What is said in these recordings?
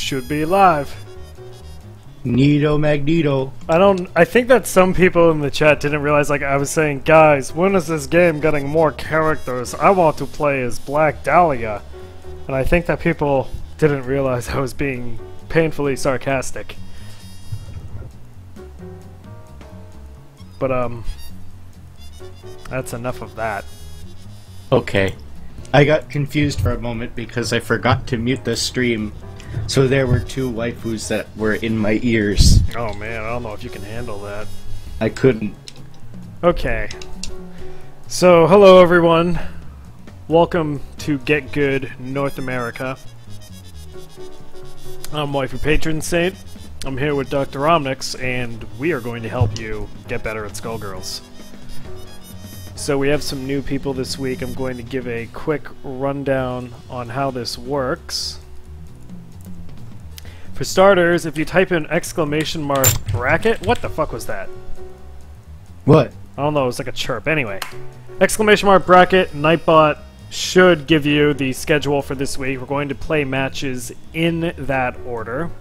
should be live. Neato Magneto. I think that some people in the chat didn't realize, like I was saying, guys, when is this game getting more characters? I want to play as Black Dahlia. And I think that people didn't realize I was being painfully sarcastic. But, that's enough of that. Okay. I got confused for a moment because I forgot to mute the stream. So there were two waifus that were in my ears. Oh man, I don't know if you can handle that. I couldn't. Okay. So, hello everyone. Welcome to Get Good North America. I'm Waifu Patron Saint. I'm here with Dr. Omnyx, and we are going to help you get better at Skullgirls. So we have some new people this week. I'm going to give a quick rundown on how this works. For starters, if you type in !bracket, what the fuck was that? What? I don't know, it was like a chirp. Anyway, !bracket, Nightbot should give you the schedule for this week. We're going to play matches in that order.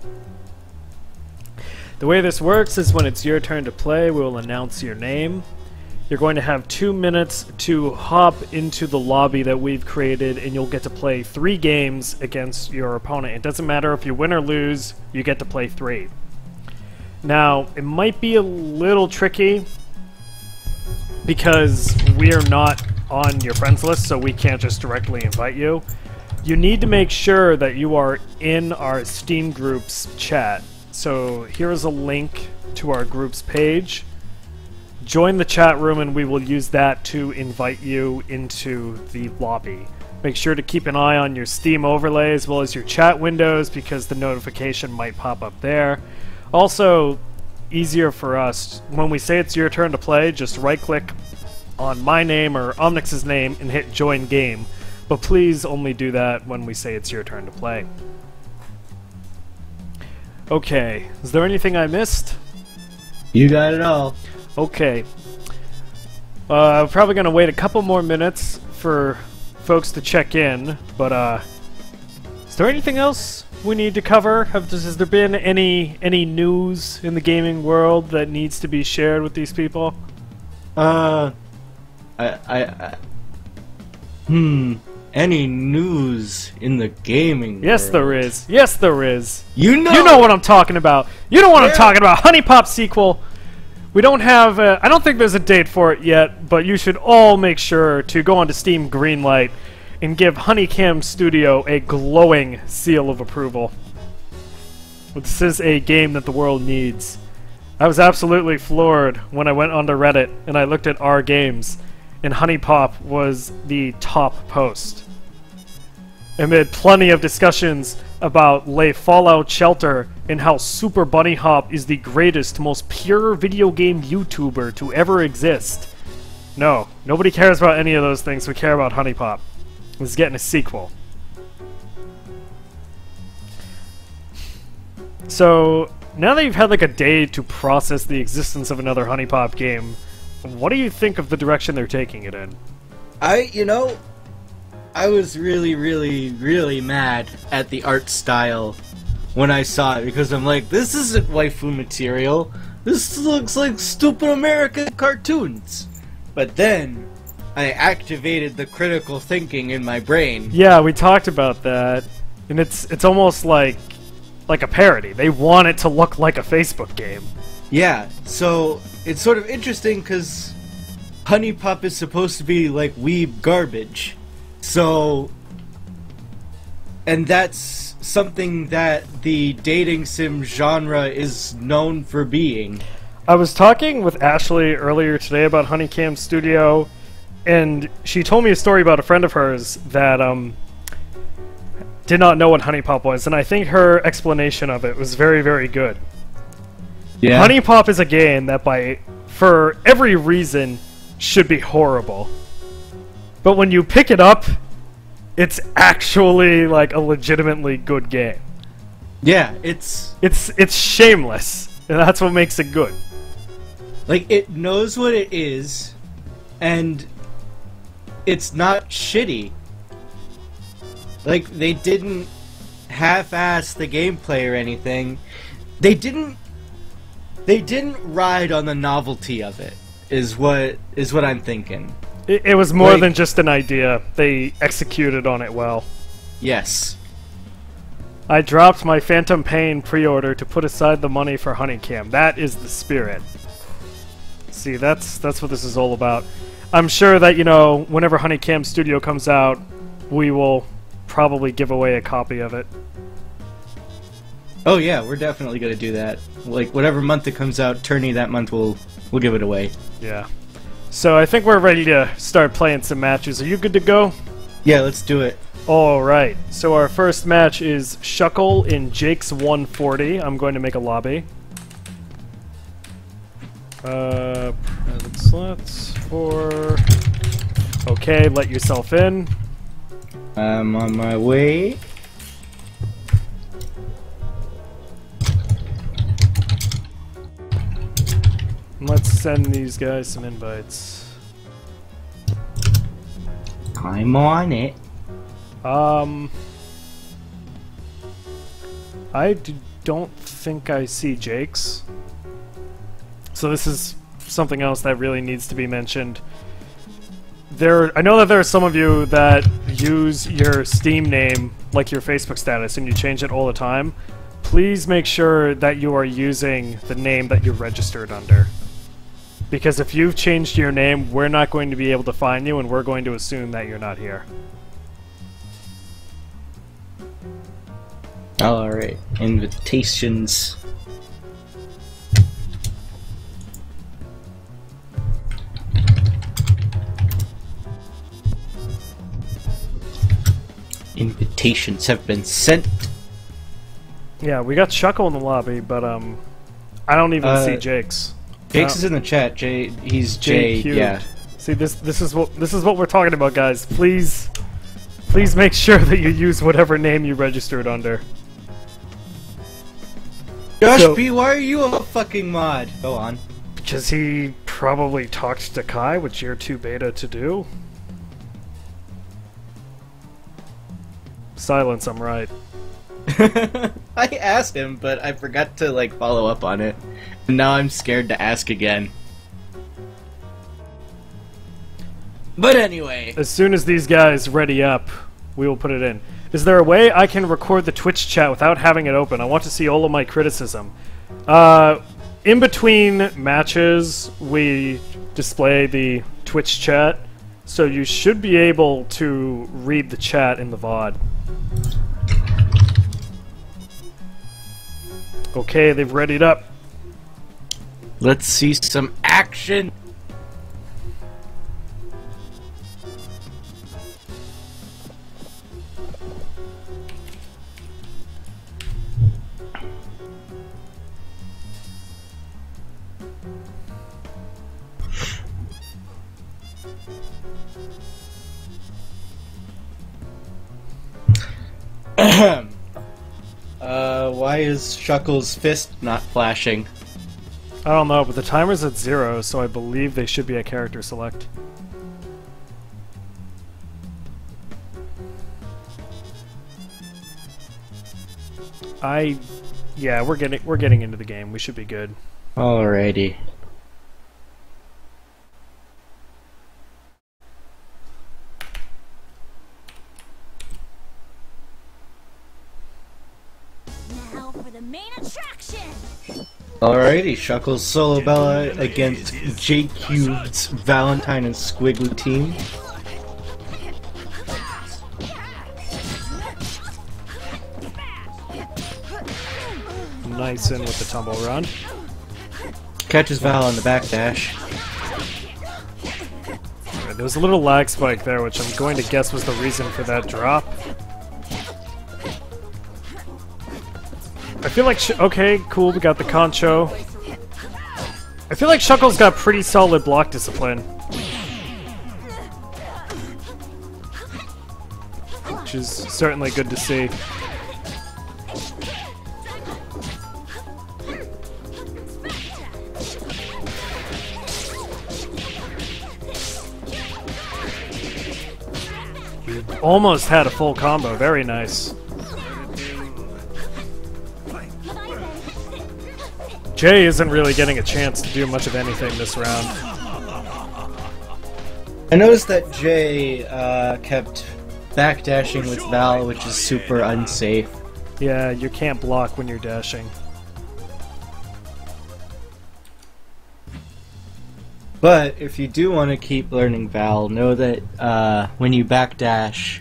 The way this works is when it's your turn to play, we will announce your name. You're going to have 2 minutes to hop into the lobby that we've created, and you'll get to play 3 games against your opponent. It doesn't matter if you win or lose, you get to play 3. Now, it might be a little tricky because we're not on your friends list, so we can't just directly invite you. You need to make sure that you are in our Steam groups chat. So here's a link to our groups page. Join the chat room and we will use that to invite you into the lobby. Make sure to keep an eye on your Steam overlay as well as your chat windows because the notification might pop up there. Also, easier for us, when we say it's your turn to play, just right click on my name or Omnyx's name and hit join game. But please only do that when we say it's your turn to play. Okay, is there anything I missed? You got it all. Okay. I'm probably going to wait a couple more minutes for folks to check in, but is there anything else we need to cover? Has there been any news in the gaming world that needs to be shared with these people? Any news in the gaming Yes, world? there is. Yes, there is. You know what I'm talking about. You know what I'm talking about. Honey Pop sequel. We don't have, I don't think there's a date for it yet, but you should all make sure to go onto Steam Greenlight and give huniecam Studio a glowing seal of approval. This is a game that the world needs. I was absolutely floored when I went onto Reddit and I looked at our games, and Honey Pop was the top post. Amid plenty of discussions about Le Fallout Shelter and how Super Bunny Hop is the greatest, most pure video game YouTuber to ever exist. No, nobody cares about any of those things. We care about Honey Pop. It's getting a sequel. So, now that you've had like a day to process the existence of another Honey Pop game, what do you think of the direction they're taking it in? I was really mad at the art style when I saw it because I'm like, this isn't waifu material. This looks like stupid American cartoons. But then I activated the critical thinking in my brain. Yeah, we talked about that, and it's almost like a parody. They want it to look like a Facebook game. Yeah, so it's sort of interesting because Honey Pop is supposed to be like weeb garbage. So, and that's something that the dating sim genre is known for being. I was talking with Ashley earlier today about huniecam Studio, and she told me a story about a friend of hers that did not know what Honey Pop was, and I think her explanation of it was very good. Yeah. Honey Pop is a game that for every reason should be horrible. But when you pick it up, it's actually like a legitimately good game. Yeah, it's shameless, and that's what makes it good. Like, it knows what it is, and it's not shitty. Like, they didn't half-ass the gameplay or anything. They didn't ride on the novelty of it. Is what I'm thinking. It was more than just an idea. They executed on it well. Yes. I dropped my Phantom Pain pre-order to put aside the money for huniecam. That is the spirit. See, that's what this is all about. I'm sure that, you know, whenever huniecam Studio comes out, we will probably give away a copy of it. Oh yeah, we're definitely gonna do that. Like, whatever month it comes out, tourney that month, we'll give it away. Yeah. So I think we're ready to start playing some matches. Are you good to go? Yeah, let's do it. Alright, so our first match is Shuckle in Jake's 140. I'm going to make a lobby. Private slots for... Okay, let yourself in. I'm on my way. Let's send these guys some invites. I'm on it. Don't think I see Jake's. So this is something else that really needs to be mentioned. I know that there are some of you that use your Steam name like your Facebook status and you change it all the time. Please make sure that you are using the name that you're registered under. Because if you've changed your name, we're not going to be able to find you and we're going to assume that you're not here. Alright, invitations. Invitations have been sent. Yeah, we got Shuckle in the lobby, but I don't even see Jake's. Jake's is in the chat. He's Jay. Yeah. See, this is what we're talking about, guys. Please make sure that you use whatever name you registered under. Josh B, why are you a fucking mod? Go on. Because he probably talked to Kai, which you're too beta to do. Silence, I'm right. I asked him, but I forgot to, like, follow up on it. And now I'm scared to ask again. But anyway. As soon as these guys ready up, we will put it in. Is there a way I can record the Twitch chat without having it open? I want to see all of my criticism. In between matches, we display the Twitch chat, so you should be able to read the chat in the VOD. Okay, they've readied up. Let's see some action. Why is Shuckle's fist not flashing? I don't know, but the timer's at 0, so I believe they should be at character select. Yeah, we're getting into the game. We should be good. Alrighty. Now for the main attraction. Alrighty, Shuckle's Solo Bella against JQ's Valentine and Squiggly team. Nice in with the tumble run. Catches Val on the backdash. Okay, there was a little lag spike there, which I'm going to guess was the reason for that drop. I feel like okay, cool, we got the concho. I feel like Shuckle's got pretty solid block discipline. Which is certainly good to see. He almost had a full combo, very nice. Jay isn't really getting a chance to do much of anything this round. I noticed that Jay kept backdashing with Val, which is super unsafe. Yeah, you can't block when you're dashing. But if you do want to keep learning Val, know that when you backdash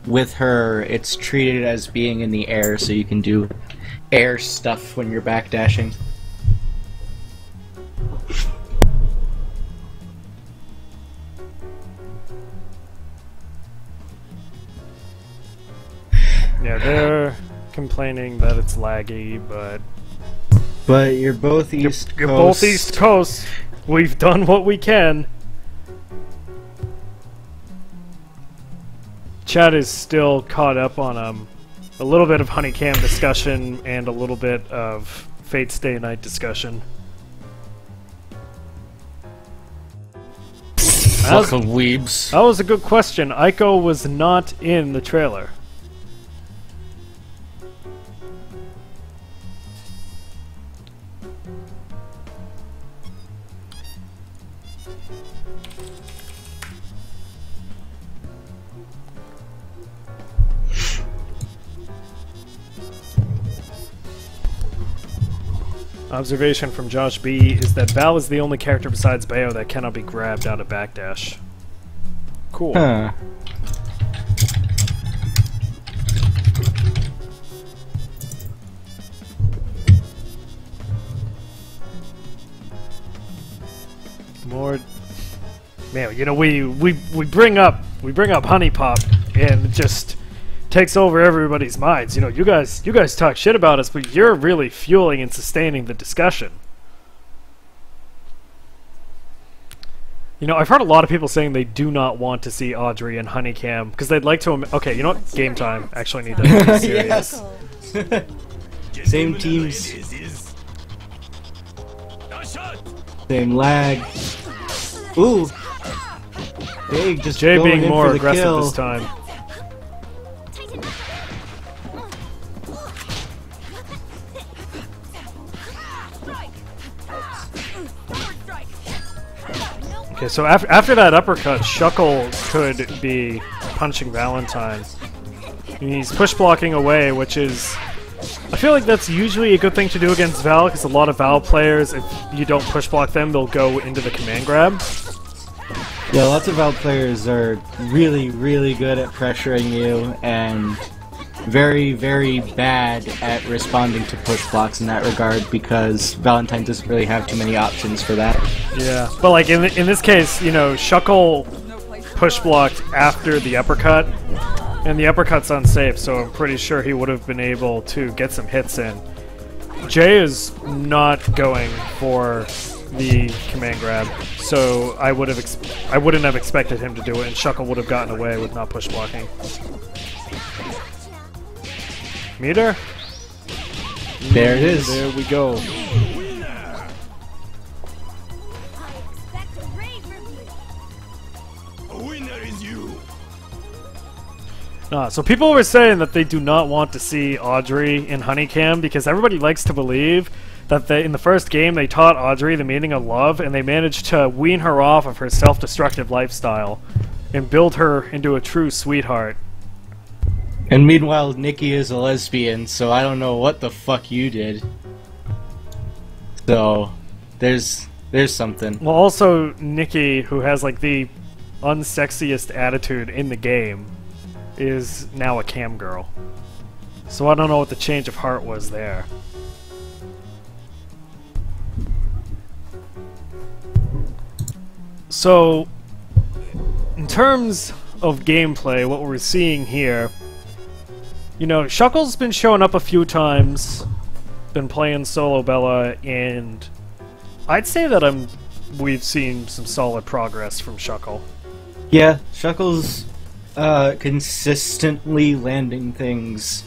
with her, it's treated as being in the air, so you can do air stuff when you're backdashing. Yeah, they're complaining that it's laggy, but you're both East Coast. You're both East Coast. We've done what we can. Chad is still caught up on a little bit of huniecam discussion and a little bit of Fate's Day Night discussion. Fucking weebs. That was a good question. Aiko was not in the trailer. Observation from Josh B is that Val is the only character besides Bayo that cannot be grabbed out of backdash. Cool. Huh. More, man. You know, we bring up Honey Pop and it just takes over everybody's minds. You know, you guys talk shit about us, but you're really fueling and sustaining the discussion. You know, I've heard a lot of people saying they do not want to see Audrey and huniecam because they'd like to. Okay, you know what? Game time. Actually, need to be serious. Same teams. Same lag. Ooh. Big, just Jay going being in more for the aggressive kill. this time. Okay, so after that uppercut, Shuckle could be punching Valentine. He's push blocking away, which is... I feel like that's usually a good thing to do against Val, because a lot of Val players, if you don't push block them, they'll go into the command grab. Yeah, lots of Val players are really, really good at pressuring you, and very, very bad at responding to push blocks in that regard, because Valentine doesn't really have too many options for that. Yeah, but like in this case, you know, Shuckle push blocked after the uppercut, and the uppercut's unsafe, so I'm pretty sure he would have been able to get some hits in. Jay is not going for the command grab, so I wouldn't have expected him to do it, and Shuckle would have gotten away with not push blocking. Meter? There it is. There we go. So people were saying that they do not want to see Audrey in huniecam because everybody likes to believe that in the first game they taught Audrey the meaning of love and they managed to wean her off of her self-destructive lifestyle and build her into a true sweetheart. And meanwhile, Nikki is a lesbian, so I don't know what the fuck you did. So, there's something. Well, also, Nikki, who has like the unsexiest attitude in the game, is now a cam girl. So I don't know what the change of heart was there. So, in terms of gameplay, what we're seeing here, you know, Shuckle's been showing up a few times, been playing solo Bella, and I'd say that we've seen some solid progress from Shuckle. Yeah, Shuckle's consistently landing things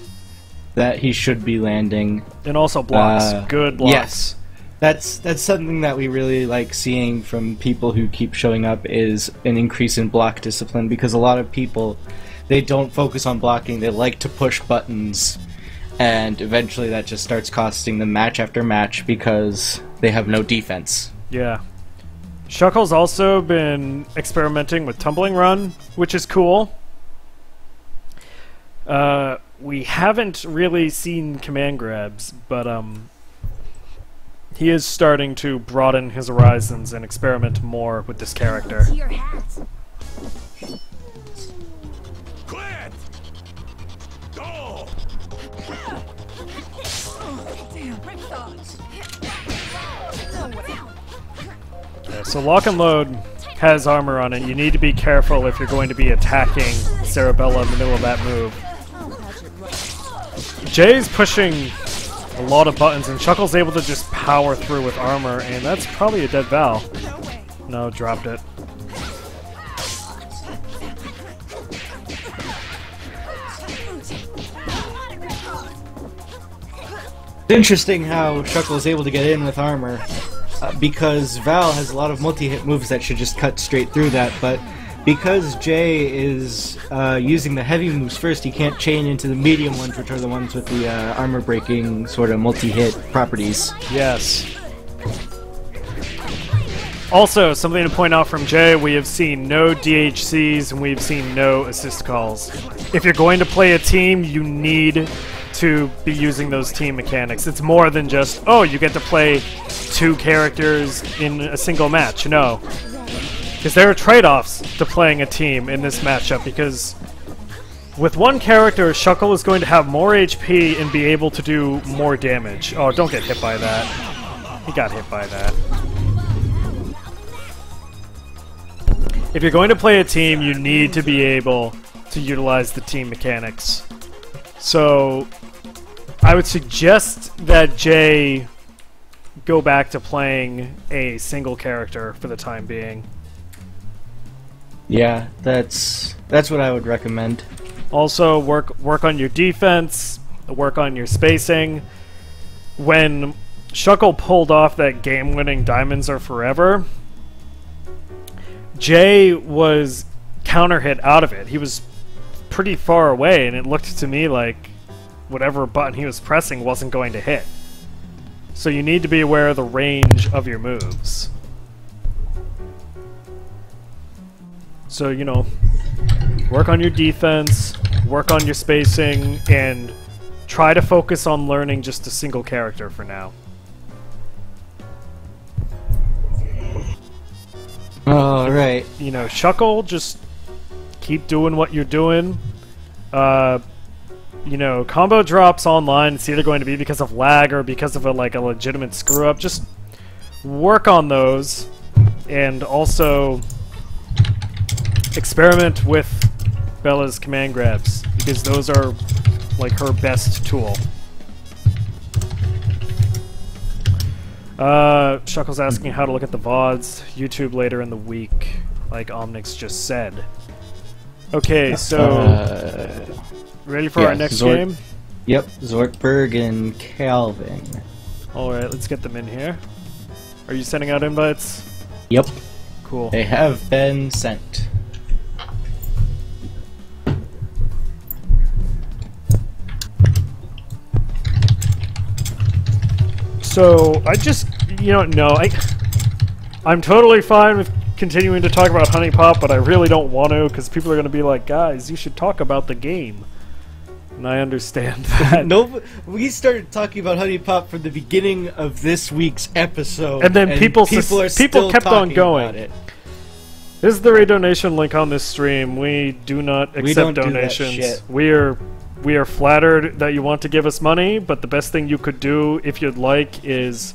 that he should be landing. And also blocks. Good blocks. Yes. That's something that we really like seeing from people who keep showing up is an increase in block discipline, because a lot of people, they don't focus on blocking, they like to push buttons And eventually that just starts costing them match after match because they have no defense. Yeah. Shuckle's also been experimenting with Tumbling Run, which is cool. We haven't really seen command grabs, but he is starting to broaden his horizons and experiment more with this character. To your hat. Quit! Go! Damn, rip thoughts. Yeah, so Lock and Load has armor on it. You need to be careful if you're going to be attacking Cerebella in the middle of that move. Jay's pushing a lot of buttons, and Shuckle's able to just power through with armor, and that's probably a dead Val. No, dropped it. It's interesting how Shuckle is able to get in with armor, because Val has a lot of multi-hit moves that should just cut straight through that, but because Jay is using the heavy moves first, he can't chain into the medium ones, which are the ones with the armor-breaking sort of multi-hit properties. Yes. Also, something to point out from Jay, we have seen no DHCs and we've seen no assist calls. If you're going to play a team, you need to be using those team mechanics. It's more than just, oh, you get to play 2 characters in a single match. No. Because there are trade-offs to playing a team in this matchup, because with one character, Shuckle is going to have more HP and be able to do more damage. Oh, don't get hit by that. He got hit by that. If you're going to play a team, you need to be able to utilize the team mechanics. So, I would suggest that Jay go back to playing a single character for the time being. Yeah, that's what I would recommend. Also, work on your defense, work on your spacing. When Shuckle pulled off that game-winning Diamonds Are Forever, Jay was counter-hit out of it. He was pretty far away, and it looked to me like whatever button he was pressing wasn't going to hit. So you need to be aware of the range of your moves. So, you know, work on your defense, work on your spacing, and try to focus on learning just a single character for now. Alright. You know, Shuckle, just keep doing what you're doing. You know, combo drops online, it's either going to be because of lag or because of a legitimate screw-up. Just work on those, and also experiment with Bella's command grabs, because those are like her best tool. Shuckle's asking how to look at the VODs. YouTube later in the week, like Omnyx just said. Okay, so ready for our next game? Yep, Xortberg and Calvin. Alright, let's get them in here. Are you sending out invites? Yep. Cool. They have been sent. So, I just, I'm totally fine with continuing to talk about Honey Pop, but I really don't want to, because people are going to be like, guys, you should talk about the game. And I understand that. No, we started talking about Honey Pop from the beginning of this week's episode, and then people still kept on talking going. about it. This is the redonation link on this stream. We do not accept donations. We are flattered that you want to give us money, but the best thing you could do, if you'd like, is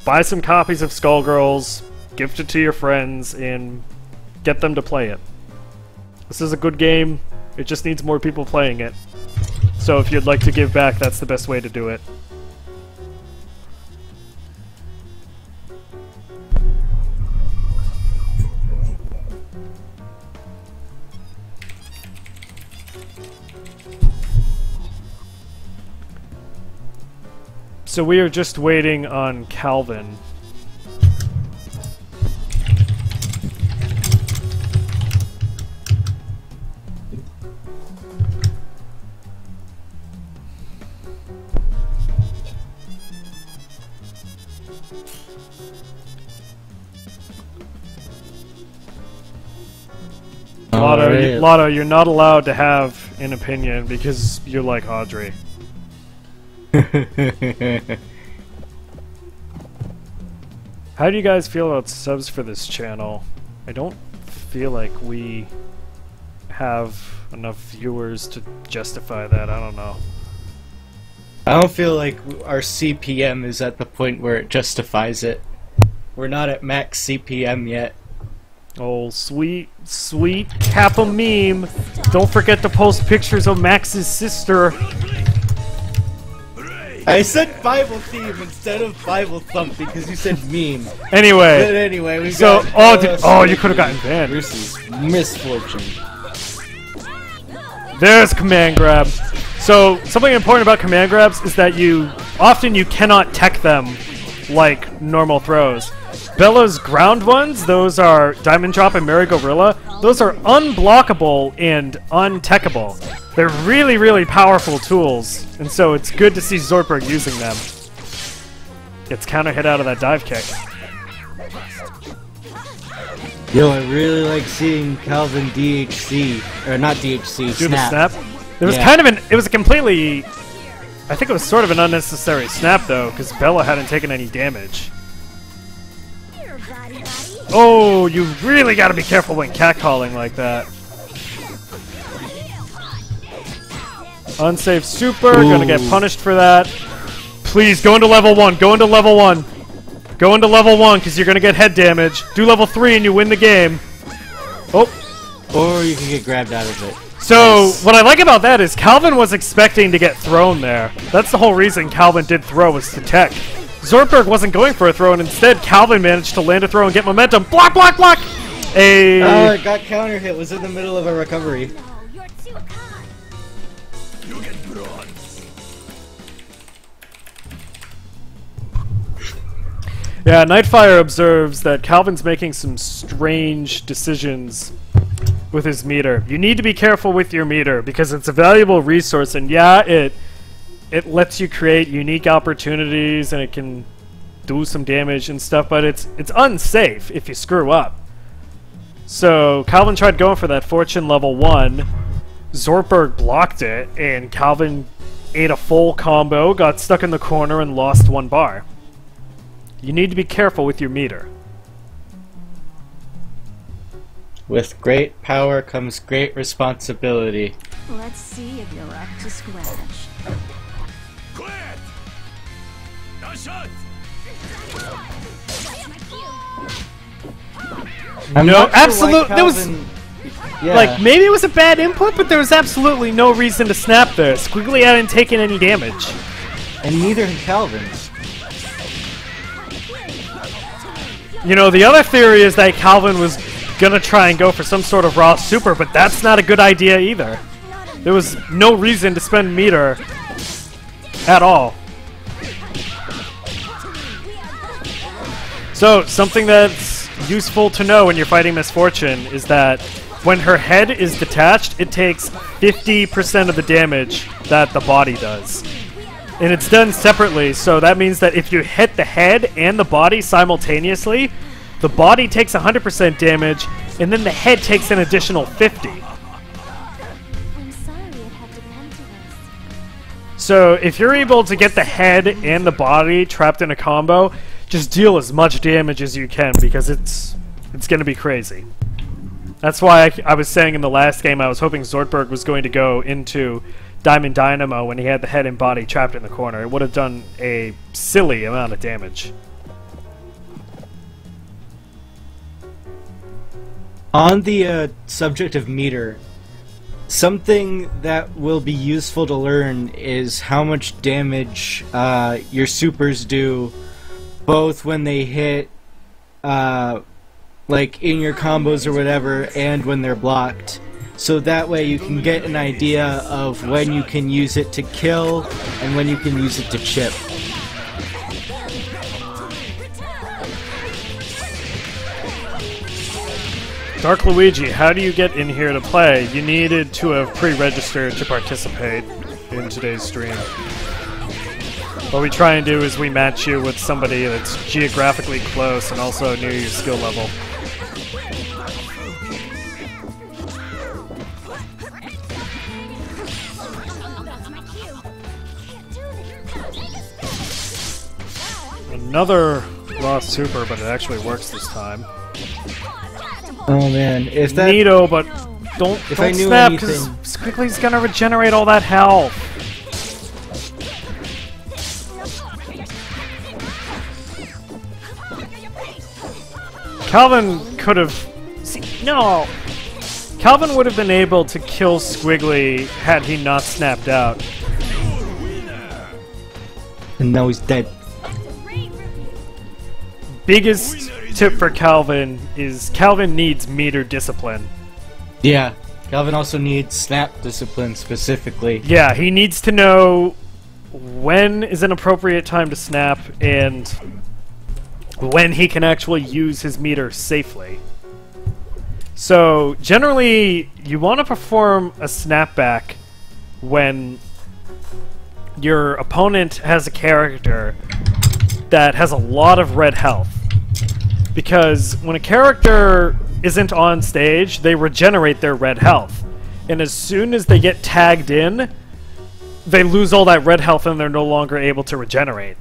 buy some copies of Skullgirls, gift it to your friends, and get them to play it. This is a good game. It just needs more people playing it. So if you'd like to give back, that's the best way to do it. So we are just waiting on Calvin. Alright. Lotto, you're not allowed to have an opinion because you're like Audrey. How do you guys feel about subs for this channel? I don't feel like we have enough viewers to justify that. I don't know. I don't feel like our CPM is at the point where it justifies it. We're not at max CPM yet. Oh, sweet, sweet Kappa meme. Don't forget to post pictures of Max's sister. I said Bible theme instead of Bible thump because you said meme. Anyway. But anyway, we So, got... you could have gotten banned. Versus Misfortune. There's command grab. So, something important about command grabs is that often you cannot tech them like normal throws. Bella's ground ones, those are Diamond Drop and Merry Gorilla, those are unblockable and untechable. They're really, really powerful tools, and so it's good to see Xortberg using them. Gets counter hit out of that dive kick. Yo, I really like seeing Calvin DHC, or not DHC, Do snap. the snap. It was it was a completely, I think it was sort of an unnecessary snap though, because Bella hadn't taken any damage. Oh, you really gotta be careful when catcalling like that. Unsafe super, gonna get punished for that. Please, go into level 1, go into level 1. Go into level 1, because you're gonna get head damage. Do level 3 and you win the game. Oh. Or you can get grabbed out of it. So, what I like about that is Calvin was expecting to get thrown there. That's the whole reason Calvin did throw, was to tech. Xortberg wasn't going for a throw, and instead Calvin managed to land a throw and get momentum. Block, block, block! Oh, it got counter hit. Was in the middle of a recovery. You get bronze. Yeah, Nightfire observes that Calvin's making some strange decisions with his meter. You need to be careful with your meter, because it's a valuable resource, and yeah, it lets you create unique opportunities and it can do some damage and stuff, but it's unsafe if you screw up. So Calvin tried going for that fortune level 1. Xortberg blocked it, and Calvin ate a full combo, got stuck in the corner, and lost 1 bar. You need to be careful with your meter. With great power comes great responsibility. Let's see if you're up to scratch. Quit! No shot! I'm No, not sure absolute. why There was Calvin- Yeah. like maybe it was a bad input, but there was absolutely no reason to snap there. Squiggly hadn't taken any damage. And neither had Calvin. You know, the other theory is that Calvin was gonna try and go for some sort of raw super, but that's not a good idea either. There was no reason to spend meter at all. So, something that's useful to know when you're fighting Misfortune is that when her head is detached, it takes 50% of the damage that the body does. And it's done separately, so that means that if you hit the head and the body simultaneously, the body takes 100% damage, and then the head takes an additional 50. I'm sorry it had to come to this. So if you're able to get the head and the body trapped in a combo, just deal as much damage as you can, because it's going to be crazy. That's why I was saying in the last game I was hoping Xortberg was going to go into Diamond Dynamo when he had the head and body trapped in the corner. It would have done a silly amount of damage. On the subject of meter, something that will be useful to learn is how much damage your supers do, both when they hit, like in your combos or whatever, and when they're blocked. So that way you can get an idea of when you can use it to kill and when you can use it to chip. Dark Luigi, how do you get in here to play? You needed to have pre-registered to participate in today's stream. What we try and do is we match you with somebody that's geographically close and also near your skill level. Another raw super, but it actually works this time. Oh man, if that Neato, but don't I knew snap because anything- Squiggly's gonna regenerate all that health. Calvin could have. No! Calvin would have been able to kill Squiggly had he not snapped out. and now he's dead. Biggest tip for Calvin is Calvin needs meter discipline. Yeah, Calvin also needs snap discipline specifically. Yeah, he needs to know when is an appropriate time to snap and when he can actually use his meter safely. So, generally, you want to perform a snapback when your opponent has a character that has a lot of red health. Because when a character isn't on stage, they regenerate their red health. And as soon as they get tagged in, they lose all that red health and they're no longer able to regenerate.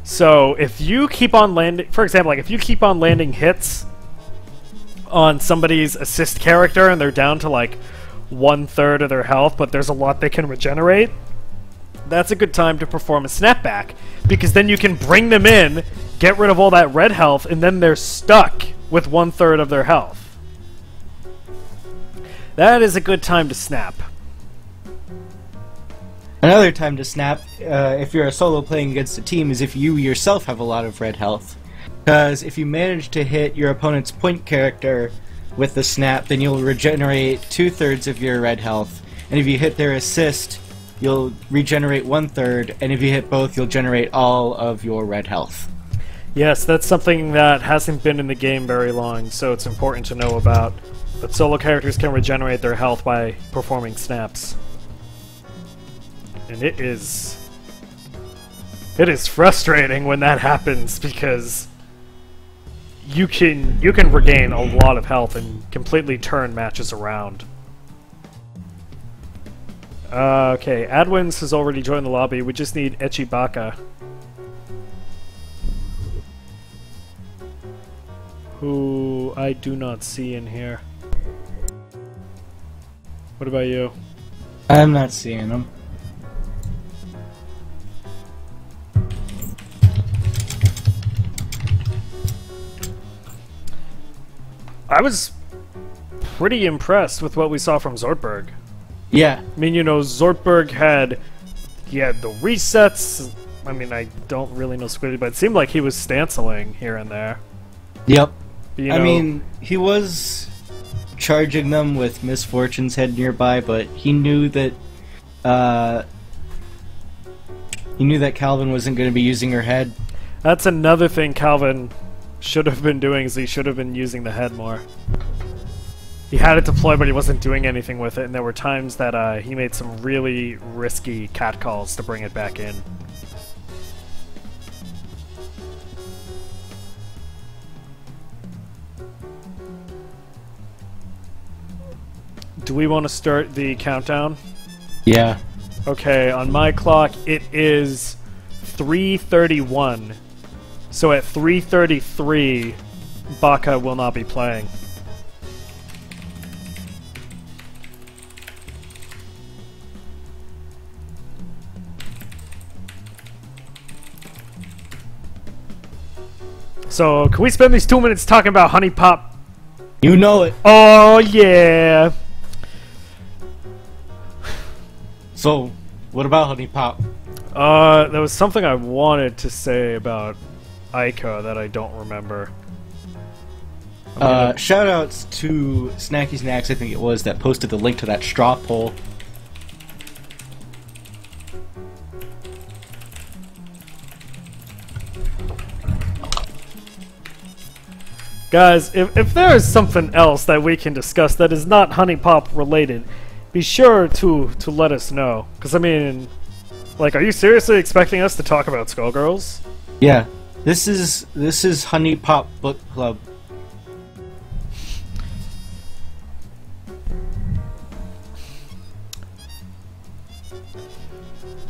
So if you keep on landing, for example, like if you keep on landing hits on somebody's assist character and they're down to like 1/3 of their health, but there's a lot they can regenerate, that's a good time to perform a snapback, because then you can bring them in, get rid of all that red health, and then they're stuck with 1/3 of their health. That is a good time to snap. Another time to snap, if you're a solo playing against a team, is if you yourself have a lot of red health. Because if you manage to hit your opponent's point character with the snap, then you'll regenerate 2/3 of your red health. And if you hit their assist, you'll regenerate 1/3. And if you hit both, you'll generate all of your red health. Yes, that's something that hasn't been in the game very long, so it's important to know about. But solo characters can regenerate their health by performing snaps. And it is frustrating when that happens, because you can regain a lot of health and completely turn matches around. Okay, Adwins has already joined the lobby. We just need Echibaka, who I do not see in here. What about you? I'm not seeing them. I was pretty impressed with what we saw from Xortberg. Yeah. I mean, you know, Xortberg had the resets. I mean, I don't really know Squiddy, but it seemed like he was stanceling here and there. Yep. You I know, mean, he was charging them with Misfortune's head nearby, but he knew that Calvin wasn't going to be using her head. that's another thing Calvin should have been doing, is he should have been using the head more. He had it deployed, but he wasn't doing anything with it, and there were times that he made some really risky cat calls to bring it back in. Do we want to start the countdown? Yeah. Okay, on my clock it is 3:31. So at 3:33, Baka will not be playing. So, can we spend these 2 minutes talking about Honey Pop? You know it. Oh, yeah! So, what about Honey Pop? There was something I wanted to say about Ica that I don't remember. Shoutouts to Snacky Snacks, I think it was, that posted the link to that straw poll. Guys, if there is something else that we can discuss that is not Honey Pop related, be sure to let us know. Because, I mean, Like, are you seriously expecting us to talk about Skullgirls? Yeah. This is Honey Pop Book Club.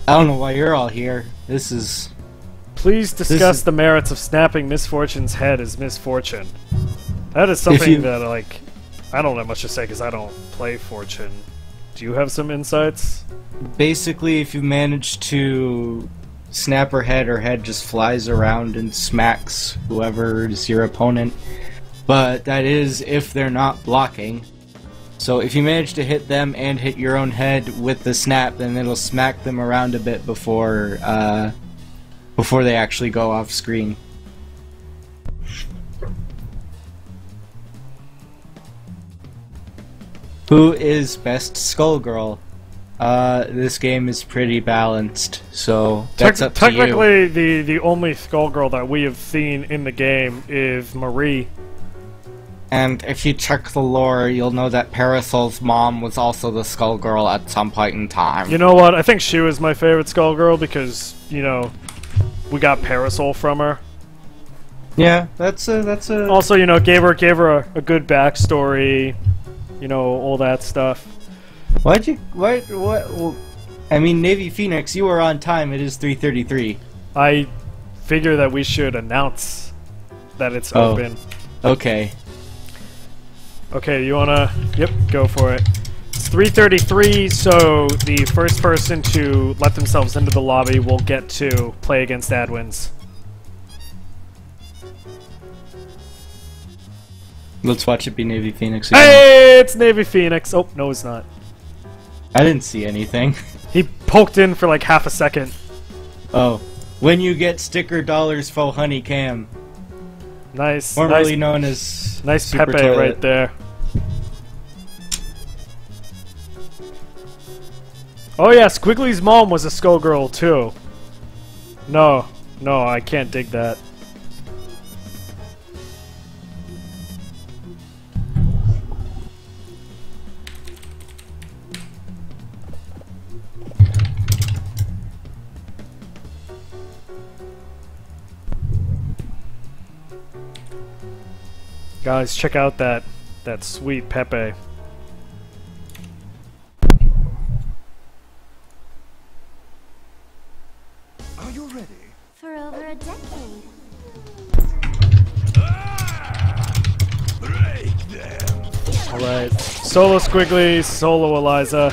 I don't know why you're all here. This is... Please discuss the merits of snapping Misfortune's head as misfortune. That is something that, like, I don't have much to say because I don't play Fortune. Do you have some insights? Basically, if you manage to snap her head just flies around and smacks whoever is your opponent. But that is if they're not blocking. So if you manage to hit them and hit your own head with the snap, then it'll smack them around a bit before they actually go off screen. Who is best Skullgirl? This game is pretty balanced, so that's up to you. Technically, the only Skullgirl that we have seen in the game is Marie. And if you check the lore, you'll know that Parasol's mom was also the Skullgirl at some point in time. You know what? I think she was my favorite Skullgirl because, you know, we got Parasol from her. Yeah, that's a... Also, you know, gave her a good backstory, you know, all that stuff. What? I mean, Navy Phoenix, you were on time. It is 3:33. I figure that we should announce that it's open. Okay. Okay, you wanna... Yep, go for it. It's 3:33, so the first person to let themselves into the lobby will get to play against Adwins. Let's watch it be Navy Phoenix again. Hey, it's Navy Phoenix! Oh, no, it's not. I didn't see anything. He poked in for like half a second. Oh. When you get sticker dollars for huniecam. Nice. Formerly known as nice Super Pepe Toilet. right there. Oh yeah, Squiggly's mom was a Skullgirl too. No, I can't dig that. Guys, check out that sweet Pepe. Are you ready? For over a decade. Break them. Alright, solo Squiggly, solo Eliza.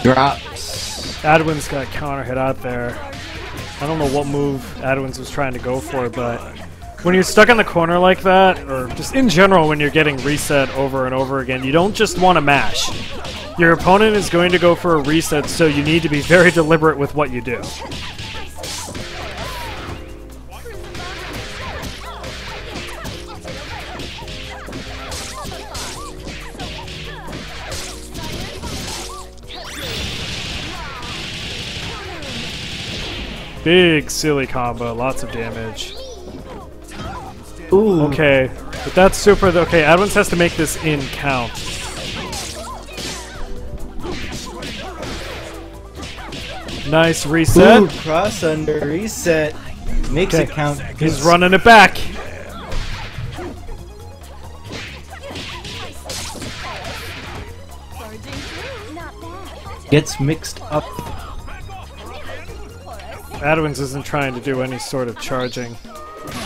Drops. Adwins got counter hit out there. I don't know what move Adwins was trying to go for, but when you're stuck in the corner like that, or just in general when you're getting reset over and over again, you don't just want to mash. Your opponent is going to go for a reset, so you need to be very deliberate with what you do. Big silly combo, lots of damage. Ooh. Okay, but that's super. Okay, Adwins has to make this in count. Nice reset. Ooh, cross under reset. Makes it count. He's running it back. Gets mixed up. Adwins isn't trying to do any sort of charging.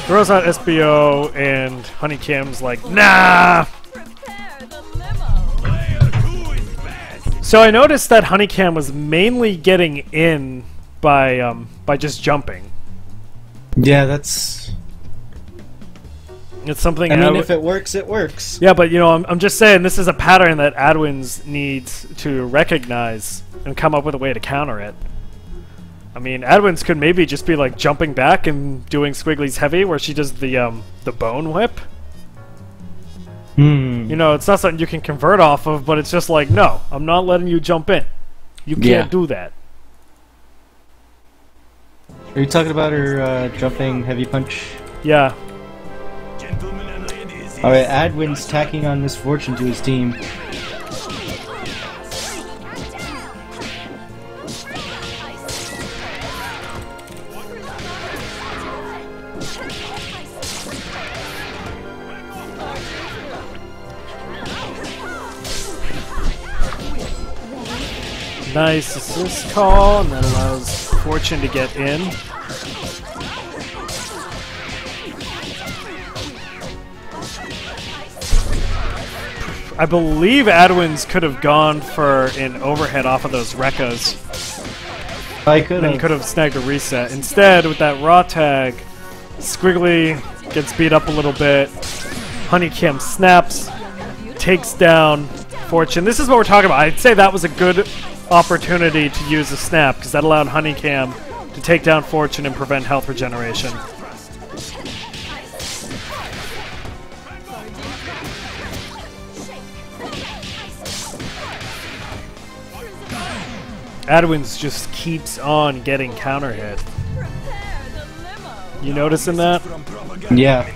Throws out SBO, and huniecam's like, nah! So I noticed that huniecam was mainly getting in by just jumping. Yeah, that's... It's something... I mean, if it works, it works. Yeah, but, you know, I'm just saying this is a pattern that Adwins needs to recognize and come up with a way to counter it. I mean, Adwins could maybe just be like jumping back and doing Squiggly's heavy, where she does the bone whip. You know, it's not something you can convert off of, but it's just like, no, I'm not letting you jump in. You Yeah. can't do that. Are you talking about her jumping heavy punch? Yeah. Gentlemen and ladies. Alright, Adwin's tacking on misfortune to his team. Nice assist call, and that allows Fortune to get in. I believe Adwins could have gone for an overhead off of those Rekkas. I could And could have snagged a reset. Instead, with that raw tag, Squiggly gets beat up a little bit. Huniecam snaps, takes down Fortune. This is what we're talking about. I'd say that was a good opportunity to use a snap, because that allowed Huniecam to take down Fortune and prevent health regeneration. Adwins just keeps on getting counter hit. You noticing that? Yeah.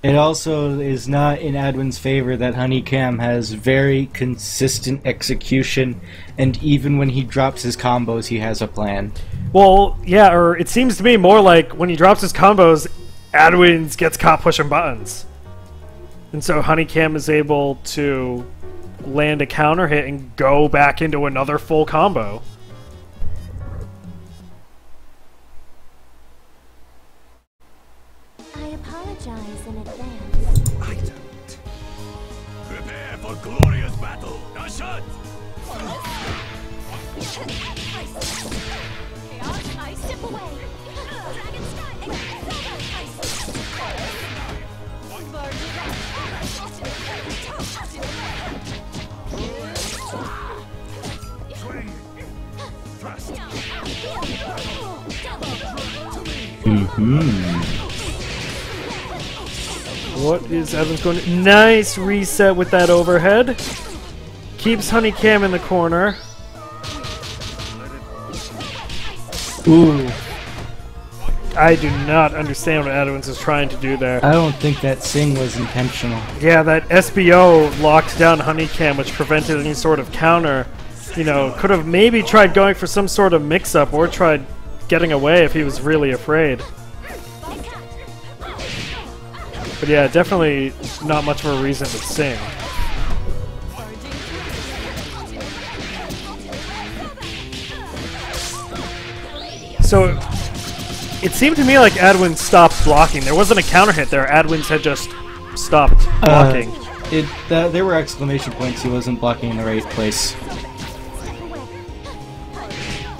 It also is not in Adwin's favor that Huniecam has very consistent execution, and even when he drops his combos, he has a plan. Well, yeah, or it seems to me more like when he drops his combos, Adwins gets caught pushing buttons. And so Huniecam is able to land a counter hit and go back into another full combo. I apologize in advance. I don't. Prepare for glorious battle. Now shot. I step away. Dragon Swing. Thrust. What is Evans going to... Nice reset with that overhead. Keeps Huniecam in the corner. Ooh. I do not understand what Adwins is trying to do there. I don't think that Sing was intentional. Yeah, that SBO locked down Huniecam, which prevented any sort of counter. You know, could have maybe tried going for some sort of mix-up or tried getting away if he was really afraid. But yeah, definitely not much of a reason to sing. So, it seemed to me like Adwins stopped blocking. There wasn't a counter hit there. Adwins had just stopped blocking. There were exclamation points. He wasn't blocking in the right place.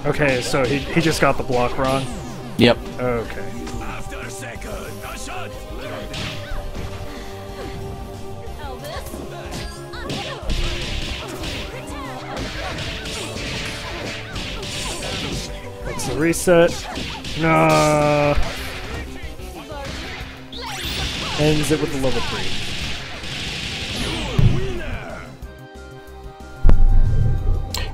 Okay, so he just got the block wrong. Yep. Okay. After a second. Now shot. That's the reset. No. Ends it with the level 3.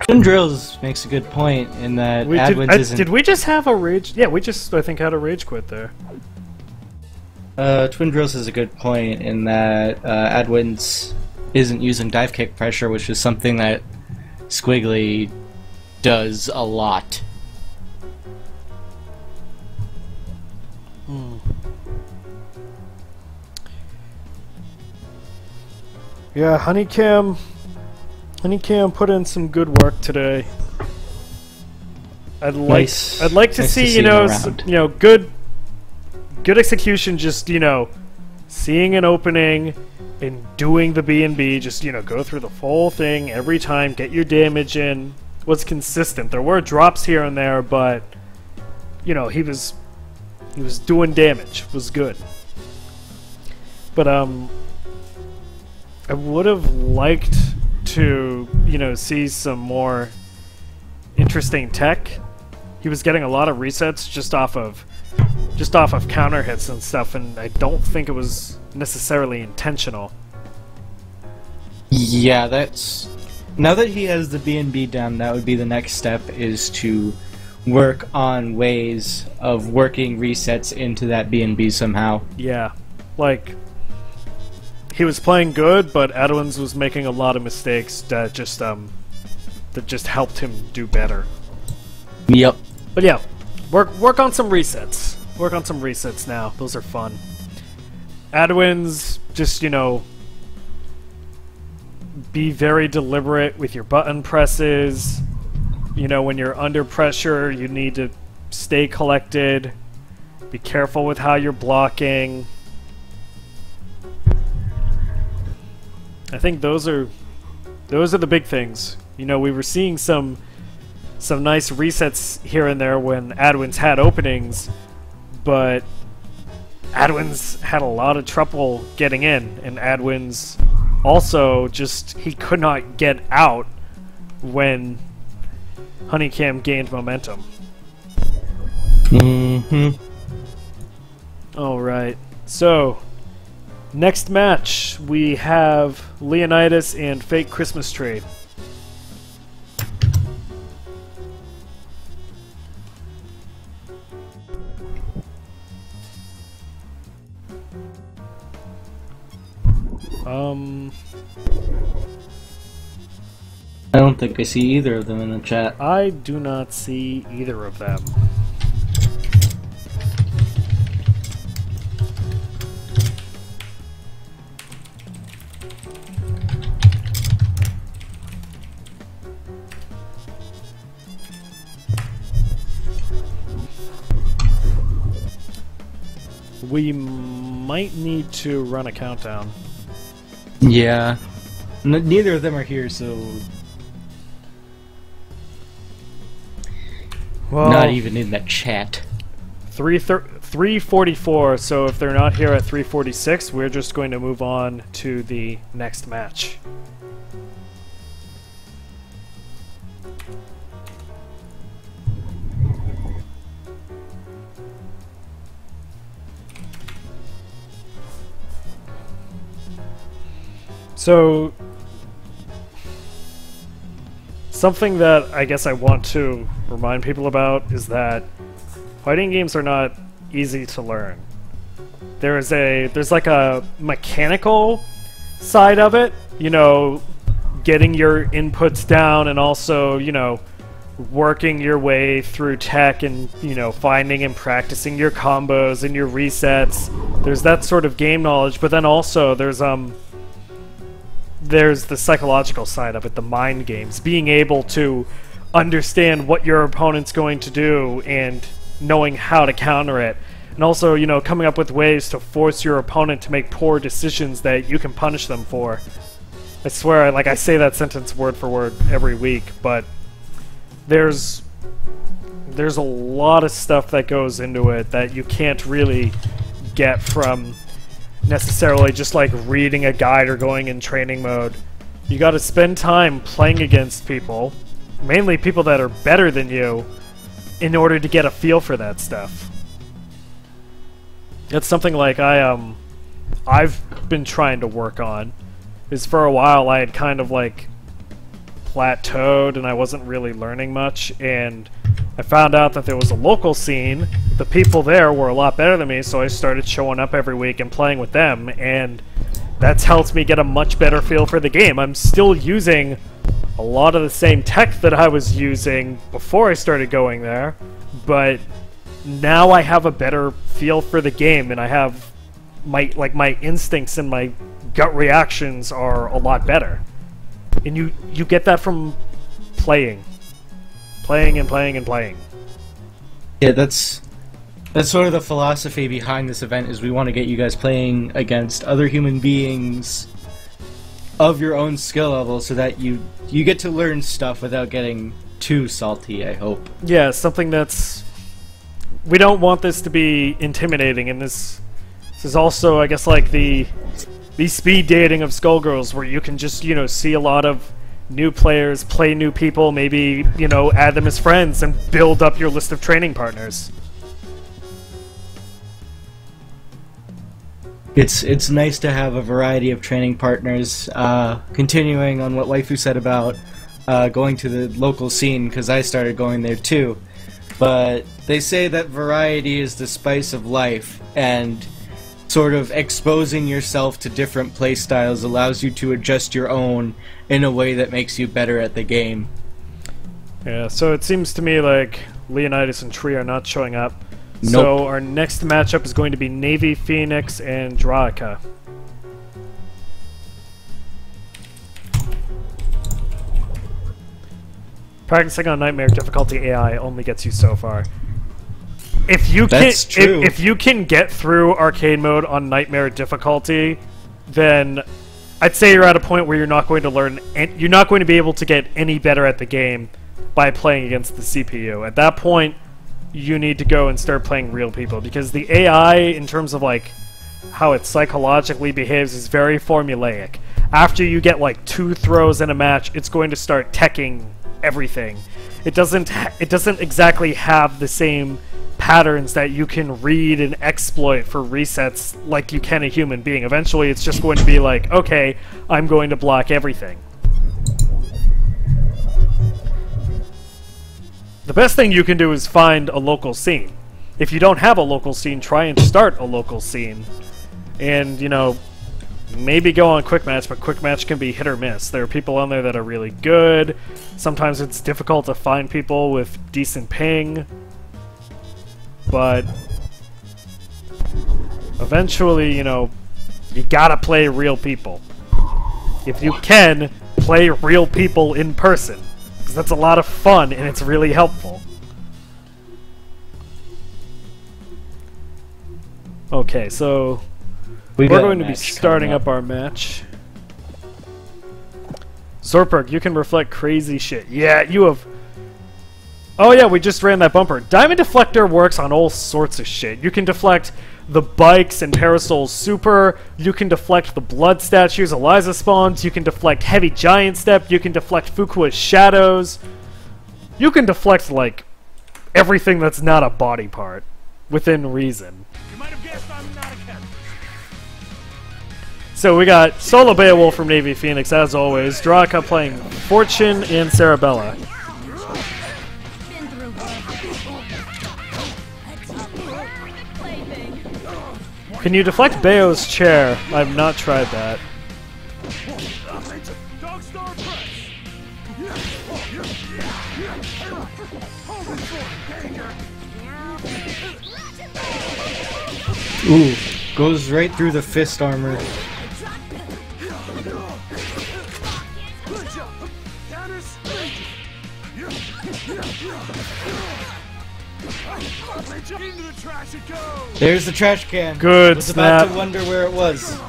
Twin Drills makes a good point in that Adwins isn't... Did we just have a rage? Yeah, we just, I think, had a rage quit there. Twin Drills has a good point in that Adwins isn't using dive kick pressure, which is something that Squiggly does a lot. Yeah, Huniecam put in some good work today. I'd like to Nice see, him around. good execution, just, seeing an opening and doing the B&B, just, go through the full thing every time, get your damage in. Was consistent. There were drops here and there, but he was doing damage. Was good. But I would have liked to, see some more interesting tech. He was getting a lot of resets just off of counter hits and stuff, and I don't think it was necessarily intentional. Yeah, that's Now that he has the B&B down, that would be the next step, is to work on ways of working resets into that B&B somehow. Yeah, like, he was playing good, but Adwins was making a lot of mistakes that just helped him do better. Yep. But yeah, work on some resets. Work on some resets now. Those are fun. Adwins, just, you know, be very deliberate with your button presses. You know, when you're under pressure, you need to stay collected. Be careful with how you're blocking. I think those are the big things. You know, we were seeing some nice resets here and there when Adwins had openings, but Adwins had a lot of trouble getting in, and Adwins also just, he could not get out when huniecam gained momentum. Alright, so next match we have Leonidas and Fake Christmas Tree. I don't think I see either of them in the chat. I do not see either of them. We might need to run a countdown. Yeah. Neither of them are here, so... Well, not even in the chat. 3:44, so if they're not here at 3:46, we're just going to move on to the next match. So, something that I guess I want to remind people about is that fighting games are not easy to learn. There's like a mechanical side of it, you know, getting your inputs down and also, you know, working your way through tech and, you know, finding and practicing your combos and your resets. There's that sort of game knowledge, but then also there's the psychological side of it, the mind games, being able to understand what your opponent's going to do and knowing how to counter it, and also, you know, coming up with ways to force your opponent to make poor decisions that you can punish them for. I swear, I say that sentence word for word every week, but there's a lot of stuff that goes into it that you can't really get from necessarily just like reading a guide or going in training mode. You gotta spend time playing against people, mainly people that are better than you, in order to get a feel for that stuff. That's something like I've been trying to work on. Is for a while I had kind of like plateaued and I wasn't really learning much, and I found out that there was a local scene. The people there were a lot better than me, so I started showing up every week and playing with them, and that's helped me get a much better feel for the game. I'm still using a lot of the same tech that I was using before I started going there, but now I have a better feel for the game, and I have my instincts and my gut reactions are a lot better. And you get that from playing and playing and playing. Yeah, that's sort of the philosophy behind this event, is we want to get you guys playing against other human beings of your own skill level so that you get to learn stuff without getting too salty, I hope. Yeah, something that's... We don't want this to be intimidating, and this is also, I guess, like the speed dating of Skullgirls, where you can just, you know, see a lot of new players, play new people, maybe, you know, add them as friends and build up your list of training partners. It's nice to have a variety of training partners. Continuing on what Waifu said about going to the local scene, because I started going there too. But they say that variety is the spice of life, and sort of exposing yourself to different playstyles allows you to adjust your own in a way that makes you better at the game. Yeah, so it seems to me like Leonidas and Tree are not showing up. Nope. So our next matchup is going to be Navy Phoenix and Drawica. Practicing on Nightmare difficulty AI only gets you so far. If you That's can, true. if you can get through arcade mode on Nightmare difficulty, then I'd say you're at a point where you're not going to learn, you're not going to be able to get any better at the game by playing against the CPU. At that point, you need to go and start playing real people, because the AI, in terms of like how it psychologically behaves, is very formulaic. After you get like 2 throws in a match, it's going to start teching everything. It doesn't exactly have the same patterns that you can read and exploit for resets like you can a human being. Eventually, it's just going to be like, okay, I'm going to block everything. The best thing you can do is find a local scene. If you don't have a local scene, try and start a local scene. And, you know, maybe go on Quick Match, but Quick Match can be hit or miss. There are people on there that are really good. Sometimes it's difficult to find people with decent ping. But eventually, you know, you gotta play real people. If you can, play real people in person. Because that's a lot of fun, and it's really helpful. Okay, so we're going to be starting up our match. Xortberg, you can reflect crazy shit. Yeah, you have... Oh yeah, we just ran that bumper. Diamond Deflector works on all sorts of shit. You can deflect the bikes and Parasol's Super. You can deflect the Blood Statues, Eliza spawns. You can deflect Heavy Giant Step. You can deflect Fukua's Shadows. You can deflect, like, everything that's not a body part, within reason. You might have guessed I'm not a cat. So we got Solo Beowulf from Navy Phoenix, as always. Drawica playing Fortune and Sarabella. Can you deflect Bayo's chair? I've not tried that. Dog Star Press. Ooh, goes right through the fist armor. Good job. Counters. Into the trash it goes. There's the trash can. Good I was about snap. to wonder where it was.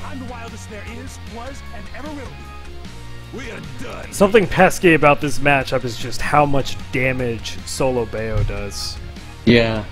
I'm the wildest there is, was, and ever will be. We are done. Something pesky about this matchup is just how much damage Solo Bayo does. Yeah.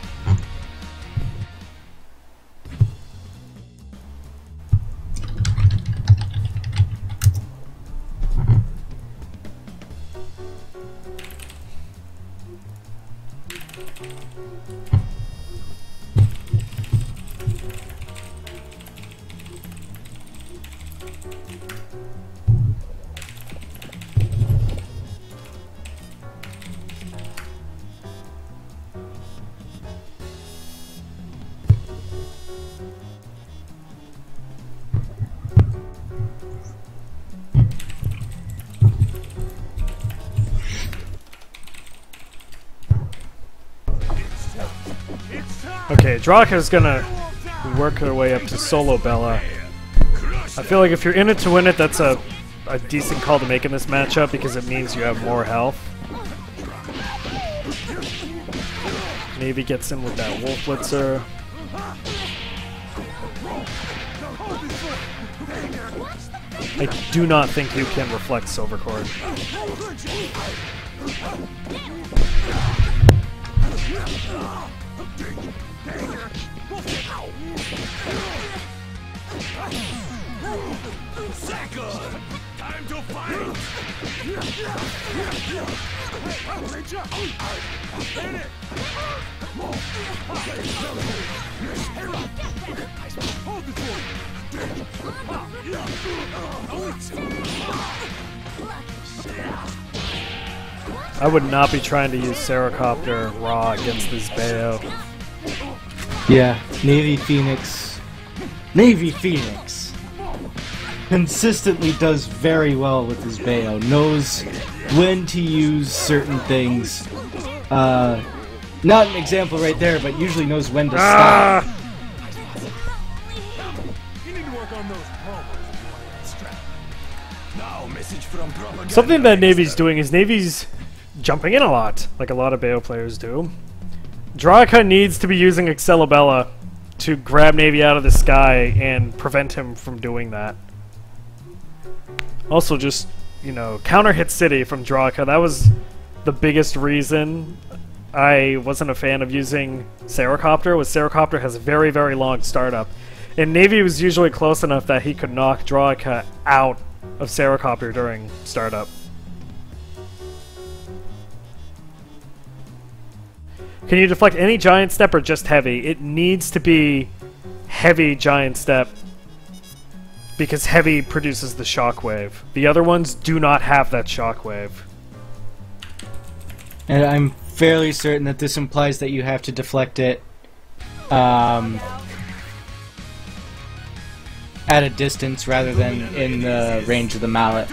Okay, Drawica's gonna work her way up to Solo Bella. I feel like if you're in it to win it, that's a decent call to make in this matchup because it means you have more health. Navy gets in with that Wolf Blitzer. I do not think you can reflect Silver Cord. Second! Time to fight! I would not be trying to use Seracopter raw against this Bayo. Yeah, Navy Phoenix. Navy Phoenix consistently does very well with his Bayo. Knows when to use certain things. Not an example right there, but usually knows when to stop. You need to work on those promos. Now, message from propaganda. Something that Navy's doing is Navy's jumping in a lot, like a lot of Bayo players do. Drawica needs to be using Excelabella to grab Navy out of the sky and prevent him from doing that. Also, just, you know, counter hit City from Drawica. That was the biggest reason I wasn't a fan of using Seracopter, was Seracopter has a very, very long startup. And Navy was usually close enough that he could knock Drawica out of Seracopter during startup. Can you deflect any giant step or just heavy? It needs to be heavy giant step because heavy produces the shockwave. The other ones do not have that shockwave. And I'm fairly certain that this implies that you have to deflect it at a distance rather than in the range of the mallet.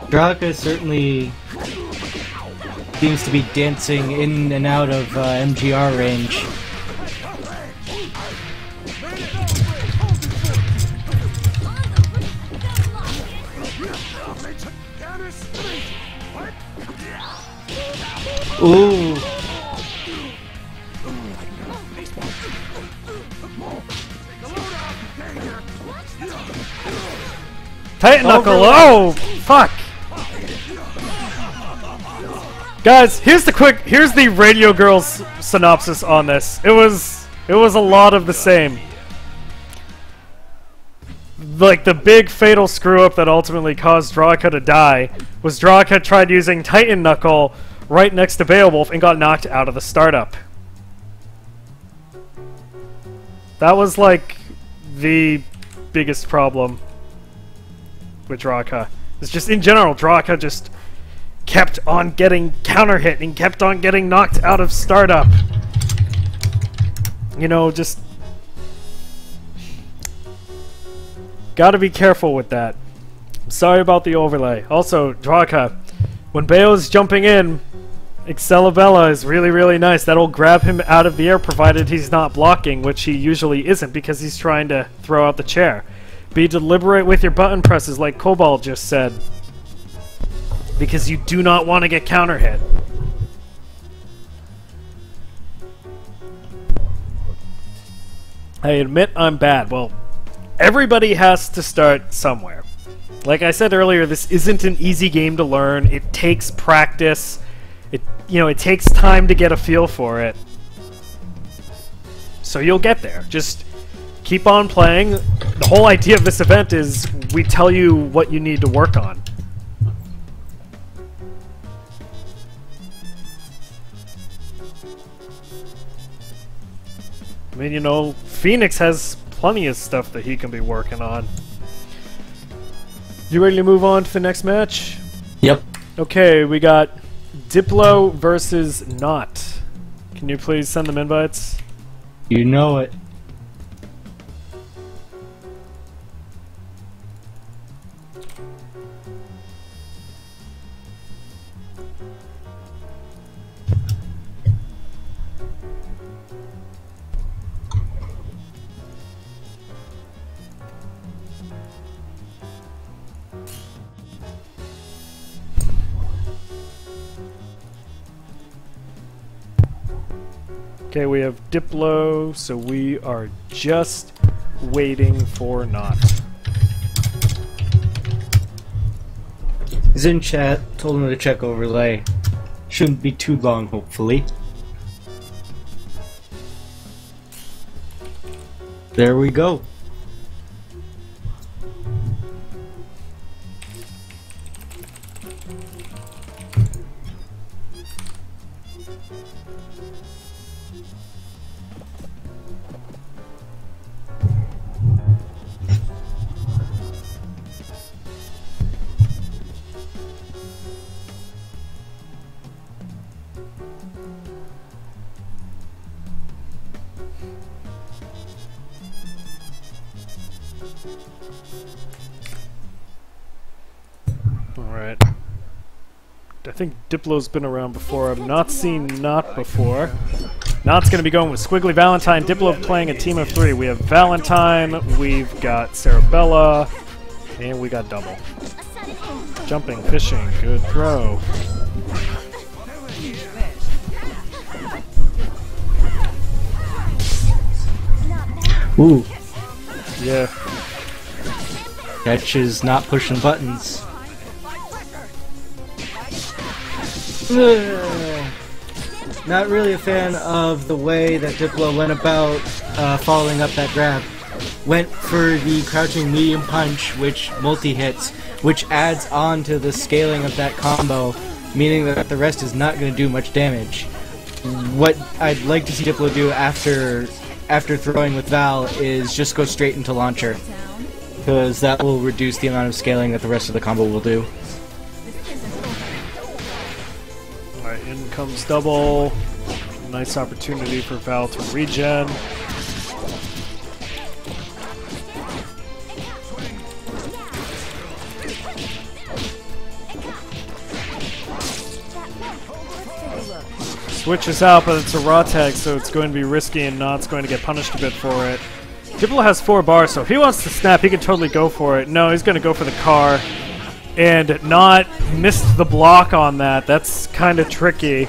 Drawica certainly seems to be dancing in and out of MGR range. Ooh. Titan Knuckle! Oh, fuck! Guys, here's the Radio Girls synopsis on this. It was a lot of the same. Like, the big fatal screw-up that ultimately caused Drawica to die was Drawica tried using Titan Knuckle right next to Beowulf and got knocked out of the startup. That was, like, the biggest problem with Drawica. It's just, in general, Drawica just kept on getting counter-hit and kept on getting knocked out of startup. You know, just... gotta be careful with that. I'm sorry about the overlay. Also, Drawica, when Bayo's jumping in, Excelabella is really, really nice. That'll grab him out of the air provided he's not blocking, which he usually isn't because he's trying to throw out the chair. Be deliberate with your button presses like Cobalt just said, because you do not want to get counter hit. I admit I'm bad. Well, everybody has to start somewhere. Like I said earlier, this isn't an easy game to learn. It takes practice. It takes time to get a feel for it. So you'll get there. Just keep on playing. The whole idea of this event is we tell you what you need to work on. I mean, you know, Phoenix has plenty of stuff that he can be working on. You ready to move on to the next match? Yep. Okay, we got Diplo versus Not. Can you please send them invites? You know it. Okay, we have Diplo, so we are just waiting for Not. He's in chat, told him to check overlay. Shouldn't be too long, hopefully. There we go. Alright. I think Diplo's been around before. I've not seen Not before. Not's going to be going with Squiggly Valentine. Diplo playing a team of 3. We have Valentine, we've got Sarabella, and we got Double. Jumping, fishing, good throw. Ooh. Yeah. Catch is not pushing buttons. Not really a fan of the way that Diplo went about following up that grab. Went for the crouching medium punch, which multi-hits, which adds on to the scaling of that combo, meaning that the rest is not going to do much damage. What I'd like to see Diplo do after throwing with Val is just go straight into launcher, because that will reduce the amount of scaling that the rest of the combo will do. Alright, in comes Double. Nice opportunity for Val to regen. Switches out, but it's a raw tag, so it's going to be risky and Not's going to get punished a bit for it. Diplo has 4 bars, so if he wants to snap, he can totally go for it. No, he's going to go for the car. And Not missed the block on that. That's kind of tricky.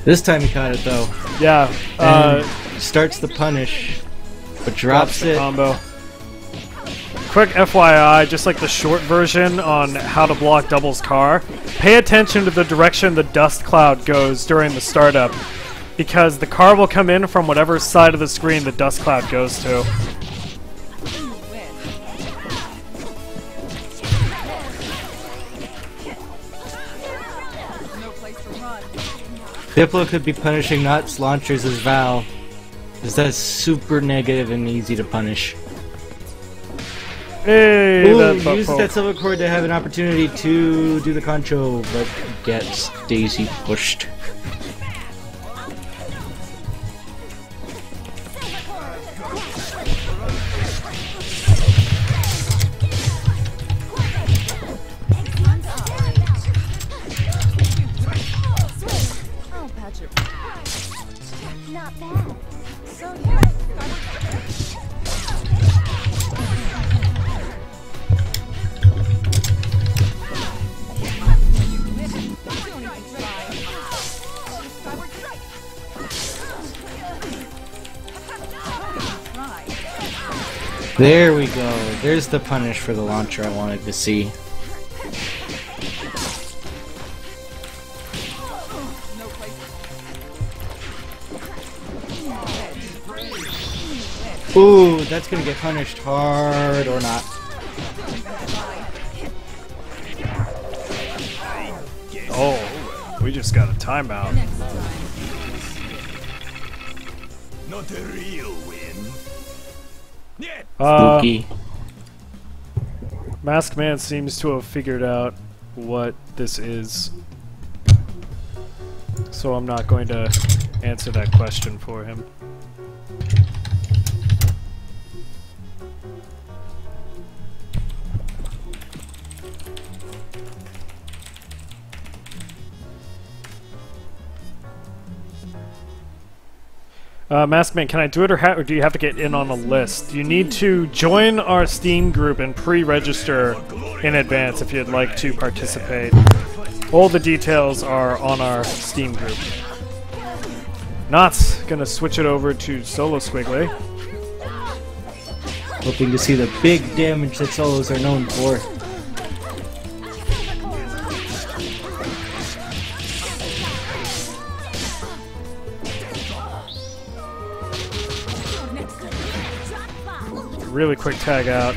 This time he caught it though. Yeah. Starts the punish, but drops the it. combo. Quick FYI, just like the short version on how to block Double's car, pay attention to the direction the dust cloud goes during the startup, because the car will come in from whatever side of the screen the dust cloud goes to. Diplo could be punishing Not's launchers as Val, because that's super negative and easy to punish. Hey, ooh, use that silver cord to have an opportunity to do the concho, but gets Daisy pushed. Not bad. So there we go. There's the punish for the launcher I wanted to see. Ooh, that's gonna get punished hard or not. Oh, we just got a timeout. Not a real win. Yet. Spooky. Masked Man seems to have figured out what this is. so I'm not going to answer that question for him. Maskman, can I do it or do you have to get in on a list? You need to join our Steam group and pre-register in advance if you'd like to participate. All the details are on our Steam group. Knott's gonna switch it over to Solo Squiggly. Hoping to see the big damage that solos are known for. Really quick tag out.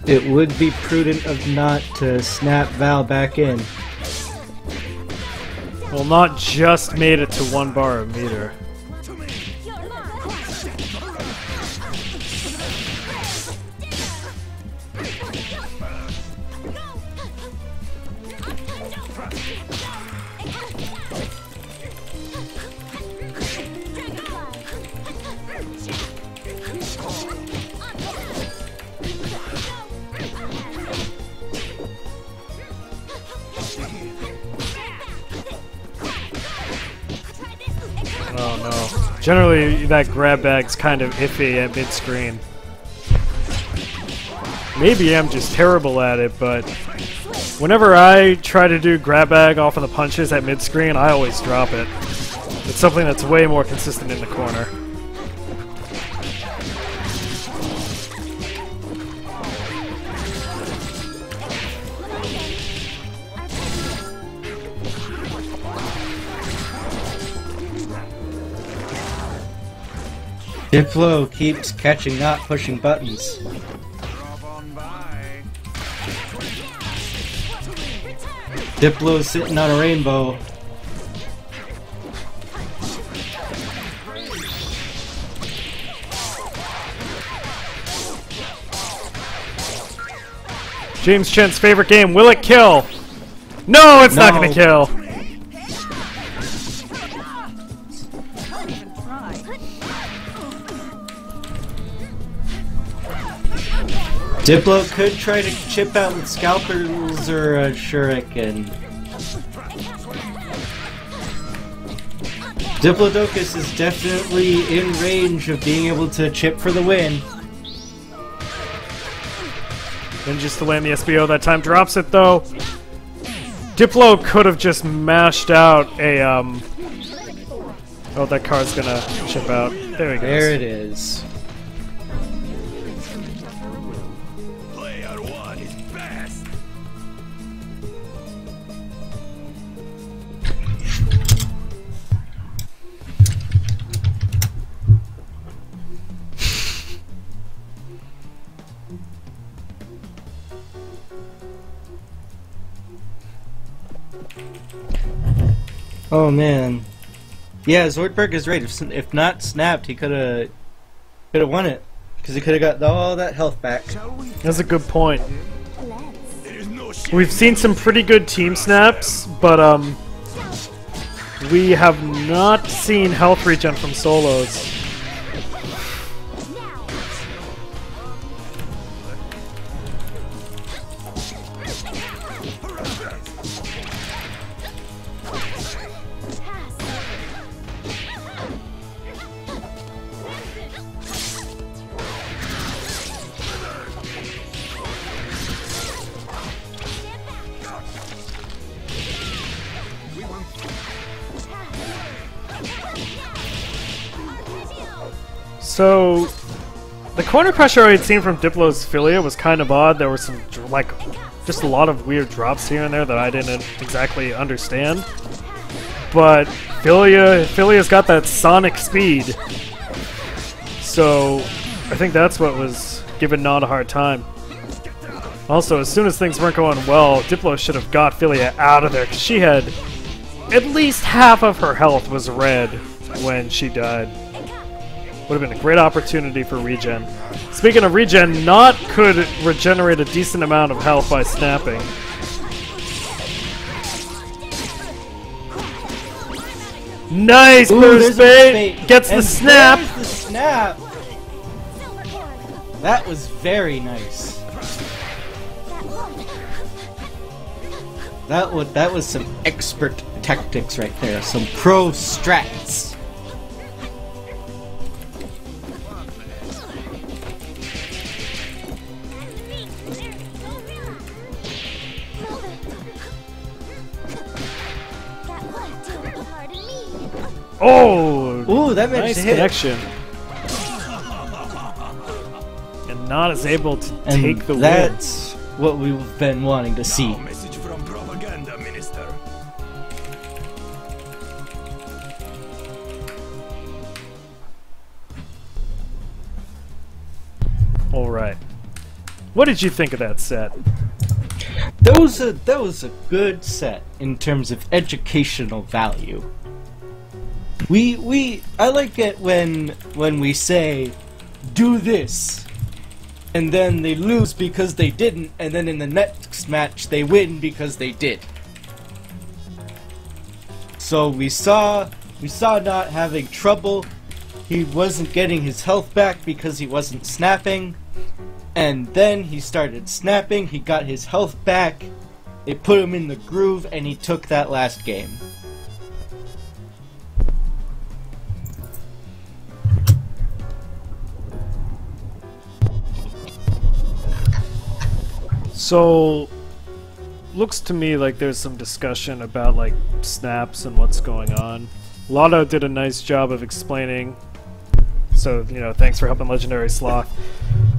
It would be prudent of not to snap Val back in. Well, not just made it to 1 bar a meter. Oh no. Generally, that grab bag's kind of iffy at mid-screen. Maybe I'm just terrible at it, but whenever I try to do grab bag off of the punches at mid-screen, I always drop it. It's something that's way more consistent in the corner. Diplo keeps catching, not pushing buttons. Diplo's sitting on a rainbow. James Chen's favorite game, will it kill? No, it's not gonna kill! Diplo could try to chip out with scalpers or a shuriken. Diplodocus is definitely in range of being able to chip for the win. Then just to land the SBO that time, drops it though. Diplo could have just mashed out a oh, that card's gonna chip out. There he goes. There it is. Oh man, yeah, Xortberg is right. If not snapped, he could have won it because he could have got all that health back. That's a good point. We've seen some pretty good team snaps, but we have not seen health regen from solos. So, the corner pressure I had seen from Diplo's Philia was kind of odd. There were some, like, just a lot of weird drops here and there that I didn't exactly understand. But Philia's got that sonic speed. So, I think that's what was giving Nod a hard time. Also, as soon as things weren't going well, Diplo should have got Philia out of there, because she had at least half of her health was red when she died. Would have been a great opportunity for regen. Speaking of regen, Nott could regenerate a decent amount of health by snapping. Nice Ooh, burst there's a bait! Gets the And snap! there's the snap! That was very nice. That was some expert tactics right there. Some pro strats. Oh! Ooh, that managed Nice to hit. connection. And not as able to And take the win. that's what we've been wanting to see. Now message from propaganda minister. Alright. What did you think of that set? That was a good set in terms of educational value. I like it when we say, do this, and then they lose because they didn't, and then in the next match they win because they did. So we saw not having trouble. He wasn't getting his health back because he wasn't snapping, and then he started snapping. He got his health back. They put him in the groove, and he took that last game. So, looks to me like there's some discussion about like snaps and what's going on. LOTO did a nice job of explaining, so you know, thanks for helping Legendary Sloth.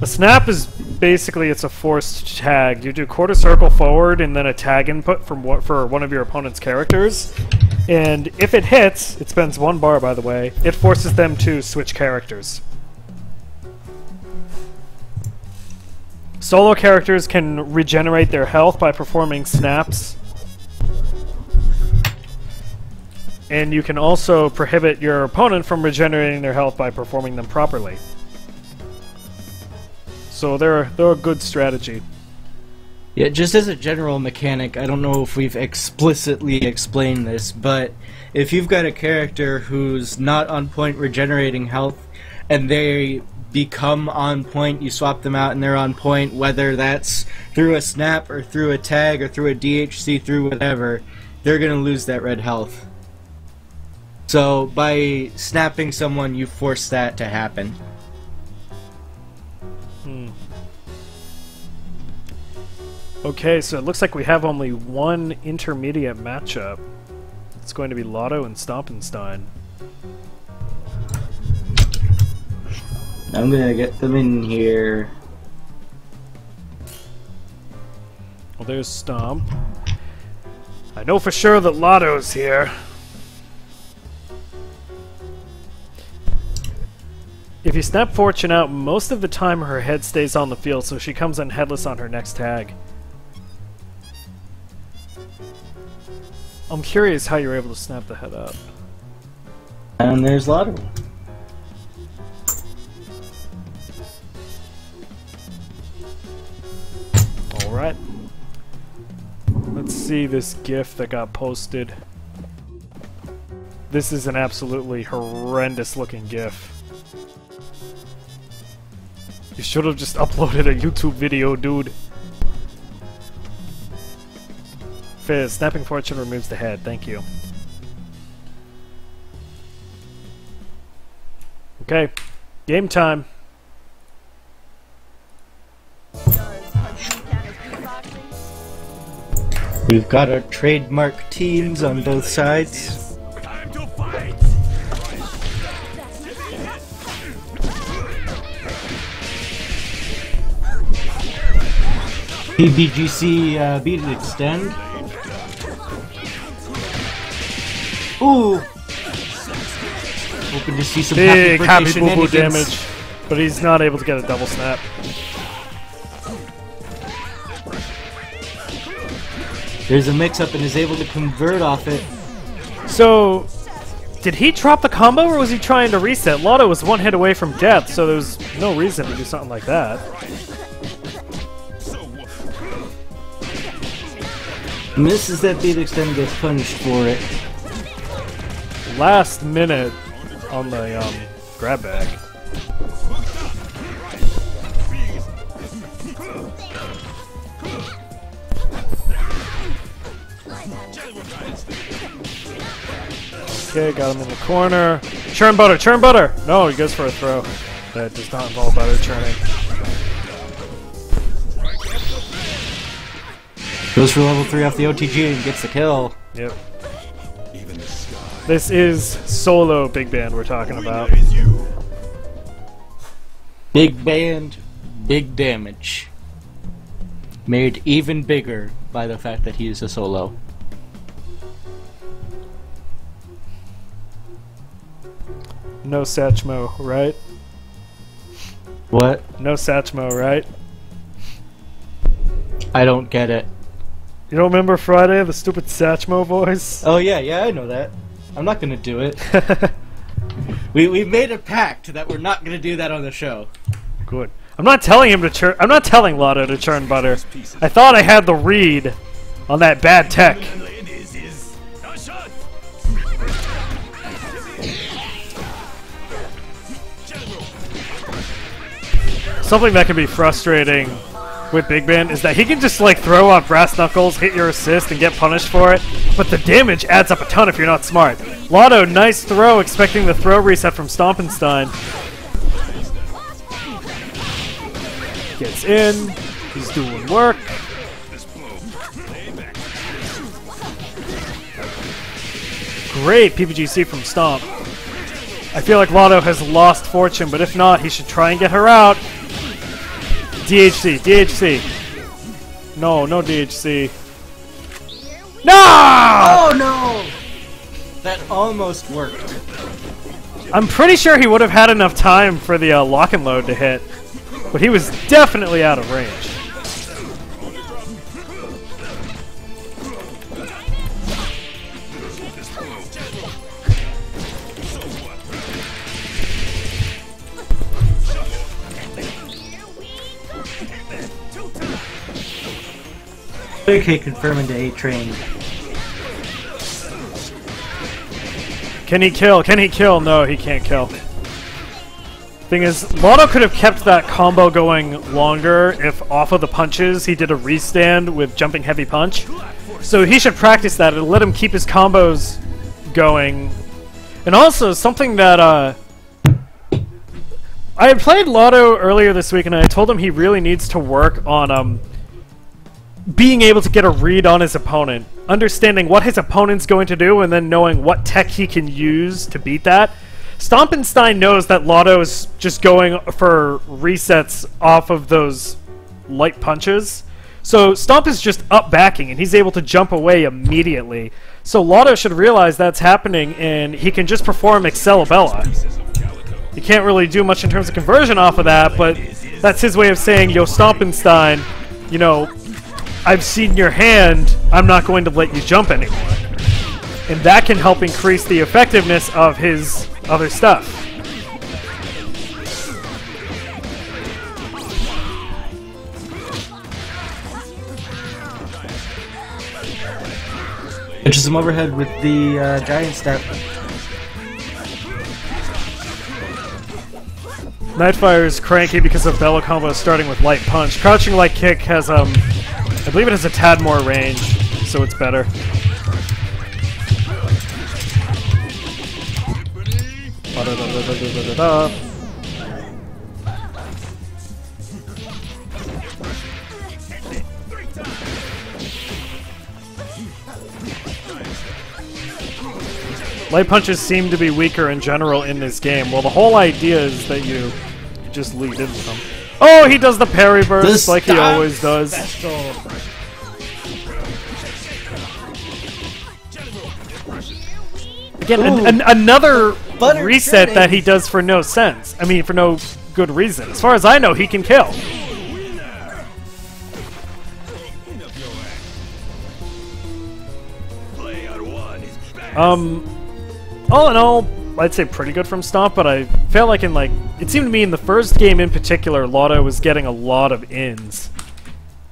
A snap is basically, it's a forced tag. You do quarter circle forward and then a tag input for one of your opponent's characters, and if it hits, it spends 1 bar by the way, it forces them to switch characters. Solo characters can regenerate their health by performing snaps. And you can also prohibit your opponent from regenerating their health by performing them properly. So they're a good strategy. Yeah, just as a general mechanic, I don't know if we've explicitly explained this, but if you've got a character who's not on point regenerating health, and they become on point, you swap them out and they're on point, whether that's through a snap or through a tag or through a DHC, through whatever, they're gonna lose that red health. So by snapping someone, you force that to happen. Okay, so it looks like we have only one intermediate matchup. It's going to be LOTO and Stompenstein. I'm gonna get them in here. Well, there's Stomp. I know for sure that LOTO's here. If you snap Fortune out, most of the time her head stays on the field, so she comes in headless on her next tag. I'm curious how you're able to snap the head up. And there's LOTO. Alright. Let's see this GIF that got posted. This is an absolutely horrendous looking GIF. You should have just uploaded a YouTube video, dude. Fizz, snapping fortune removes the head, thank you. Okay, game time. We've got our trademark teams on both sides. Time to fight. PBGC beat it extend. Ooh! Hoping to see some Big happy birthday boo boo shenanigans. damage, but he's not able to get a double snap. There's a mix-up and is able to convert off it. So, did he drop the combo or was he trying to reset? LOTO was 1 hit away from death, so there's no reason to do something like that. Misses that beat extend, gets punished for it. last minute on the grab bag. Okay, got him in the corner. Churn butter, churn butter! No, he goes for a throw. That does not involve butter churning. Goes for level 3 off the OTG and gets the kill. Yep. This is solo big band we're talking about. Big band, big damage. Made even bigger by the fact that he is a solo. No Satchmo, right? What? No Satchmo, right? I don't get it. You don't remember Friday, the stupid Satchmo voice? Oh yeah, I know that. I'm not gonna do it. we made a pact that we're not gonna do that on the show. Good. I'm not telling him to churn. I'm not telling LOTO to churn butter. I thought I had the read on that bad tech. Something that can be frustrating with Big Ben is that he can just like throw out brass knuckles, hit your assist, and get punished for it, but the damage adds up a ton if you're not smart. LOTO, nice throw, expecting the throw reset from Stompenstein. Gets in, he's doing work. Great PPGC from Stomp. I feel like LOTO has lost fortune, but if not, he should try and get her out. DHC, DHC. No, no DHC. No! Oh no! That almost worked. I'm pretty sure he would have had enough time for the lock and load to hit, but he was definitely out of range. Okay, confirming to A-Train. Can he kill? Can he kill? No, he can't kill. Thing is, LOTO could have kept that combo going longer if off of the punches he did a restand with jumping heavy punch. So he should practice that. It'll let him keep his combos going. And also, something that I had played LOTO earlier this week and I told him he really needs to work on being able to get a read on his opponent, understanding what his opponent's going to do, and then knowing what tech he can use to beat that. Stompenstein knows that LOTO is just going for resets off of those light punches. So Stomp is just up backing, and he's able to jump away immediately. So LOTO should realize that's happening, and he can just perform Excalibella. He can't really do much in terms of conversion off of that, but that's his way of saying, yo, Stompenstein, you know, I've seen your hand, I'm not going to let you jump anymore. And that can help increase the effectiveness of his other stuff. Pitches him overhead with the giant step. Nightfire is cranky because of Bellow combo starting with light punch. Crouching light kick has I believe it has a tad more range, so it's better. Light punches seem to be weaker in general in this game. Well, the whole idea is that you just lead into them. Oh, he does the parry burst like he always does. Special. Again, another Butter reset churning. that he does for no sense. I mean, for no good reason. As far as I know, he can kill. All in all, I'd say pretty good from Stomp, but I felt like it seemed to me in the first game in particular, LOTO was getting a lot of ins.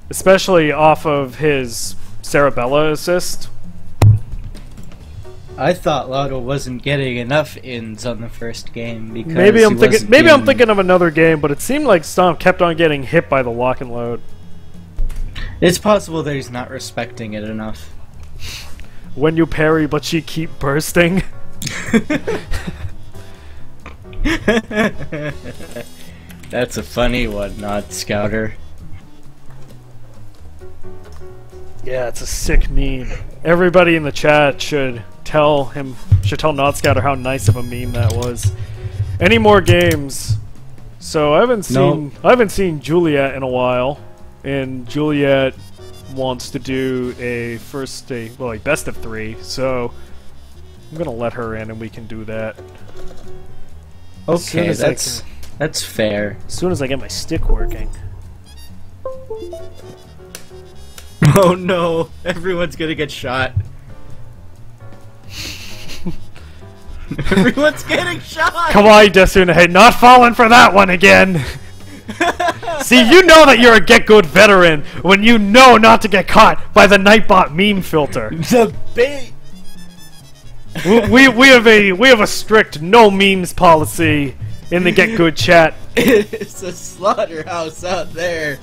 Especially off of his Cerebella assist. I thought LOTO wasn't getting enough ins on the first game because Maybe I'm he thinking. wasn't Maybe I'm being- thinking of another game, but it seemed like Stomp kept on getting hit by the lock and load. It's possible that he's not respecting it enough. When you parry, but she keep bursting. That's a funny one, not Scouter. Yeah, it's a sick meme. Everybody in the chat should tell Not Scouter how nice of a meme that was. Any more games? So I haven't seen Juliet in a while, and Juliet wants to do a best of 3. So I'm gonna let her in, and we can do that. Okay, that's fair. As soon as I get my stick working. Oh no, everyone's gonna get shot. Everyone's getting shot! Kawaii Desune, hey, not falling for that one again! See, you know that you're a Get Good veteran when you know not to get caught by the Nightbot meme filter. The bait! we have a strict no memes policy in the Get Good chat. It's a slaughterhouse out there.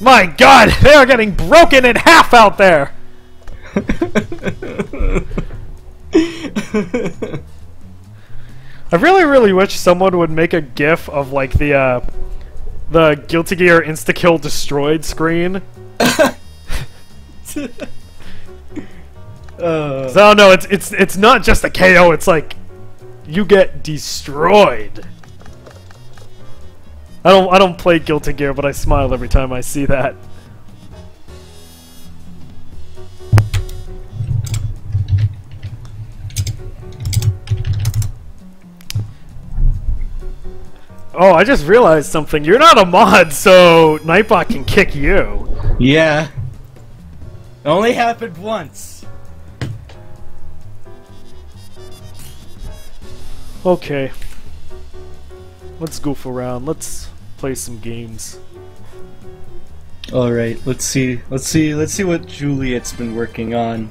My god, they are getting broken in half out there! I really wish someone would make a gif of like the Guilty Gear insta-kill destroyed screen. So, I don't know, it's not just a KO, it's like you get destroyed. I don't play Guilty Gear, but I smile every time I see that. Oh, I just realized something. You're not a mod, so Nightbot can kick you. Yeah. It only happened once. Okay. Let's goof around. Let's play some games. All right, let's see what Juliet's been working on.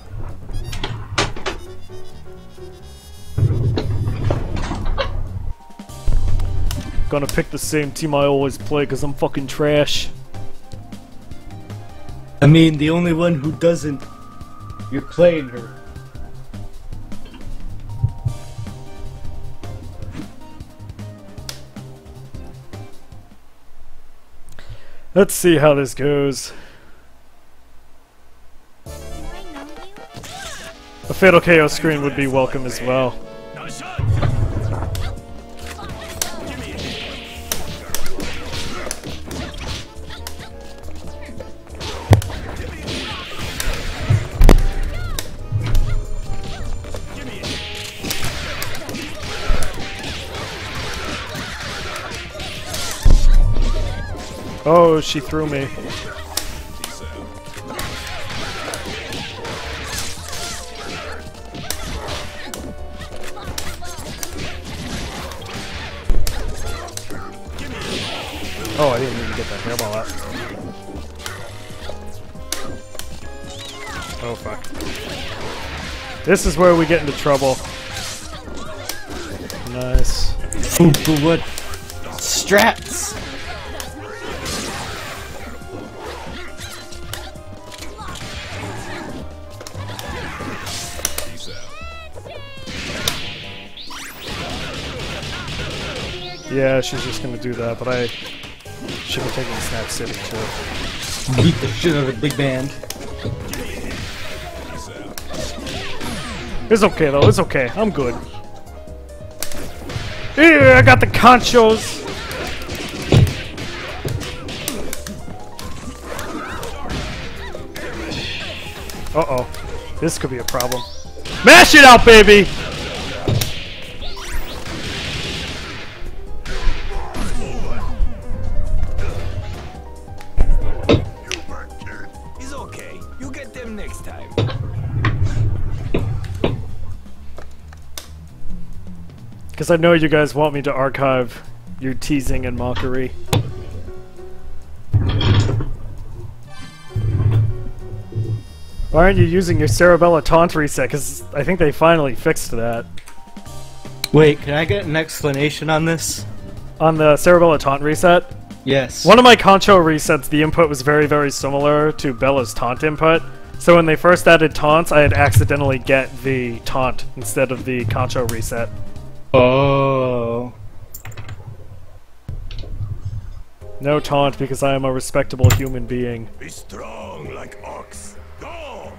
Gonna pick the same team I always play because I'm fucking trash. I mean, the only one who doesn't, you're playing her. Let's see how this goes. Do I know you? A Fatal KO screen would be welcome as well. Now shot. Give me a hit. Give me a hit. Oh, she threw me. Oh, I didn't even get that hairball out. Oh, fuck. This is where we get into trouble. Nice. Ooh, what? Strats! Yeah, she's just gonna do that, but I should have taken Snap City too. Beat the shit out of the big band. It's okay though, it's okay. I'm good. Yeah, I got the conchos. Uh-oh. This could be a problem. Mash it out, baby! It's okay. You get them next time. Because I know you guys want me to archive your teasing and mockery. Why aren't you using your Cerebella taunt reset? Because I think they finally fixed that. Wait, can I get an explanation on this? On the Cerebella taunt reset? Yes. One of my Concho resets, the input was very, very similar to Bella's taunt input. So when they first added taunts, I had accidentally get the taunt instead of the Concho reset. Oh. No taunt because I am a respectable human being. Be strong like ox. Go!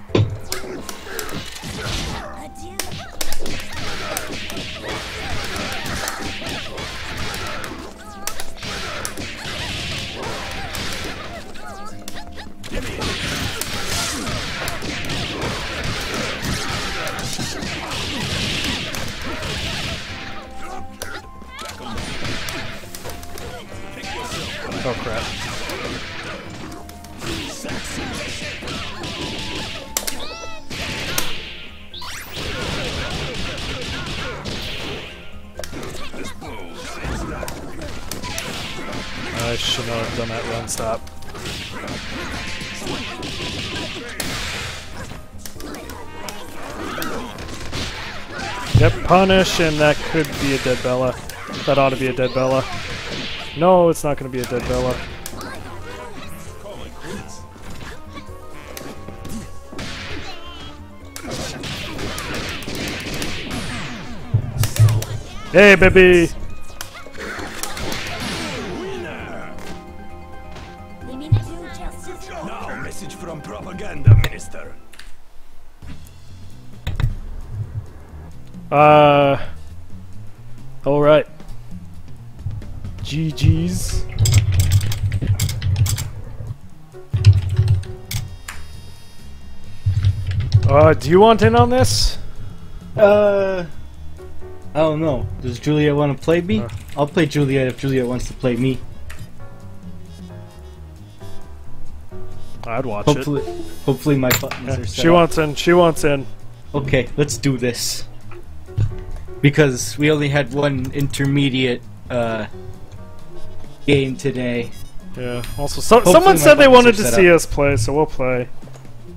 Oh crap. I should not have done that run stop. Yep, punish, and that could be a dead Bella. That ought to be a dead Bella. No, it's not going to be a dead Bella. Hey, baby! Now, message from propaganda minister. Alright. GG's. Do you want in on this? I don't know. Does Juliet want to play me? I'll play Juliet if Juliet wants to play me. I'd watch Hopefully my buttons are set She up. wants in. She wants in. Okay, let's do this. Because we only had one intermediate game today. Yeah. Also, Hopefully someone my said they buttons wanted are to set see up. us play, so we'll play.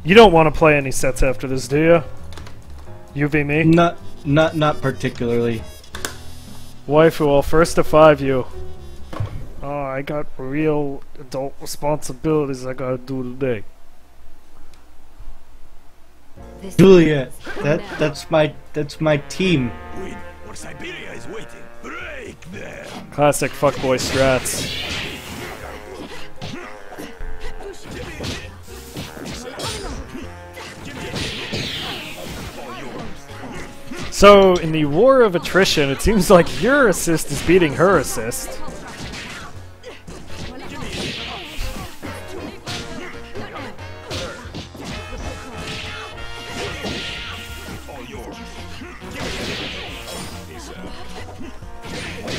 You don't want to play any sets after this, do you? You v me? Not particularly. Waifu, well, first to 5 you. Oh, I got real adult responsibilities I gotta do today. Juliet, that's my team. Win, or Siberia is waiting. Break them. Classic fuckboy strats. So, in the war of attrition, it seems like your assist is beating her assist.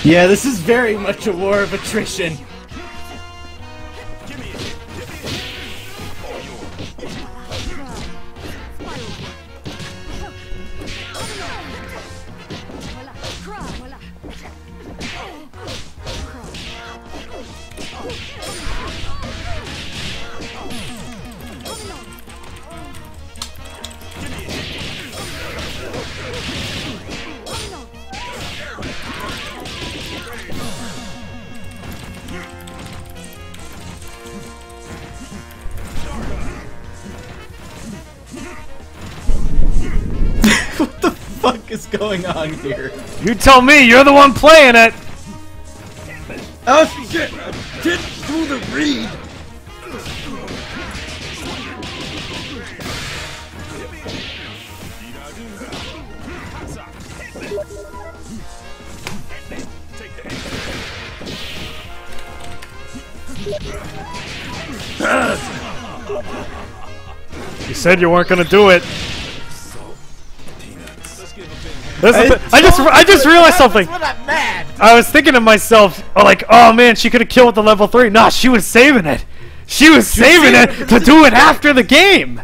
Yeah, this is very much a war of attrition. What the fuck is going on here? You tell me, you're the one playing it! Oh shit! I didn't do the read! You said you weren't gonna do it. I just realized something. That's what I'm mad! I was thinking to myself, oh man, she could have killed with the level 3. Nah, she was saving it. She was saving it to do it after the game.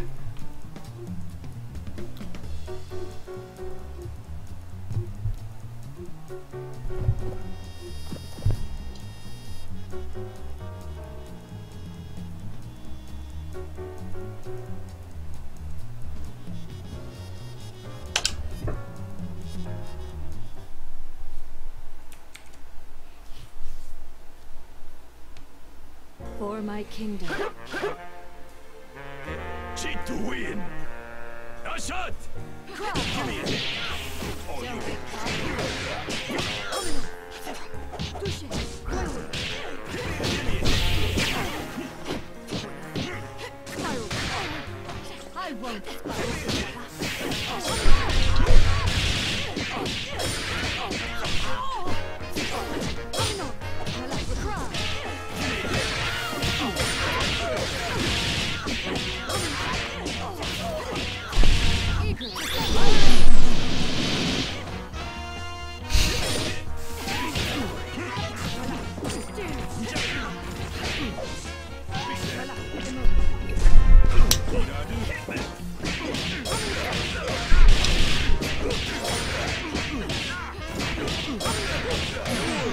For my kingdom. Cheat to win. A shot. Give me it. Oh, you. I won't.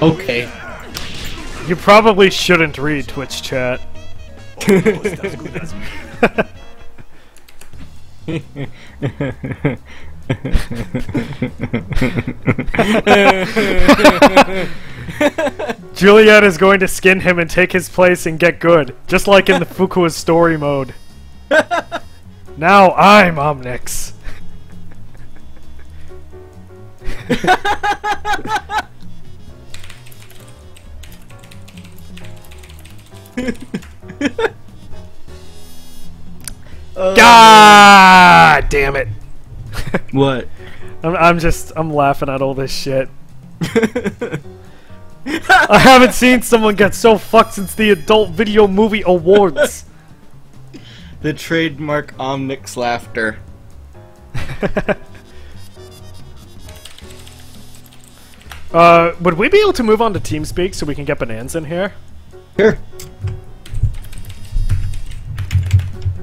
Okay. You probably shouldn't read Twitch chat. Almost as good as Juliet is going to skin him and take his place and get good, just like in the Fukua's story mode. Now I'm Omnyx. God damn it! What? I'm laughing at all this shit. I haven't seen someone get so fucked since the Adult Video Movie Awards. The trademark Omnyx laughter. Would we be able to move on to TeamSpeak so we can get Bonanza in here? Here.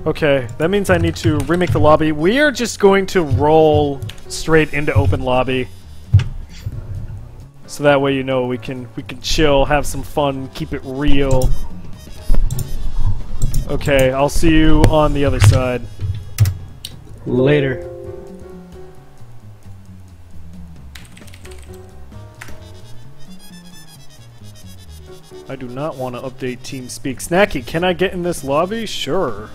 Okay, that means I need to remake the lobby. We are just going to roll straight into open lobby. So that way, you know, we can chill, have some fun, keep it real. Okay, I'll see you on the other side. Later. I do not want to update TeamSpeak. Snacky, can I get in this lobby? Sure.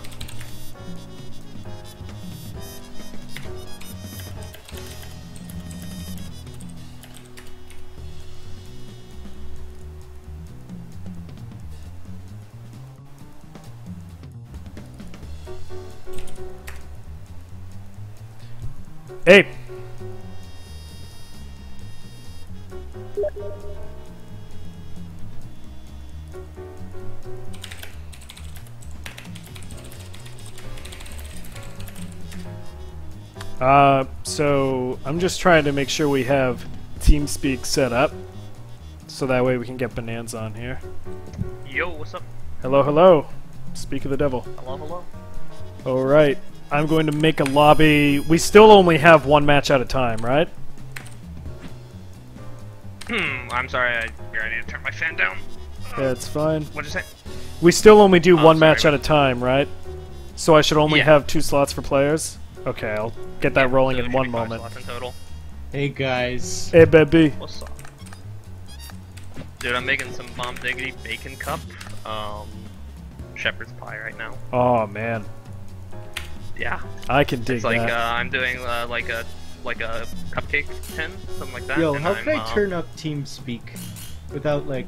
Hey! So I'm just trying to make sure we have TeamSpeak set up, so that way we can get Bonanza on here. Yo, what's up? Hello, hello. Speak of the devil. Hello, hello. Alright, I'm going to make a lobby. We still only have one match at a time, right? I'm sorry, I need to turn my fan down. Yeah, it's fine. What'd you say? We still only do one sorry, match at a time, right? So I should only Yeah. have 2 slots for players? Okay, I'll get that rolling So in there one should be 5 moment. slots in total. Hey guys. Hey, baby. What's up? Dude, I'm making some Bomb Diggity Bacon Cup, shepherd's pie right now. Oh, man. Yeah. I can dig It's like, that. I'm doing, like a cupcake tin, something like that. Yo, and how can I'm, I turn up TeamSpeak without like?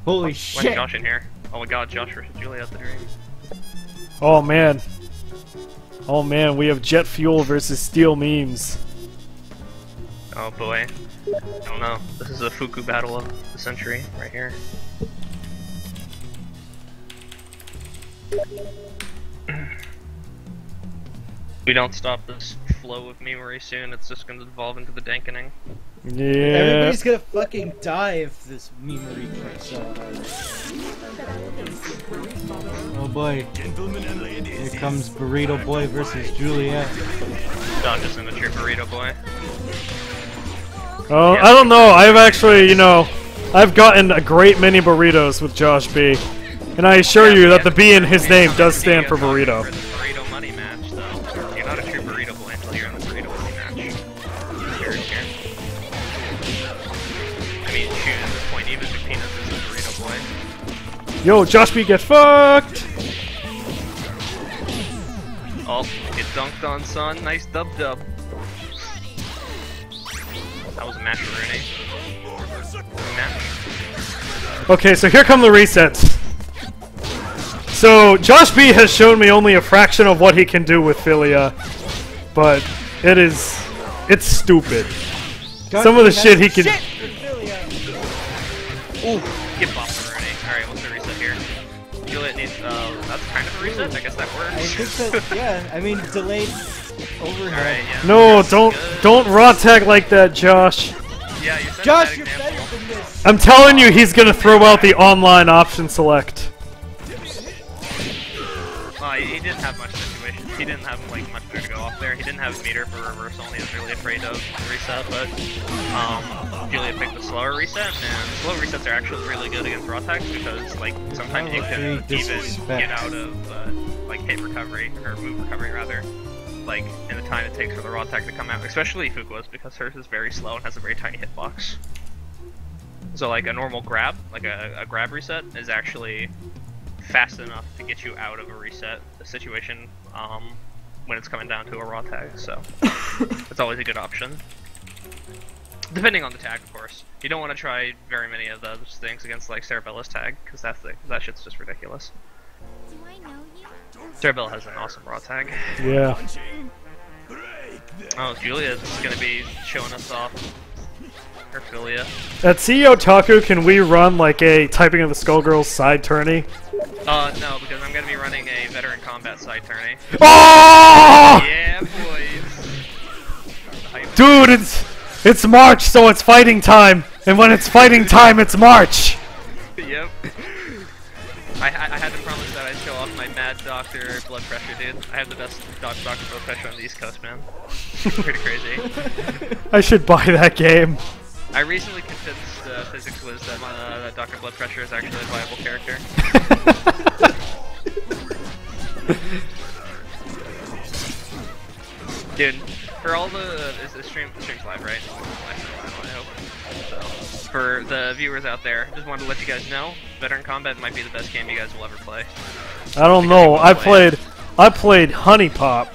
Holy Let shit! Josh in here. Oh my god, Josh versus Juliet the Dream. Oh, man. Oh, man, we have Jet Fuel versus Steel Memes. Oh boy. I don't know. This is a Fuku battle of the century, right here. We don't stop this flow of memery soon, it's just gonna devolve into the dankening. Yeah. Everybody's gonna fucking die if this memery keeps up. Oh boy. Gentlemen and ladies. Here comes Burrito Boy versus Juliet. Josh is in the true burrito boy. Oh, Yeah. I don't know. I've actually, you know, I've gotten a great many burritos with Josh B. And I assure you that the B in his name does stand for burrito. For the burrito money match, though. You're not a true burrito boy until you're in the burrito money match. Serious here. I mean, shoot, at this point, even McPenis is a burrito boy. Yo, Josh B, get fucked! Oh, get dunked on, son. Nice dub-dub. That was a match for Renee. Match. Okay, so here come the resets. So, Josh B has shown me only a fraction of what he can do with Philia, but it's stupid. Some of the shit he can... Ooh, get buffed for Renee. Alright, what's the reset here? Juliet needs, that's kind of a reset? I guess that works. I think that, yeah, I mean, delayed overhead. Alright, yeah. No, don't raw tag like that, Josh. Yeah, you said Josh, that you're example. better than this! I'm telling you, he's gonna throw out the online option select. He didn't have much situation. He didn't have like much to go off there. He didn't have meter for reversal, and he was really afraid of reset. But Julia picked the slower reset, and slow resets are actually really good against raw tags because like sometimes you can even get out of like hit recovery or move recovery rather, like in the time it takes for the raw tag to come out. Especially Fukuo's because hers is very slow and has a very tiny hitbox. So like a normal grab, like a grab reset, is actually fast enough to get you out of a reset situation when it's coming down to a raw tag, so it's always a good option. Depending on the tag, of course. You don't want to try very many of those things against like Cerebella's tag, because that shit's just ridiculous. Do I know you? Cerebella has an awesome raw tag. Yeah. Oh, Julia's gonna be showing us off her Philia. At CEO Taku, can we run like a Typing of the Skullgirls side tourney? No, because I'm gonna be running a veteran combat side tourney. Oh! Yeah, boys. Dude, it's March, so it's fighting time, and when it's fighting time, it's March. Yep. I had to promise that I'd show off my Mad Doctor blood pressure, dude. I have the best Doctor blood pressure on the East Coast, man. Pretty crazy. I should buy that game. I recently convinced Physics Wiz that Dr. Blood Pressure is actually a viable character. Dude, for all the stream's live, right? Live for a while, I hope. So, for the viewers out there, just wanted to let you guys know, Veteran Combat might be the best game you guys will ever play. I don't know. I played Honey Pop.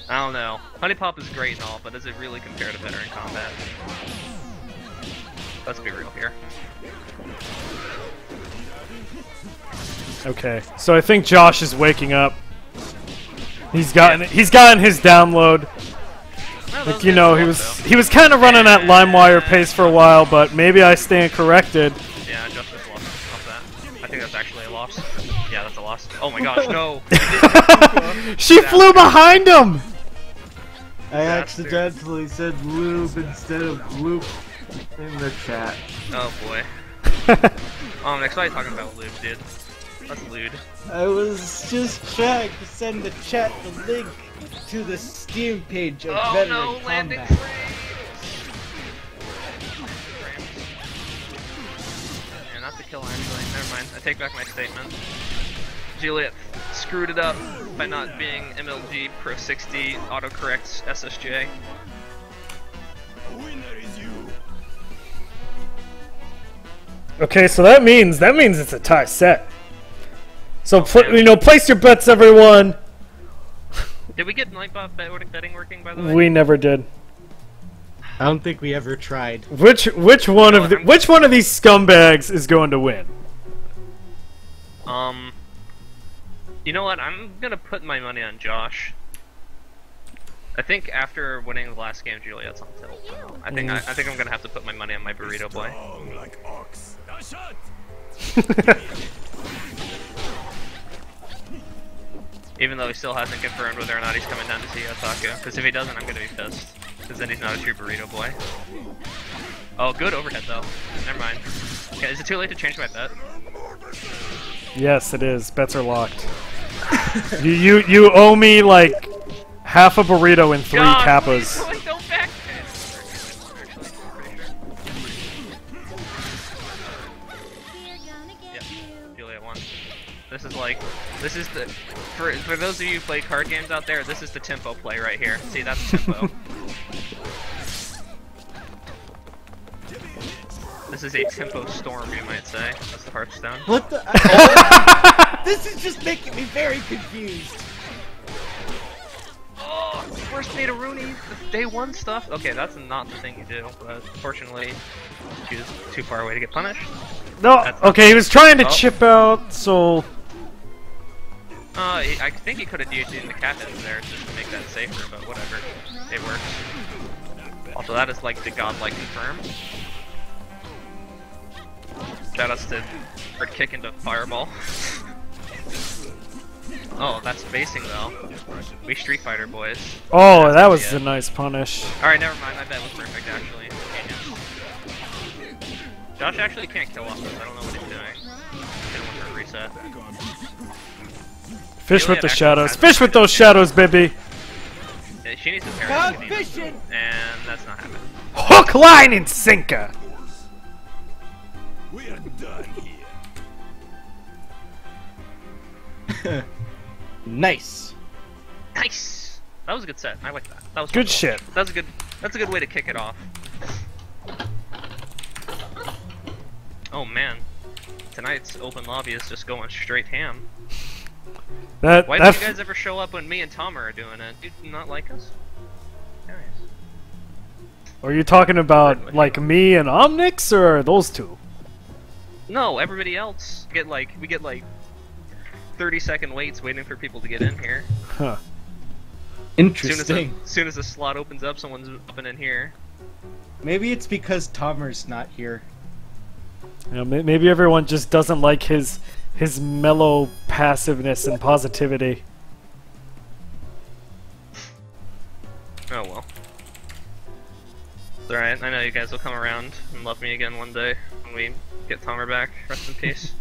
I don't know. Honey Pop is great and all, but does it really compare to Veteran Combat? Let's be real here. Okay, so I think Josh is waking up. He's gotten his download. Well, Like, you know, he was kind of running at LimeWire pace for a while, but maybe I stand corrected. Yeah, Justice lost off that. I think that's actually a loss. Yeah, that's a loss. Oh my gosh, no! She flew behind him. I accidentally said lube instead of loop in the chat. Oh boy. Omnyx, why are you talking about lewd, dude? That's lewd. I was just trying to send the chat the link to the Steam page of Oh Veteran no, landing Combat. Yeah, not the kill actually. Never mind. I take back my statement. Juliet screwed it up by not being MLG Pro 60 autocorrect SSJ. Winner is you. Okay, so that means it's a tie set. So man. place your bets, everyone. Did we get Nightbot betting working, by the way? We never did. I don't think we ever tried. Which one of these scumbags is going to win? You know what? I'm gonna put my money on Josh. I think after winning the last game, Juliet's on tilt. I think I'm gonna have to put my money on my burrito boy. Strong like ox. A shot. Even though he still hasn't confirmed whether or not he's coming down to see Otaku. Because if he doesn't, I'm gonna be pissed. Because then he's not a true burrito boy. Oh, good overhead though. Never mind. Okay, is it too late to change my bet? Yes, it is. Bets are locked. you owe me like half a burrito and 3 kappas. Please, don't back. We're gonna get Yep, you. Juliet won. This is the for those of you who play card games out there, this is the tempo play right here. See, that's tempo. This is a tempo storm, you might say. That's the Hearthstone. What the? This is just making me very confused. Oh, first made a Rooney, the day one stuff. Okay, that's not the thing you do, but fortunately, she was too far away to get punished. No, okay, he was trying to chip out, so... I think he could have DH'd in the captains there just to make that safer, but whatever. It works. Also, that is like the godlike confirm. Shout outs to Bird Kick into Fireball. Oh, that's spacing though. We Street Fighter boys. Oh, that was a nice punish. Alright, never mind. My bet was perfect actually. Genius. Josh actually can't kill off this. I don't know what he's doing. Didn't want her to reset. Fish with the shadows. Fish with those shadows, baby. Yeah, she needs to parry. Fishing! And that's not happening. Hook, line, and sinker. We are done here. Nice. Nice. That was a good set. I like that. That was Good cool. shit. That's a good way to kick it off. Oh man. Tonight's open lobby is just going straight ham. Why don't you guys ever show up when me and Tom are doing it? Do you not like us? Nice. Are you talking about like me and Omnyx, or those two? No, everybody else we get like 30-second waits waiting for people to get in here. Huh. Interesting. As soon as the slot opens up, someone's upping in here. Maybe it's because Tomer's not here. You know, maybe everyone just doesn't like his mellow passiveness and positivity. Oh well. It's alright, I know you guys will come around and love me again one day when we get Tomer back. Rest in peace.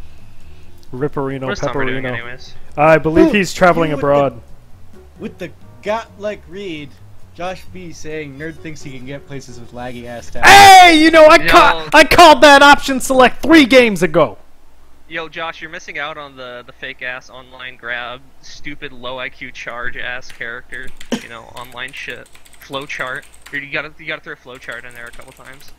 Ripperino, What's Tomer doing Pepperino. anyways? I believe he's traveling abroad. With the godlike read, Josh B saying nerd thinks he can get places with laggy ass tabs. Hey, you know, I called that option select 3 games ago. Yo, Josh, you're missing out on the fake ass online grab, stupid low IQ charge ass character, you know, online shit. Flowchart. You gotta throw flowchart in there a couple times.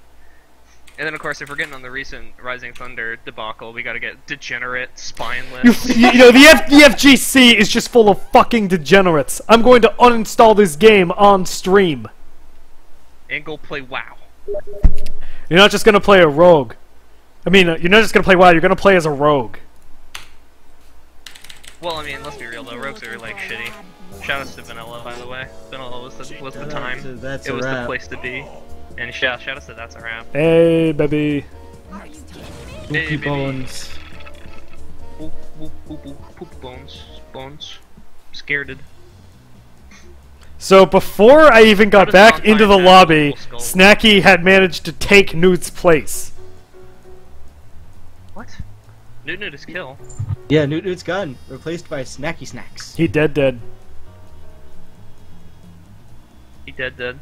And then of course, if we're getting on the recent Rising Thunder debacle, we gotta get degenerate, spineless. You know, the FGC is just full of fucking degenerates. I'm going to uninstall this game on stream. And go play WoW. You're not just gonna play a rogue. I mean, you're not just gonna play WoW, you're gonna play as a rogue. Well, I mean, let's be real though, rogues are like shitty. Shoutouts to Vanilla, by the way. Vanilla was the time. It was the place to be. And shoutouts to That's a Wrap. Hey, baby. Spooky bones. Poop bones. Scareded. So before I even got back into the lobby, Skull. Snacky had managed to take Newt's place. What? Newt is kill. Yeah, Newt's gone. Replaced by Snacky Snacks. He dead. He dead.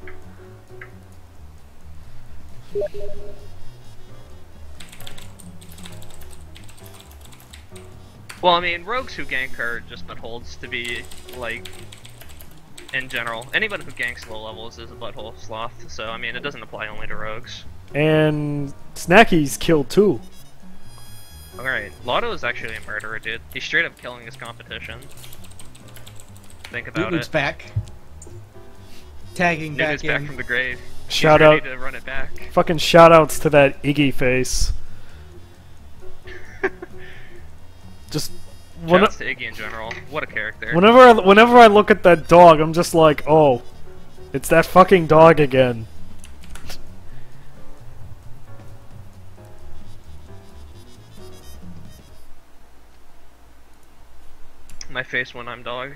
Well, I mean, rogues who gank are just buttholes to be, like, in general. Anybody who ganks low levels is a butthole sloth, so, I mean, it doesn't apply only to rogues. And Snacky's killed too. Alright, LOTO is actually a murderer, dude. He's straight up killing his competition. Think about Newt's it. back. Tagging Newt's back back in. from the grave. Shout He's out. ready to run it back. Fucking shoutouts to that Iggy face. Just Shoutouts to Iggy in general. What a character. whenever I look at that dog, I'm just like, oh, it's that fucking dog again. My face when I'm dog.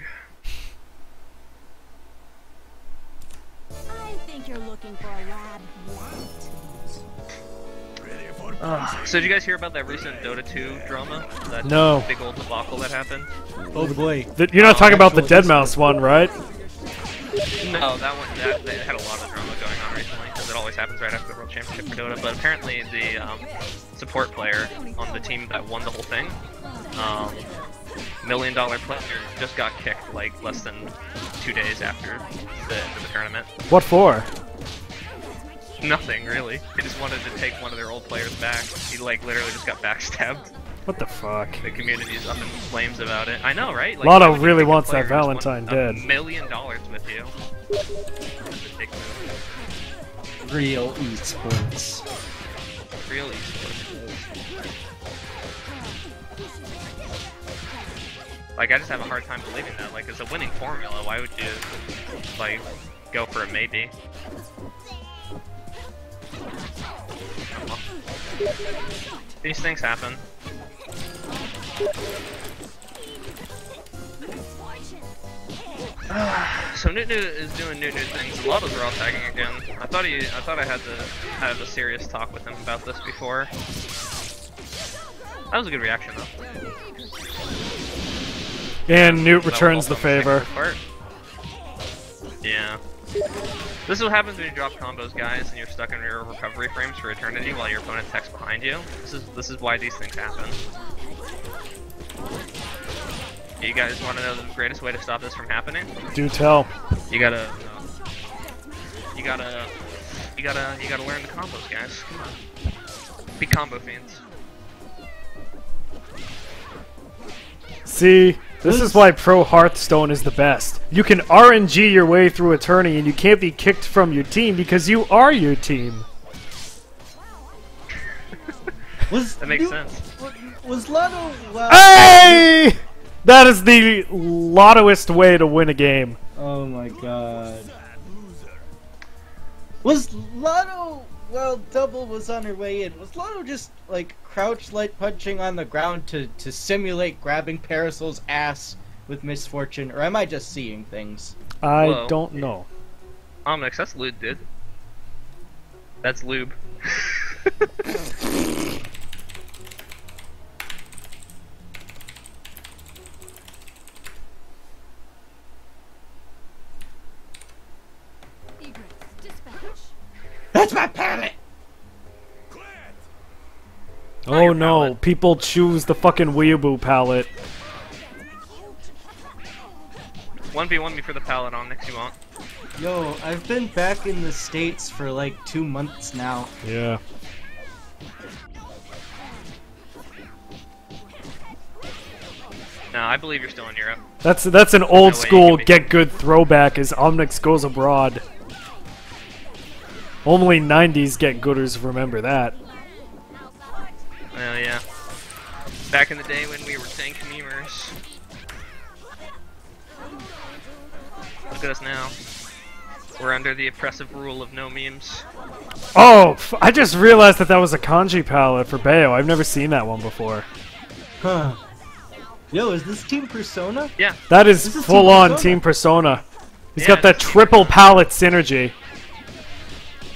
I think you're looking for a lab. Ready for So did you guys hear about that recent Dota 2 drama? That No. big old debacle that happened? Oh boy. You're not talking about the Deadmau5 one, right? No, that one, that had a lot of drama going on recently, because it always happens right after the World Championship for Dota, but apparently the support player on the team that won the whole thing, $1 million player, just got kicked like less than 2 days after the end of the tournament. What for? Nothing, really. They just wanted to take one of their old players back. He, like, literally just got backstabbed. What the fuck? The community's up in flames about it. I know, right? Like, Lotto why would you really take a wants player that who just Valentine won dead. $1 million with you. Ridiculous. Real esports. Real esports. Like, I just have a hard time believing that. Like, it's a winning formula. Why would you, like, go for a maybe? These things happen. So Nunu is doing Nunu things. A lot of us are all tagging again. I thought I had to have a serious talk with him about this before. That was a good reaction though. And Newt returns the favor. Yeah. This is what happens when you drop combos, guys, and you're stuck in your recovery frames for eternity while your opponent techs behind you. This is why these things happen. You guys want to know the greatest way to stop this from happening? Do tell. You gotta learn the combos, guys. Come on. Be combo fiends. See, this is why Pro Hearthstone is the best. You can RNG your way through a tourney and you can't be kicked from your team because you are your team. That makes sense. Was Lotto... Well, Hey! That is the lottoist way to win a game. oh my god. Was Lotto... Well, Double was on her way in. Was Lotto just, like, crouch light punching on the ground to simulate grabbing Parasol's ass with misfortune? Or am I just seeing things? I Whoa. don't know. Omnyx, that's lube, dude. That's lube. That's my pallet! Oh no, people choose the fucking Weeaboo palette. 1v1 me for the pallet, Omnyx, you want? Yo, I've been back in the States for like 2 months now. Yeah. No, I believe you're still in Europe. That's an old No way you school can be. Get Good throwback as Omnyx goes abroad. Only 90s Get Gooders remember that. Oh yeah. Back in the day when we were tank memers. Look at us now. We're under the oppressive rule of no memes. Oh, I just realized that was a kanji palette for Bayo. I've never seen that one before. Huh. Yo, is this Team Persona? Yeah. That is This is full Team on Persona. Team Persona. He's Yeah, got that it's Team triple Persona. palette synergy.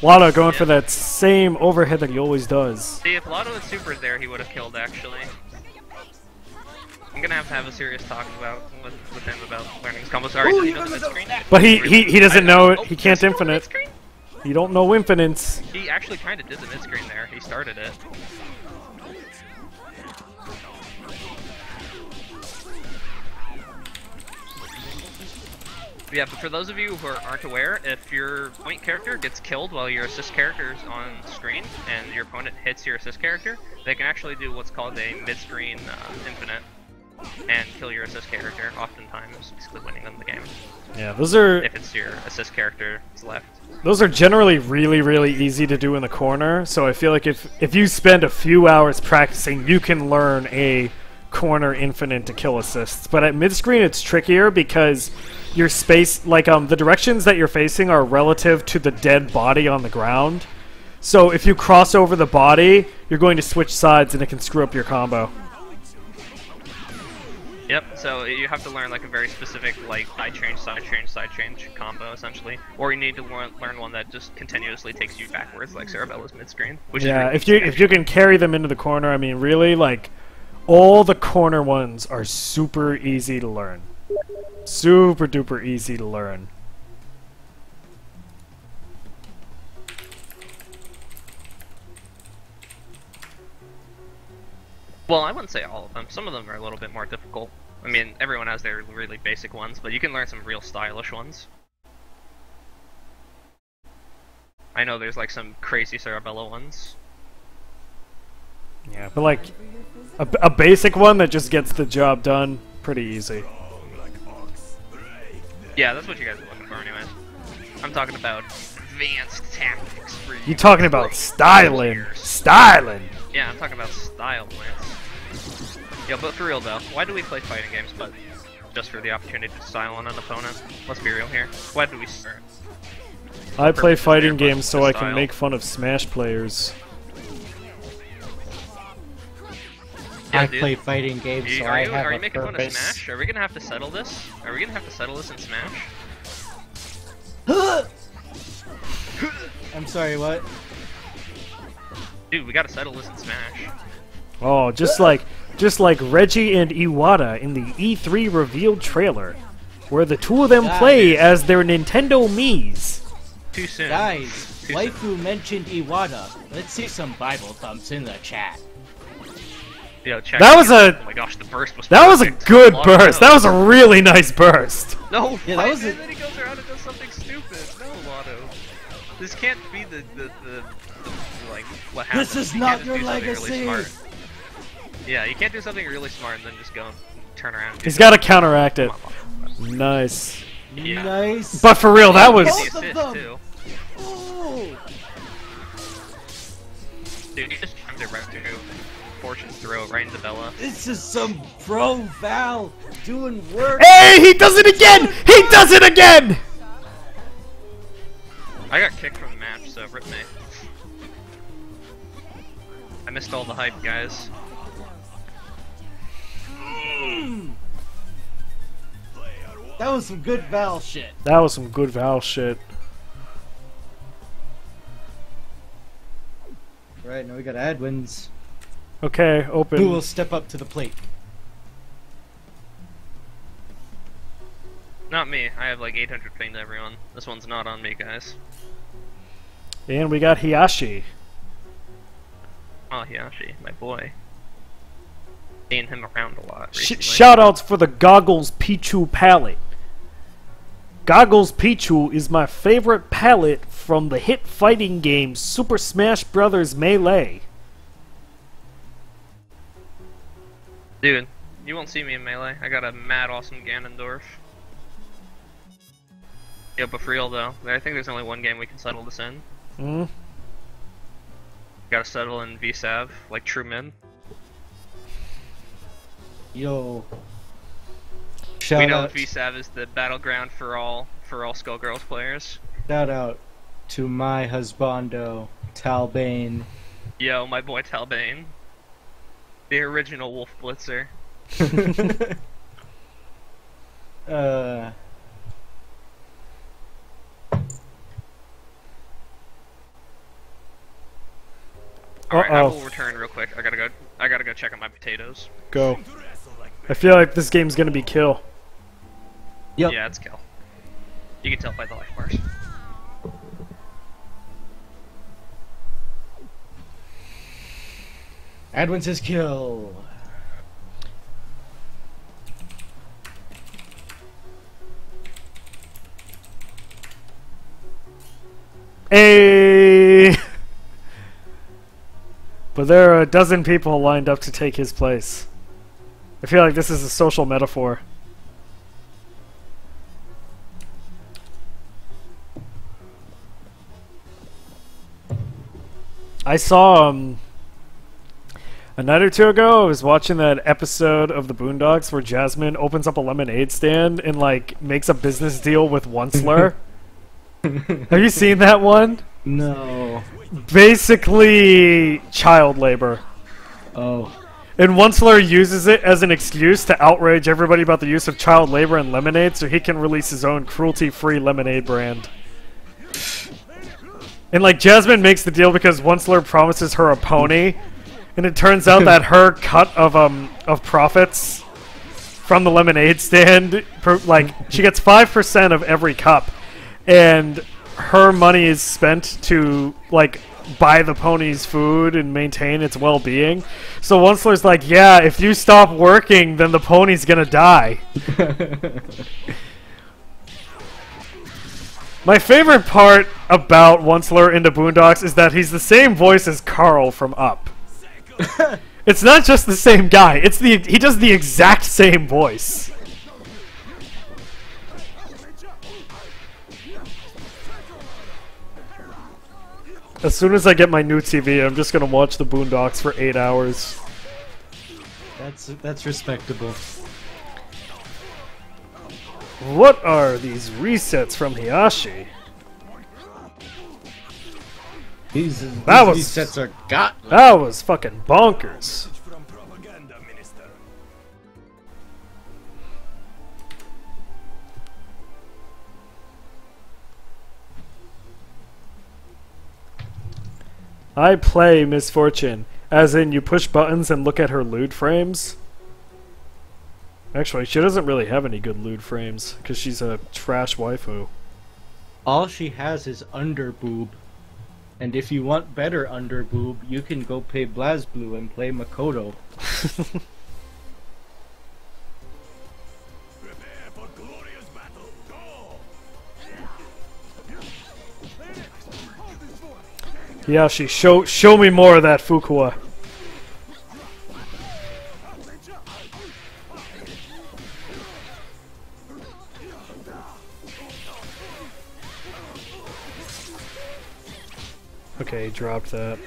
Lotto going for that same overhead that he always does. See, if Lotto had supers there, he would have killed, actually. I'm gonna have a serious talk with him about learning his combos. Sorry, Ooh, does he you know the guys are mid-screen? But he doesn't know it. Oh, He can't does know the infinite. mid-screen? You don't know infinites. He actually kind of did the mid-screen there. He started it. Yeah, but for those of you who aren't aware, if your point character gets killed while your assist character is on screen, and your opponent hits your assist character, they can actually do what's called a mid-screen infinite, and kill your assist character, oftentimes basically winning them the game, Yeah, those are if it's your assist character that's left. those are generally really easy to do in the corner. So I feel like if you spend a few hours practicing, you can learn a corner infinite to kill assists. But at mid screen, it's trickier because your space, like the directions that you're facing, are relative to the dead body on the ground. So if you cross over the body, you're going to switch sides, and it can screw up your combo. Yep, so you have to learn like a very specific like side change combo essentially, or you need to learn one that just continuously takes you backwards like Cerebella's mid-screen. Which Yeah, is if you can carry them into the corner, I mean, really, like all the corner ones are super easy to learn, super duper easy to learn. Well, I wouldn't say all of them. Some of them are a little bit more difficult. I mean, everyone has their really basic ones, but you can learn some real stylish ones. I know there's like some crazy Cerebella ones. Yeah, but like a basic one that just gets the job done, pretty easy. Yeah, that's what you guys are looking for anyways. I'm talking about advanced tactics for you. You talking about styling? Styling. Yeah, I'm talking about style plants. Yo, but for real though, why do we play fighting games but just for the opportunity to style on an opponent? Let's be real here. Why do we start? I play fighting there, games so I can style. make fun of Smash players. Yeah, I dude. play fighting games, so I have are you a making fun of purpose. Smash? Are we gonna have to settle this? Are we gonna have to settle this in Smash? I'm sorry, what? Dude, we gotta settle this in Smash. Oh, just like Reggie and Iwata in the E3 revealed trailer, where the two of them play as their Nintendo Miis. Too soon. Guys, Too Waifu mentioned Iwata. Let's see some Bible thumps in the chat. Yo, check That was it. a- Oh my gosh, the burst was That was a perfect. good Lot of burst. no. That was a really nice burst. No, Yeah, why? that was And a- then he goes around and does something stupid. No, Lotto. This can't be the like what happens. This is You not can't just your do something really legacy. smart. Yeah, you can't do something really smart and then just go and turn around. And do He's got to something. counteract it. Come on, Nice. Yeah. Nice. But for real, that was... Get Both the of assist, them. too. Ooh. Dude, he just timed it right through Fortune's throw right into Bella. This is some pro Val doing work. Hey, he does it again! He does it again! I got kicked from the match, so rip me. I missed all the hype, guys. That was some good Val shit. That was some good Val shit. Right, now we got Adwins. Okay, Who open. will step up to the plate? Not me. I have like 800 ping to everyone. This one's not on me, guys. And we got Hiyashi. Oh, Hiyashi, my boy. Seeing him around a lot recently. Shoutouts for the Goggles Pichu palette. Goggles Pichu is my favorite palette from the hit fighting game Super Smash Bros. Melee. Dude, you won't see me in Melee. I got a mad awesome Ganondorf. Yeah, but for real though, I think there's only one game we can settle this in. Hmm? Gotta settle in VSAV, like true men. Yo. We Shout know out, VSAV is the battleground for all Skullgirls players. shout out to my husbando, Talbane. Yo, my boy Talbane. The original Wolf Blitzer. Alright, I will return real quick. I gotta go check on my potatoes. Go. I feel like this game's gonna be kill. Yep. Yeah, it's kill. You can tell by the life bars. Adwins his kill. Hey! But there are a dozen people lined up to take his place. I feel like this is a social metaphor. I saw, a night or two ago, I was watching that episode of the Boondocks where Jasmine opens up a lemonade stand and, like, makes a business deal with Onceler. Have you seen that one? No. Basically, child labor. Oh. And Onceler uses it as an excuse to outrage everybody about the use of child labor in lemonade so he can release his own cruelty-free lemonade brand. And, like, Jasmine makes the deal because Onceler promises her a pony, and it turns out that her cut of profits from the lemonade stand, she gets 5% of every cup, and her money is spent to, like, buy the pony's food and maintain its well-being. So Onceler's like, yeah, if you stop working, then the pony's gonna die. My favorite part about Onceler in the Boondocks is that he's the same voice as Carl from Up. It's not just the same guy. He does the exact same voice. As soon as I get my new TV, I'm just gonna watch the Boondocks for 8 hours. That's respectable. What are these resets from Hiyashi? These That sets are godlike. That was fucking bonkers. From propaganda, Minister. I play Misfortune, as in you push buttons and look at her lewd frames. Actually, she doesn't really have any good lewd frames, because she's a trash waifu. All she has is underboob. And if you want better underboob, you can go pay BlazBlue and play Makoto. Prepare for glorious battle. Go! Hiyashi, show me more of that Fuqua. Okay, he dropped that.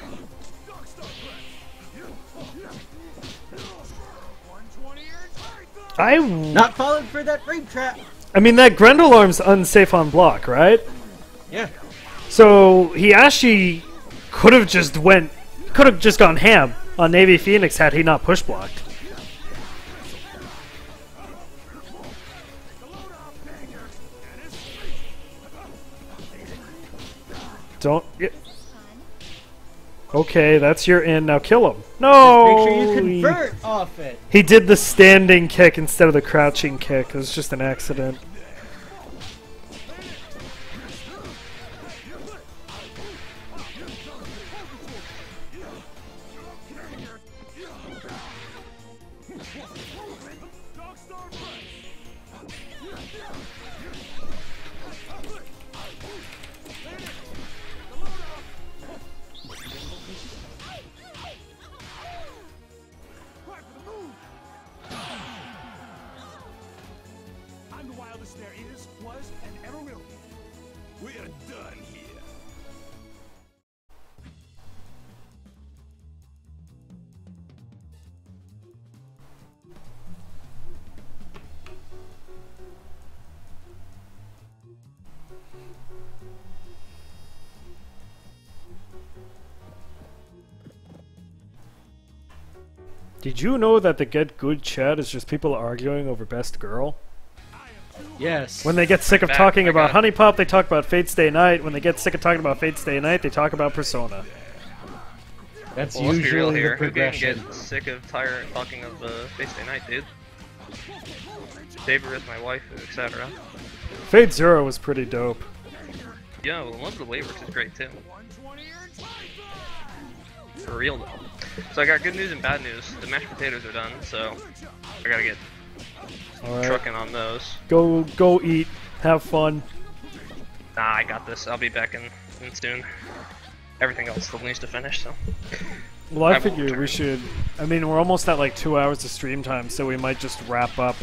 Not falling for that rape trap! I mean, that Grendel arm's unsafe on block, right? Yeah. So Hiyashi could have just gone ham on Navy Phoenix had he not push blocked. Don't. Okay, that's your in. Now kill him. No. Make sure you convert off it. He did the standing kick instead of the crouching kick. It was just an accident. I'm the wildest there is, was, and ever will be. We are done here. Did you know that the Get Good chat is just people arguing over best girl? Yes. When they get sick of Back, talking my about God. Honey Pop, they talk about Fate Stay Night. When they get sick of talking about Fate Stay Night, they talk about Persona. That's Well, let's be real usually the here. Who can progression. get sick of talking of Face Day Night, dude? Saber is my wife, etc. Fate Zero was pretty dope. Yeah, well, Ones of the Wayward is great too. For real though. So I got good news and bad news. The mashed potatoes are done, so I gotta get Alright. trucking on those. Go eat. Have fun. Nah, I got this. I'll be back in soon. Everything else still needs to finish, so. Well, I I won't figure we return. should. I mean, we're almost at like 2 hours of stream time, so we might just wrap up.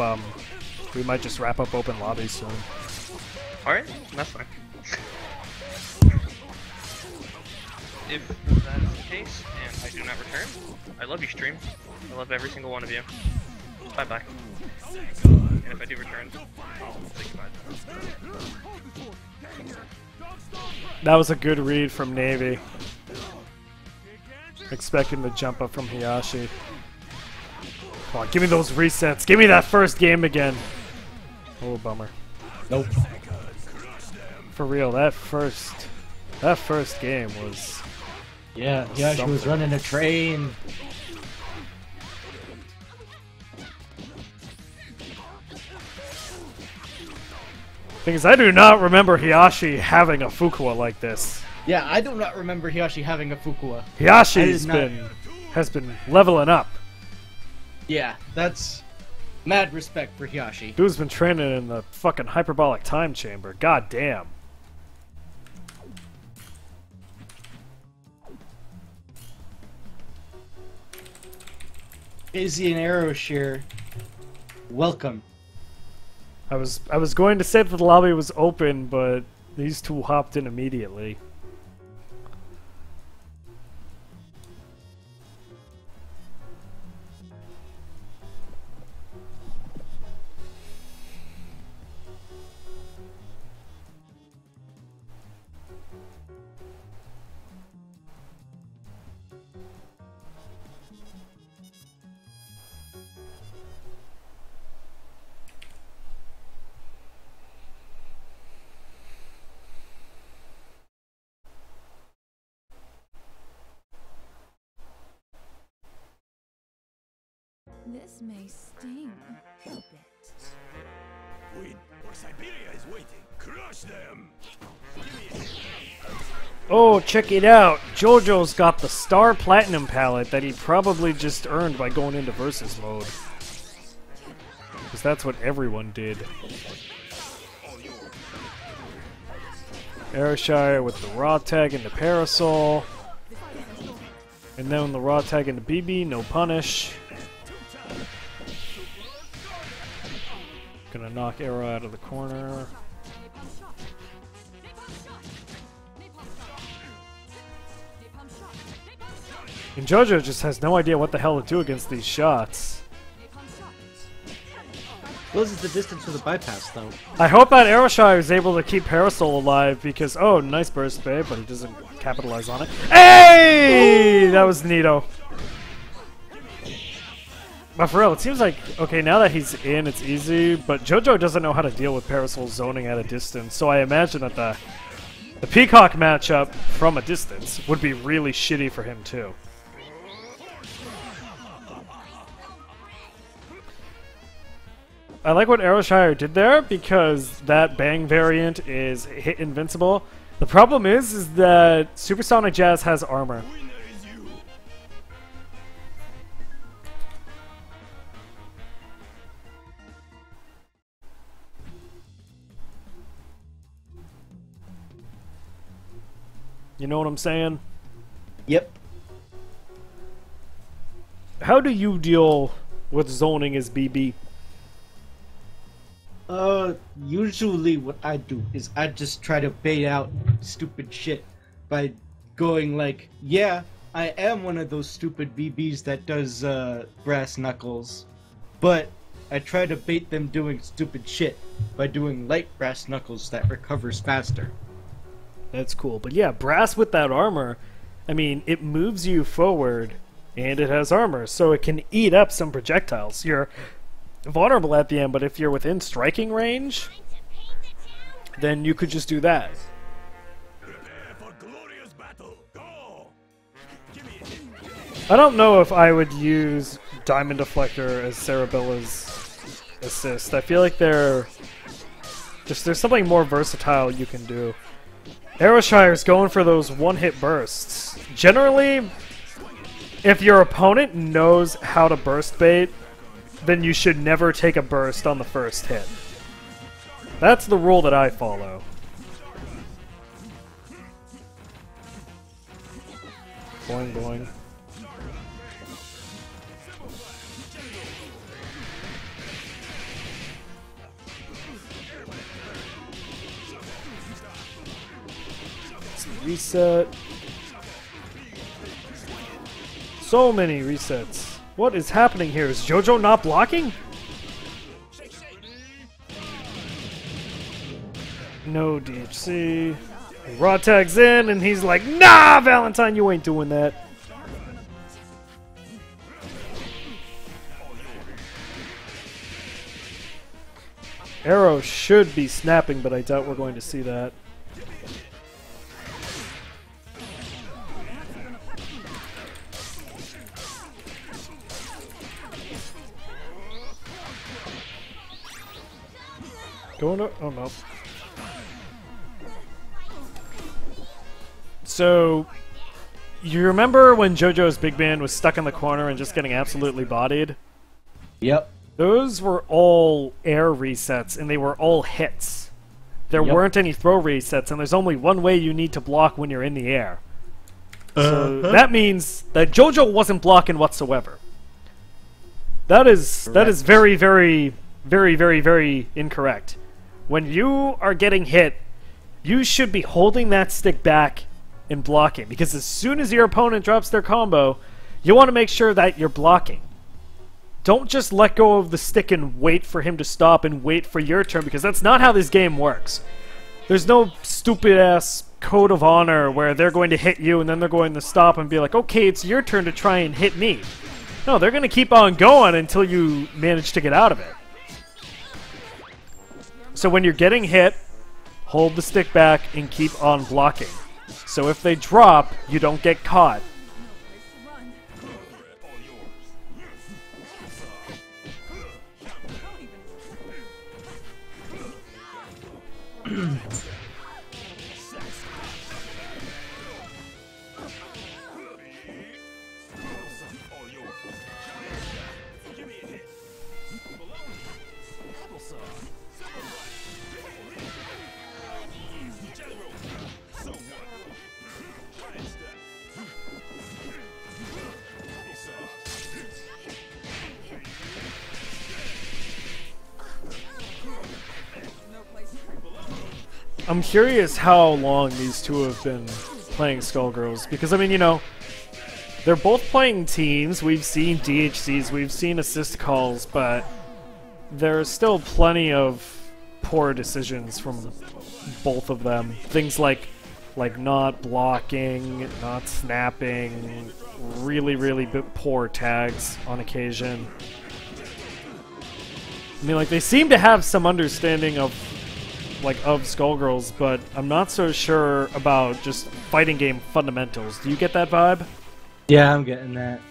We might just wrap up open lobby soon. Alright, that's fine. If that is the case, and I do not return, I love you, stream. I love every single one of you. Bye bye. And if I do return, I'll say goodbye. That was a good read from Navy. Expecting the jump up from Hiyashi. Come on, give me those resets. Give me that first game again. Oh, bummer. Nope. For real, that first game was. Yeah, she was Something. running a train. Thing is, I do not remember Hiyashi having a Fuqua like this. Yeah, I do not remember Hiyashi having a Fuqua. Hiyashi's I did not- has been leveling up. Yeah, that's mad respect for Hiyashi. Dude's been training in the fucking hyperbolic time chamber. God damn. Izzy and Arrow Shear, welcome. I was going to say that the lobby was open, but these two hopped in immediately. This may sting a bit. Win, or Siberia is waiting. Crush them! Oh, check it out! JoJo's got the Star Platinum palette that he probably just earned by going into Versus mode. Because that's what everyone did. Aeroshire with the raw tag into Parasol. And then the raw tag into BB, no punish. Gonna knock Arrow out of the corner. And JoJo just has no idea what the hell to do against these shots. Closes the distance with a bypass, though. I hope that Aeroshire is able to keep Parasol alive because, oh, nice burst bait, but he doesn't capitalize on it. Hey! That was neato. But for real, it seems like, okay, now that he's in, it's easy, but JoJo doesn't know how to deal with Parasol zoning at a distance, so I imagine that the Peacock matchup from a distance would be really shitty for him, too. I like what Aeroshire did there, because that Bang variant is hit invincible. The problem is that Supersonic Jazz has armor. You know what I'm saying? Yep. How do you deal with zoning as BB? Usually what I do is I just try to bait out stupid shit by going like, yeah, I am one of those stupid BBs that does, brass knuckles, but I try to bait them doing stupid shit by doing light brass knuckles that recovers faster. That's cool. But yeah, brass with that armor, I mean, it moves you forward, and it has armor, so it can eat up some projectiles. You're vulnerable at the end, but if you're within striking range, then you could just do that. I don't know if I would use Diamond Deflector as Cerebella's assist. I feel like there's something more versatile you can do. Aeroshire's going for those one-hit bursts. Generally, if your opponent knows how to burst bait, then you should never take a burst on the first hit. That's the rule that I follow. Boing, boing. Reset. So many resets. What is happening here? Is JoJo not blocking? No DHC. Raw tags in and he's like, nah, Valentine, you ain't doing that. Arrow should be snapping, but I doubt we're going to see that. Going to... oh no. So, you remember when JoJo's Big Band was stuck in the corner and just getting absolutely bodied? Yep. Those were all air resets, and they were all hits. There weren't any throw resets, and there's only one way you need to block when you're in the air. So that means that JoJo wasn't blocking whatsoever. That is very, very, very, very, very incorrect. When you are getting hit, you should be holding that stick back and blocking, because as soon as your opponent drops their combo, you want to make sure that you're blocking. Don't just let go of the stick and wait for him to stop and wait for your turn, because that's not how this game works. There's no stupid-ass code of honor where they're going to hit you and then they're going to stop and be like, okay, it's your turn to try and hit me. No, they're going to keep on going until you manage to get out of it. So when you're getting hit, hold the stick back and keep on blocking. So if they drop, you don't get caught. I'm curious how long these two have been playing Skullgirls, because I mean, you know, they're both playing teams. We've seen DHCs, we've seen assist calls, but there's still plenty of poor decisions from both of them. Things like not blocking, not snapping, really, really poor tags on occasion. I mean, like, they seem to have some understanding of Skullgirls, but I'm not so sure about just fighting game fundamentals. Do you get that vibe? Yeah, I'm getting that.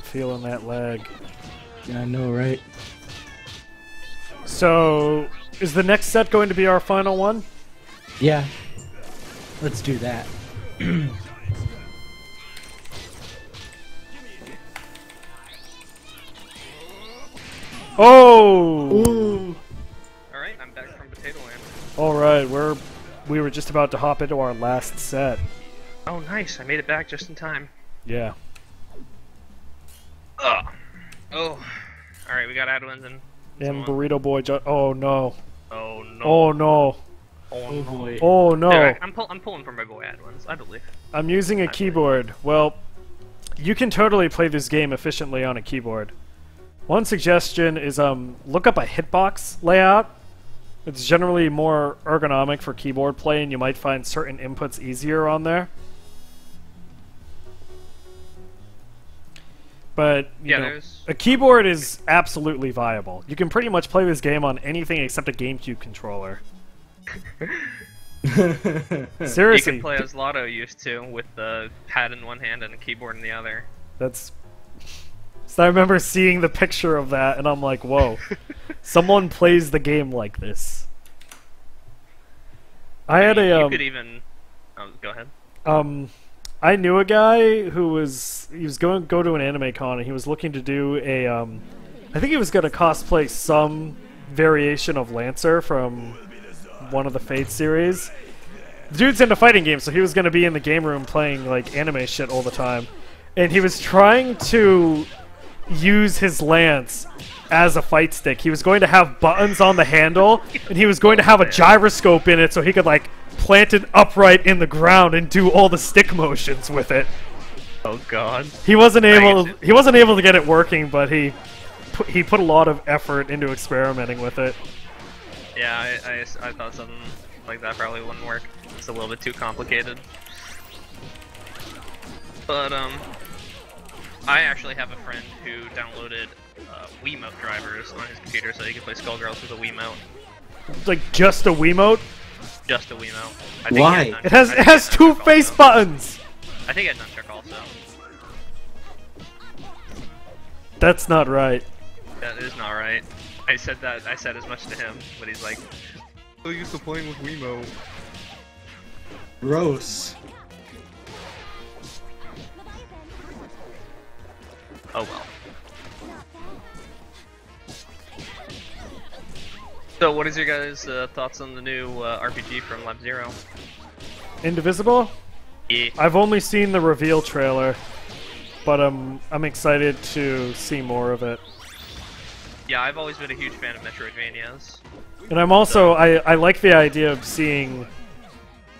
Feeling that leg. Yeah, I know, right? So, is the next set going to be our final one? Yeah. Let's do that. Oh! Ooh. Alright, I'm back from Potato Land. Alright, we were just about to hop into our last set. Oh, nice. I made it back just in time. Yeah. Ugh. Oh. Alright, we got Adwins and Burrito Boy oh no. Oh no. Oh no. Oh no. Boy. Oh no. There, I'm pulling for my boy Adwins, I believe. I'm using a keyboard. Well, you can totally play this game efficiently on a keyboard. One suggestion is look up a hitbox layout. It's generally more ergonomic for keyboard play, and you might find certain inputs easier on there. But, you know, a keyboard is absolutely viable. You can pretty much play this game on anything except a GameCube controller. Seriously. You can play as LOTO used to, with the pad in one hand and a keyboard in the other. That's... So I remember seeing the picture of that, and I'm like, whoa. Someone plays the game like this. I had You could even... Oh, go ahead. I knew a guy who was going to go to an anime con, and he was looking to do a I think he was going to cosplay some variation of Lancer from one of the Fate series. The dude's into fighting games, so he was going to be in the game room playing like anime shit all the time, and he was trying to use his lance as a fight stick. He was going to have buttons on the handle, and he was going to have a gyroscope in it so he could like plant it upright in the ground and do all the stick motions with it. Oh god. He wasn't able to get it working, but he put a lot of effort into experimenting with it. Yeah, I thought something like that probably wouldn't work. It's a little bit too complicated. But I actually have a friend who downloaded Wiimote drivers on his computer so he could play Skullgirls with a Wiimote. Like just a Wiimote? Just a Wiimote. Why? It has two face buttons. I think it had nunchuck also. That's not right. That is not right. I said as much to him, but he's like, so used to playing with Wiimote. Gross. Oh well. So, what is your guys' thoughts on the new RPG from Lab Zero? Indivisible? Yeah. I've only seen the reveal trailer, but I'm excited to see more of it. Yeah, I've always been a huge fan of Metroidvanias. And I'm also I like the idea of seeing,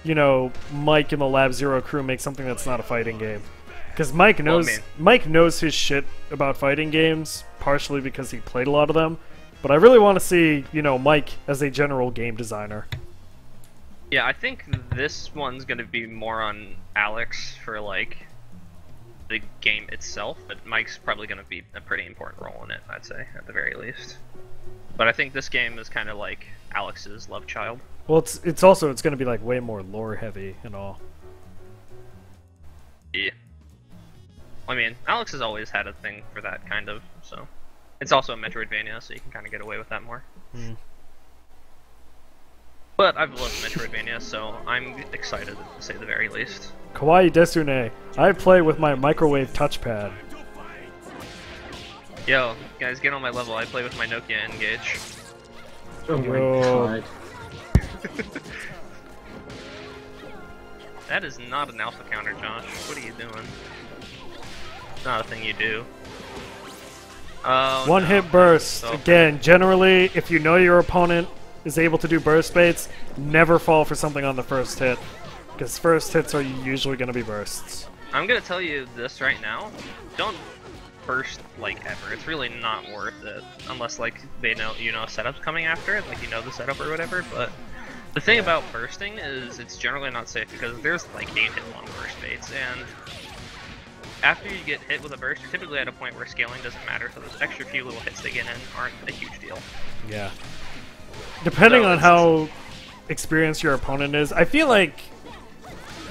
you know, Mike and the Lab Zero crew make something that's not a fighting game. Because Mike knows his shit about fighting games, partially because he played a lot of them. But I really want to see, you know, Mike as a general game designer. Yeah, I think this one's gonna be more on Alex for like the game itself, but Mike's probably gonna be a pretty important role in it, I'd say, at the very least. But I think this game is kind of like Alex's love child. Well, it's also gonna be like way more lore heavy and all. Yeah. I mean, Alex has always had a thing for that kind of, so it's also a Metroidvania, so you can kind of get away with that more. Mm. But I've loved Metroidvania, so I'm excited to say the very least. Kawaii Desune. I play with my microwave touchpad. Yo, guys, get on my level. I play with my Nokia N-Gage. Oh my Yo. god. That is not an alpha counter, Josh. What are you doing? Not a thing you do. Oh, One hit burst. So Again, generally, if you know your opponent is able to do burst baits, never fall for something on the first hit. Because first hits are usually going to be bursts. I'm gonna tell you this right now. Don't burst like ever. It's really not worth it unless like they know setup's coming after it, like you know the setup or whatever. But the thing about bursting is it's generally not safe because there's like 8 hit long burst baits, and after you get hit with a burst, you're typically at a point where scaling doesn't matter, so those extra few little hits they get in aren't a huge deal. Yeah. Depending on how experienced your opponent is, I feel like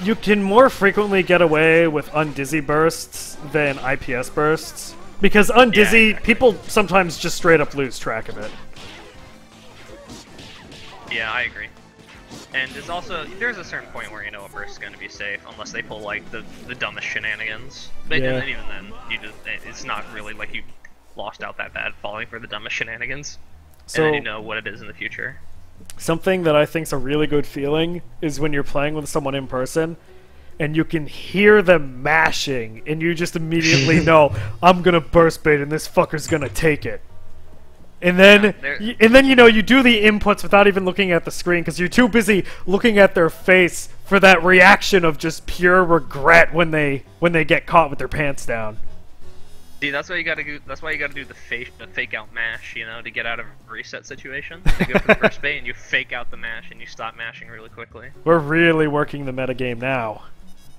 you can more frequently get away with undizzy bursts than IPS bursts. Because undizzy, exactly. People sometimes just straight up lose track of it. Yeah, I agree. And there's a certain point where you know a burst is going to be safe, unless they pull like the dumbest shenanigans. But Yeah. and even then, it's not really like you lost out that bad falling for the dumbest shenanigans. So, And then you know what it is in the future. something that I think's a really good feeling is when you're playing with someone in person, and you can hear them mashing, and you just immediately know, I'm gonna burst bait and this fucker's gonna take it. And then, you do the inputs without even looking at the screen, because you're too busy looking at their face for that reaction of just pure regret when they get caught with their pants down. See, that's why you gotta do. That's why you gotta do the fake out mash, you know, to get out of a reset situation. You go for the first bait and you fake out the mash and you stop mashing really quickly. We're really working the metagame now.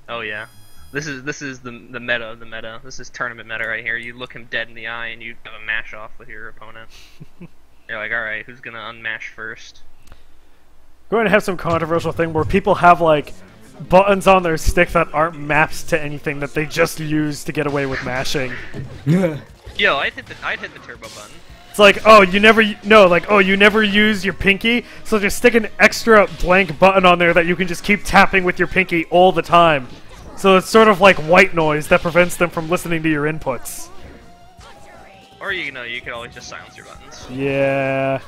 Oh yeah, this is the meta of the meta. This is tournament meta right here. You look him dead in the eye and you have a mash off with your opponent. You're like, all right, who's gonna unmash first? We're going to have some controversial thing where people have like buttons on their stick that aren't maps to anything that they just use to get away with mashing. Yo, I'd hit the turbo button. It's like, oh, you never use your pinky, so just stick an extra blank button on there that you can just keep tapping with your pinky all the time. So it's sort of like white noise that prevents them from listening to your inputs. Or you could always just silence your buttons. Yeah.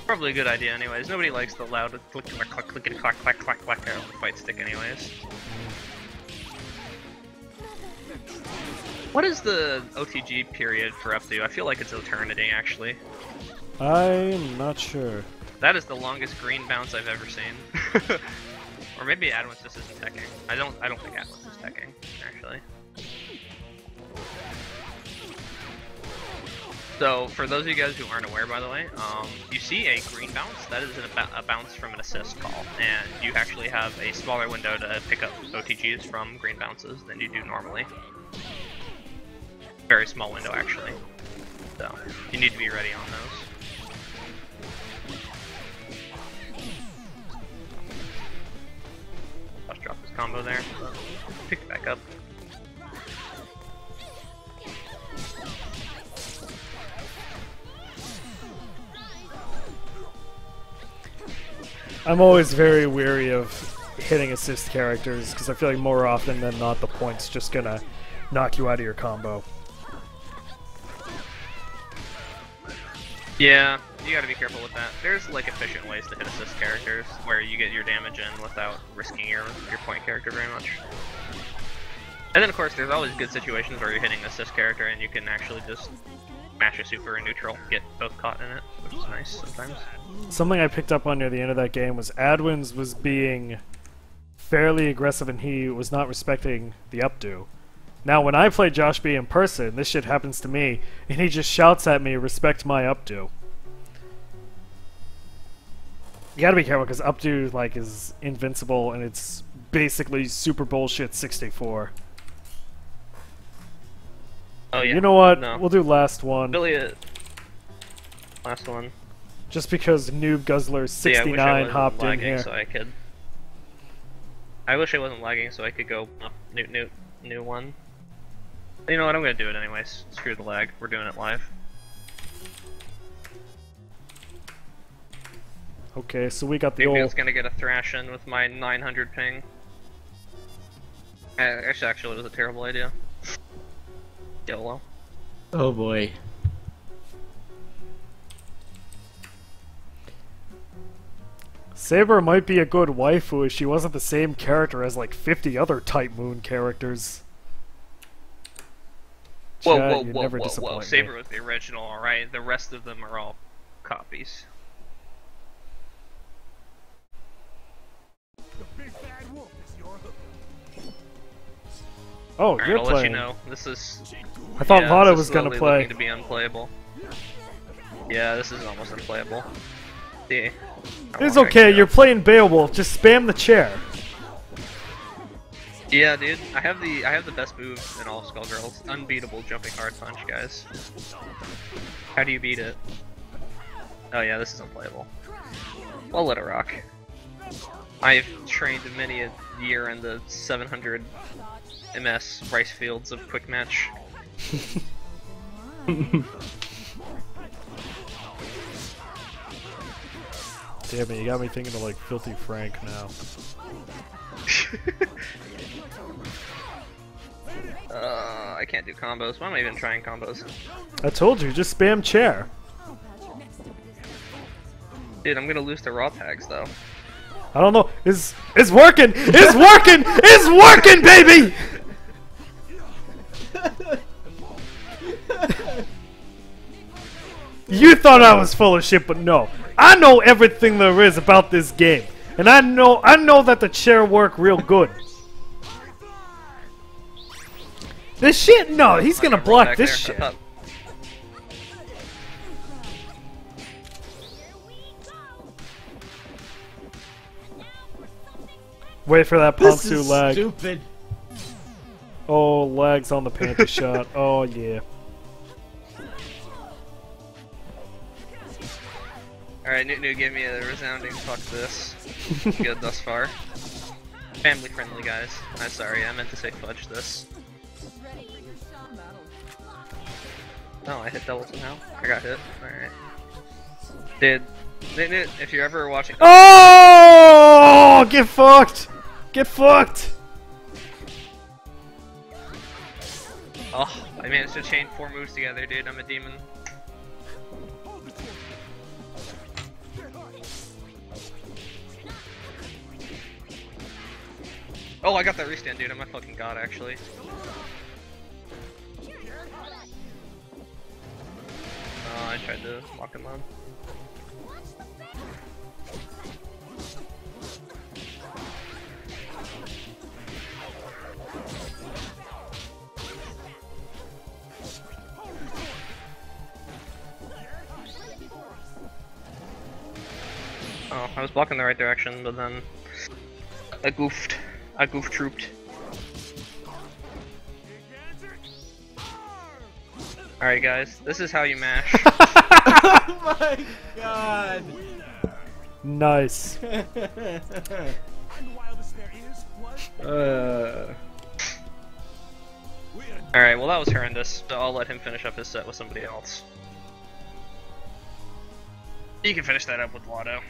Probably a good idea anyways. Nobody likes the loud clickety clack clickety clack clack clack clack on the fight stick anyways. What is the OTG period for up to? I feel like it's eternity actually. I'm not sure. That is the longest green bounce I've ever seen. Or maybe Adwins just isn't teching. I don't think Adwins is teching, actually. So, for those of you guys who aren't aware, by the way, you see a green bounce. That is a bounce from an assist call, and you actually have a smaller window to pick up OTGs from green bounces than you do normally. Very small window, actually. So, you need to be ready on those. Let's drop this combo there. Pick it back up. I'm always very weary of hitting assist characters because I feel like more often than not the point's just gonna knock you out of your combo. Yeah, you gotta be careful with that. There's like efficient ways to hit assist characters where you get your damage in without risking your point character very much. And then of course there's always good situations where you're hitting an assist character and you can actually just mash a super in neutral, get both caught in it, which is nice sometimes. Something I picked up on near the end of that game was Adwins was being fairly aggressive and he was not respecting the updo. Now when I play Josh B in person, this shit happens to me, and he just shouts at me, respect my updo. You gotta be careful because updo like is invincible and it's basically super bullshit 64. Oh yeah. You know what? No. We'll do last one. Billy, last one. Just because Noob Guzzler So, yeah, 69 hopped in lagging here. so I could. I wish I wasn't lagging so I could go up new one. You know what? I'm gonna do it anyways. Screw the lag. We're doing it live. Okay, so we got the Maybe old... it's gonna get a thrash in with my 900 ping. Actually, it was a terrible idea. YOLO. Oh boy. Saber might be a good waifu if she wasn't the same character as like 50 other Type Moon characters. Chad, you never disappoint whoa. me. Saber was the original, alright? The rest of them are all copies. The big bad wolf is your hook. Oh, Alright, you're I'll playing. let you know. This is... I thought yeah, LOTO this was is gonna slowly play. looking to be unplayable. Yeah, this is almost unplayable. See? It's okay, you're playing Beowulf, just spam the chair. Yeah, dude. I have the best move in all of Skullgirls. Unbeatable jumping hard punch, guys. How do you beat it? Oh yeah, this is unplayable. Well, let it rock. I've trained many a year in the 700 MS rice fields of quick match. Damn it, you got me thinking of like Filthy Frank now. I can't do combos. Why am I even trying combos? I told you, just spam chair. Dude, I'm gonna lose to raw tags though. I don't know. It's working! It's working! It's working, baby! You thought I was full of shit, but no. I know everything there is about this game. And I know that the chair work real good. This shit? No, he's gonna block this shit. Wait for that This Ponsu is lag. stupid. Oh, lags on the Panther shot. Oh, yeah. Alright, New gave me a resounding fuck this. Good thus far. Family friendly, guys. I'm sorry, I meant to say fudge this. Oh, I hit double somehow. I got hit. Alright. Dude, if you're ever watching. Oh! Get fucked! Get fucked! Oh, I managed to chain 4 moves together, dude. I'm a demon. Oh, I got that restand, dude. I'm a fucking god, actually. Oh, I tried to lock him on. Oh, I was blocking the right direction, but then I goofed. I goof trooped. Alright guys, this is how you mash. Oh my god! Nice. And the wildest there is was Alright, well that was horrendous, so I'll let him finish up his set with somebody else. You can finish that up with LOTO.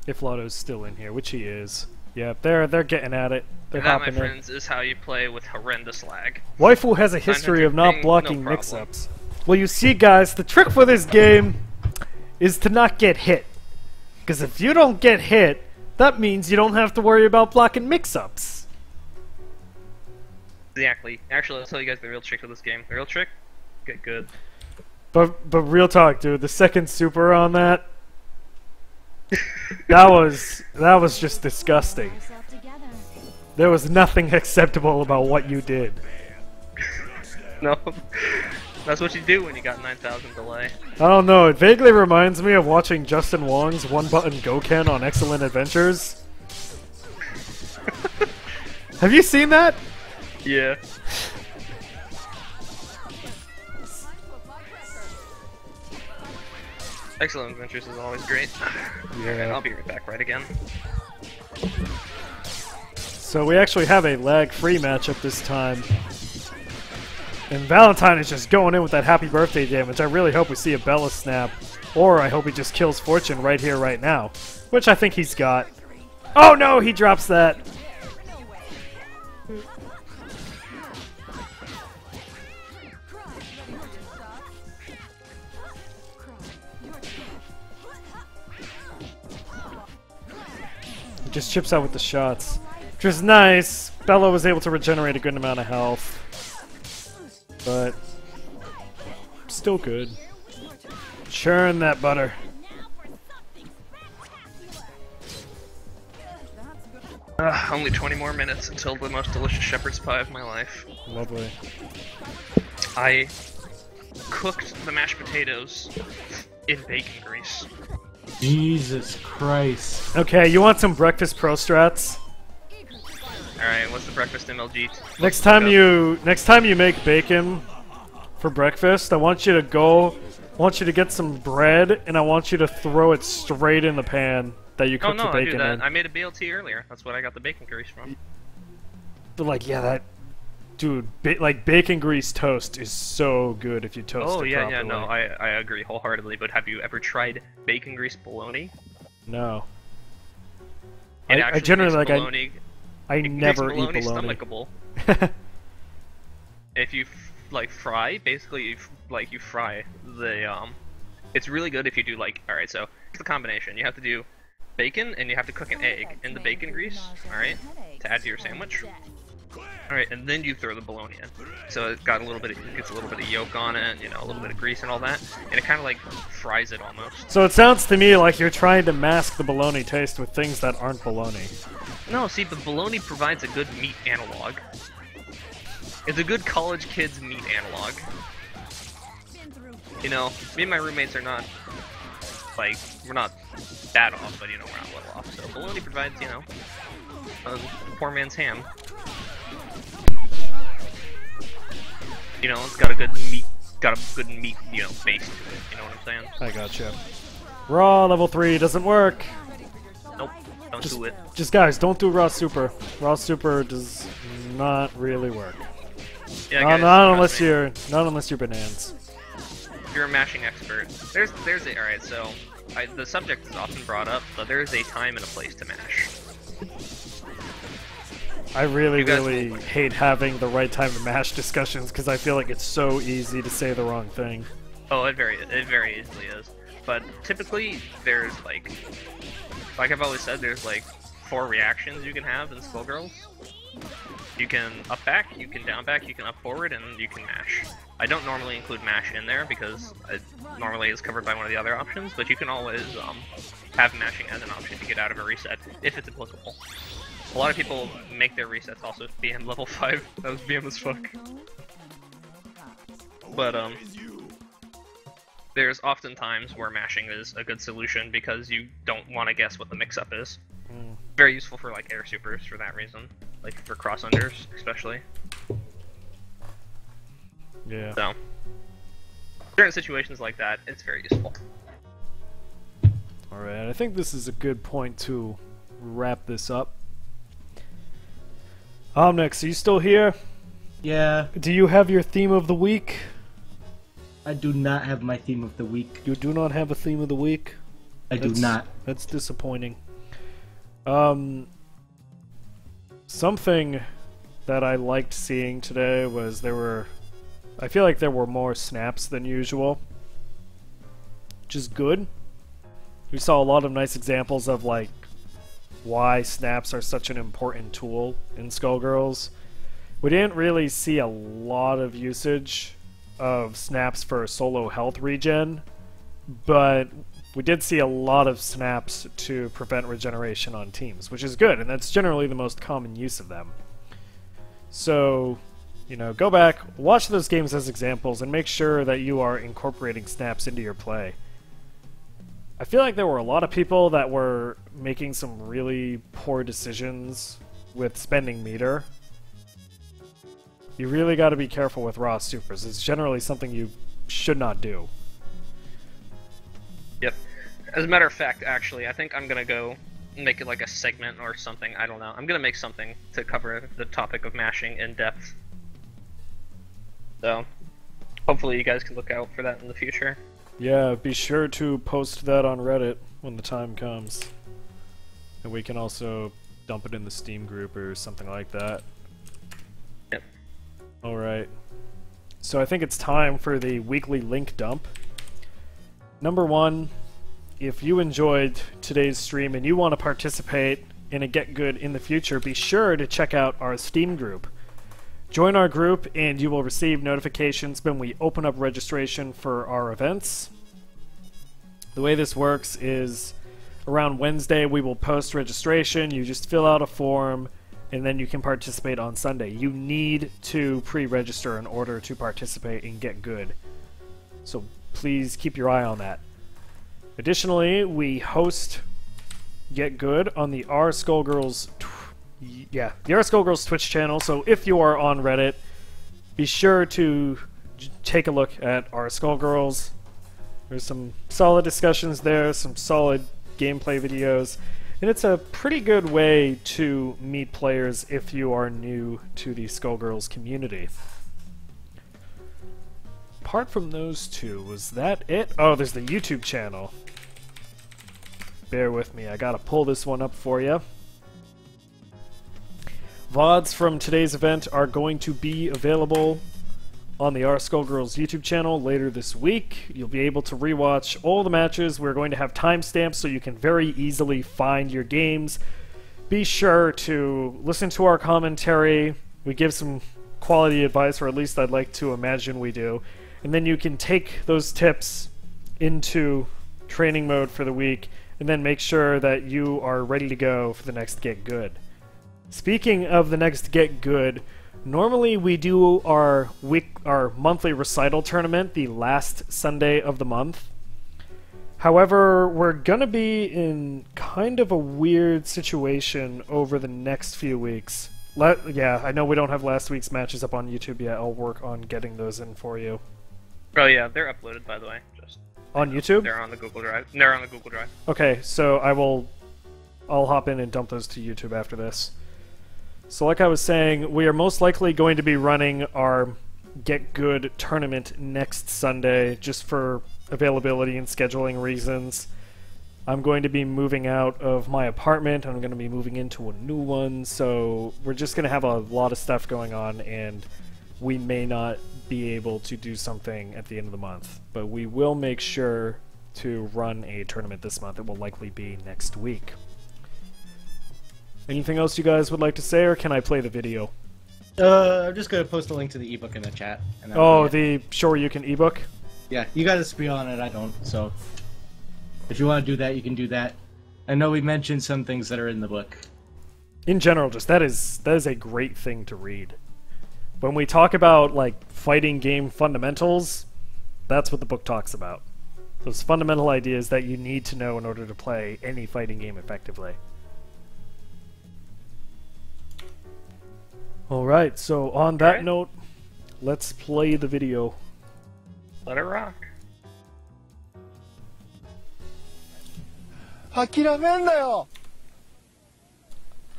If LOTO's still in here, which he is. Yeah, they're getting at it. They're And that, my hopping in. friends, is how you play with horrendous lag. Waifu has a history of not ping, blocking no mix-ups. Well, you see, guys, the trick for this game is to not get hit. Because if you don't get hit, that means you don't have to worry about blocking mix-ups. Exactly. Actually, I'll tell you guys the real trick of this game. The real trick? Get good. But real talk, dude, the second super on that, that was just disgusting. Yourself together. There was nothing acceptable about what you did. No. That's what you do when you got 9,000 delay. I don't know, it vaguely reminds me of watching Justin Wong's one-button Goken on Excellent Adventures. Have you seen that? Yeah. Excellent Adventures is always great. Yeah. I'll be right back right again. So we actually have a lag-free matchup this time. And Valentine is just going in with that happy birthday damage. I really hope we see a Bella snap. Or I hope he just kills Fortune right here, right now. Which I think he's got. Oh no, he drops that. He just chips out with the shots. Which is nice. Bella was able to regenerate a good amount of health. But still good. Churn that butter. Only 20 more minutes until the most delicious shepherd's pie of my life. Lovely. I cooked the mashed potatoes in bacon grease. Jesus Christ. Okay, you want some breakfast pro strats? Alright, what's the breakfast MLG? Next time you make bacon for breakfast, I want you to get some bread and I want you to throw it straight in the pan that you Oh cooked no, the I do bacon that. in. I made a BLT earlier. That's what I got the bacon grease from. But like, yeah, that dude, like bacon grease toast is so good if you toast Oh it yeah, properly. no, I agree wholeheartedly. But have you ever tried bacon grease bologna? No. It I actually generally makes like bologna. I It never makes eat bologna. stomachable. If you like fry, basically you fry the It's really good if you do like, all right. So it's the combination. You have to do bacon and you have to cook an egg in the bacon grease. All right, to add to your sandwich. All right, and then you throw the bologna in. So it gets a little bit of yolk on it, you know, a little bit of grease and all that, and it kind of like fries it almost. So it sounds to me like you're trying to mask the bologna taste with things that aren't bologna. No, see, the bologna provides a good meat analog. It's a good college kid's meat analog. You know, me and my roommates are not, like, we're not bad off, but, you know, we're not a little off. So bologna provides, you know, a poor man's ham. You know, it's got a good meat, you know, base to it. You know what I'm saying? I gotcha. Raw level 3 doesn't work. Nope, don't do it. Just guys, don't do raw super. Raw super does not really work. Yeah, not, guys, not unless trust me. not unless you're bananas. If you're a mashing expert, there's a, alright, so the subject is often brought up, but there is a time and a place to mash. I really, You guys really hate having the right time to mash discussions because I feel like it's so easy to say the wrong thing. Oh, it very easily is. But typically, there's like I've always said, there's like 4 reactions you can have in Skullgirls. You can up back, you can down back, you can up forward, and you can mash. I don't normally include mash in there because it normally is covered by one of the other options, but you can always have mashing as an option to get out of a reset if it's applicable. A lot of people make their resets also BM level 5. That was BM as fuck. But there's often times where mashing is a good solution because you don't want to guess what the mix-up is. Very useful for like air supers for that reason, like for cross-unders especially. Yeah. So, certain situations like that, it's very useful. Alright, I think this is a good point to wrap this up. Omnyx, are you still here? Yeah, Do you have your theme of the week? I do not have my theme of the week. You do not have a theme of the week? I do not. That's disappointing. Something that I liked seeing today was I feel like there were more snaps than usual, which is good. We saw a lot of nice examples of like why snaps are such an important tool in Skullgirls. We didn't really see a lot of usage of snaps for solo health regen, but we did see a lot of snaps to prevent regeneration on teams, which is good, and that's generally the most common use of them. So, you know, go back, watch those games as examples, and make sure that you are incorporating snaps into your play. I feel like there were a lot of people that were making some really poor decisions with spending meter. You really got to be careful with raw supers. It's generally something you should not do. Yep. As a matter of fact, actually, I think I'm gonna go make it like a segment or something. I don't know. I'm gonna make something to cover the topic of mashing in depth. So, hopefully you guys can look out for that in the future. Yeah, be sure to post that on Reddit when the time comes. And we can also dump it in the Steam group or something like that. Yep. Alright. So I think it's time for the weekly link dump. Number one, if you enjoyed today's stream and you want to participate in a Get Good in the future, be sure to check out our Steam group. Join our group and you will receive notifications when we open up registration for our events. The way this works is around Wednesday we will post registration, you just fill out a form, and then you can participate on Sunday. You need to pre-register in order to participate in Get Good. So please keep your eye on that. Additionally, we host Get Good on the R Skullgirls Twitch channel, so if you are on Reddit, be sure to take a look at R Skullgirls. There's some solid discussions there, some solid gameplay videos, and it's a pretty good way to meet players if you are new to the Skullgirls community. Apart from those two, was that it? Oh, there's the YouTube channel. Bear with me, I gotta pull this one up for you. VODs from today's event are going to be available on the R Skullgirls YouTube channel later this week. You'll be able to rewatch all the matches. We're going to have timestamps so you can very easily find your games. Be sure to listen to our commentary. We give some quality advice, or at least I'd like to imagine we do. And then you can take those tips into training mode for the week, and then make sure that you are ready to go for the next Get Good. Speaking of the next Get Good, normally we do our monthly recital tournament the last Sunday of the month. However, we're gonna be in kind of a weird situation over the next few weeks. Yeah, I know we don't have last week's matches up on YouTube yet. I'll work on getting those in for you. Oh yeah, they're uploaded, by the way. Just on YouTube? They're on the Google Drive. They're on the Google Drive. Okay, so I'll hop in and dump those to YouTube after this. So like I was saying, we are most likely going to be running our Get Good tournament next Sunday, just for availability and scheduling reasons. I'm going to be moving out of my apartment. I'm going to be moving into a new one, so we're just going to have a lot of stuff going on, and we may not be able to do something at the end of the month. But we will make sure to run a tournament this month. It will likely be next week. Anything else you guys would like to say, or can I play the video? I'm just gonna post a link to the ebook in the chat. And the Sure You Can ebook? Yeah, you gotta spiel on it, I don't, so... If you want to do that, you can do that. I know we mentioned some things that are in the book. In general, just that is a great thing to read. When we talk about, like, fighting game fundamentals, that's what the book talks about. Those fundamental ideas that you need to know in order to play any fighting game effectively. Alright, so on that note, let's play the video. Let it rock. 諦めんなよ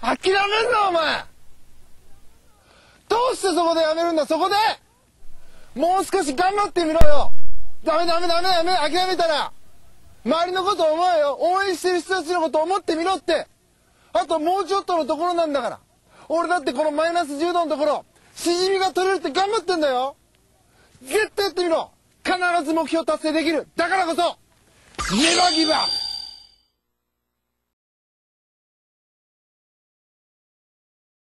諦めんなお前どうしてそこでやめるんだそこでもう少し頑張ってみろよダメダメダメダメ諦めたら周りのこと思えよ応援してる人たちのこと思ってみろってあともうちょっとのところなんだから。俺だってこのマイナス10度のところしじみが取れるって頑張ってんだよ。絶対やってみろ。必ず目標達成できる。だからこそネバーギブアップ。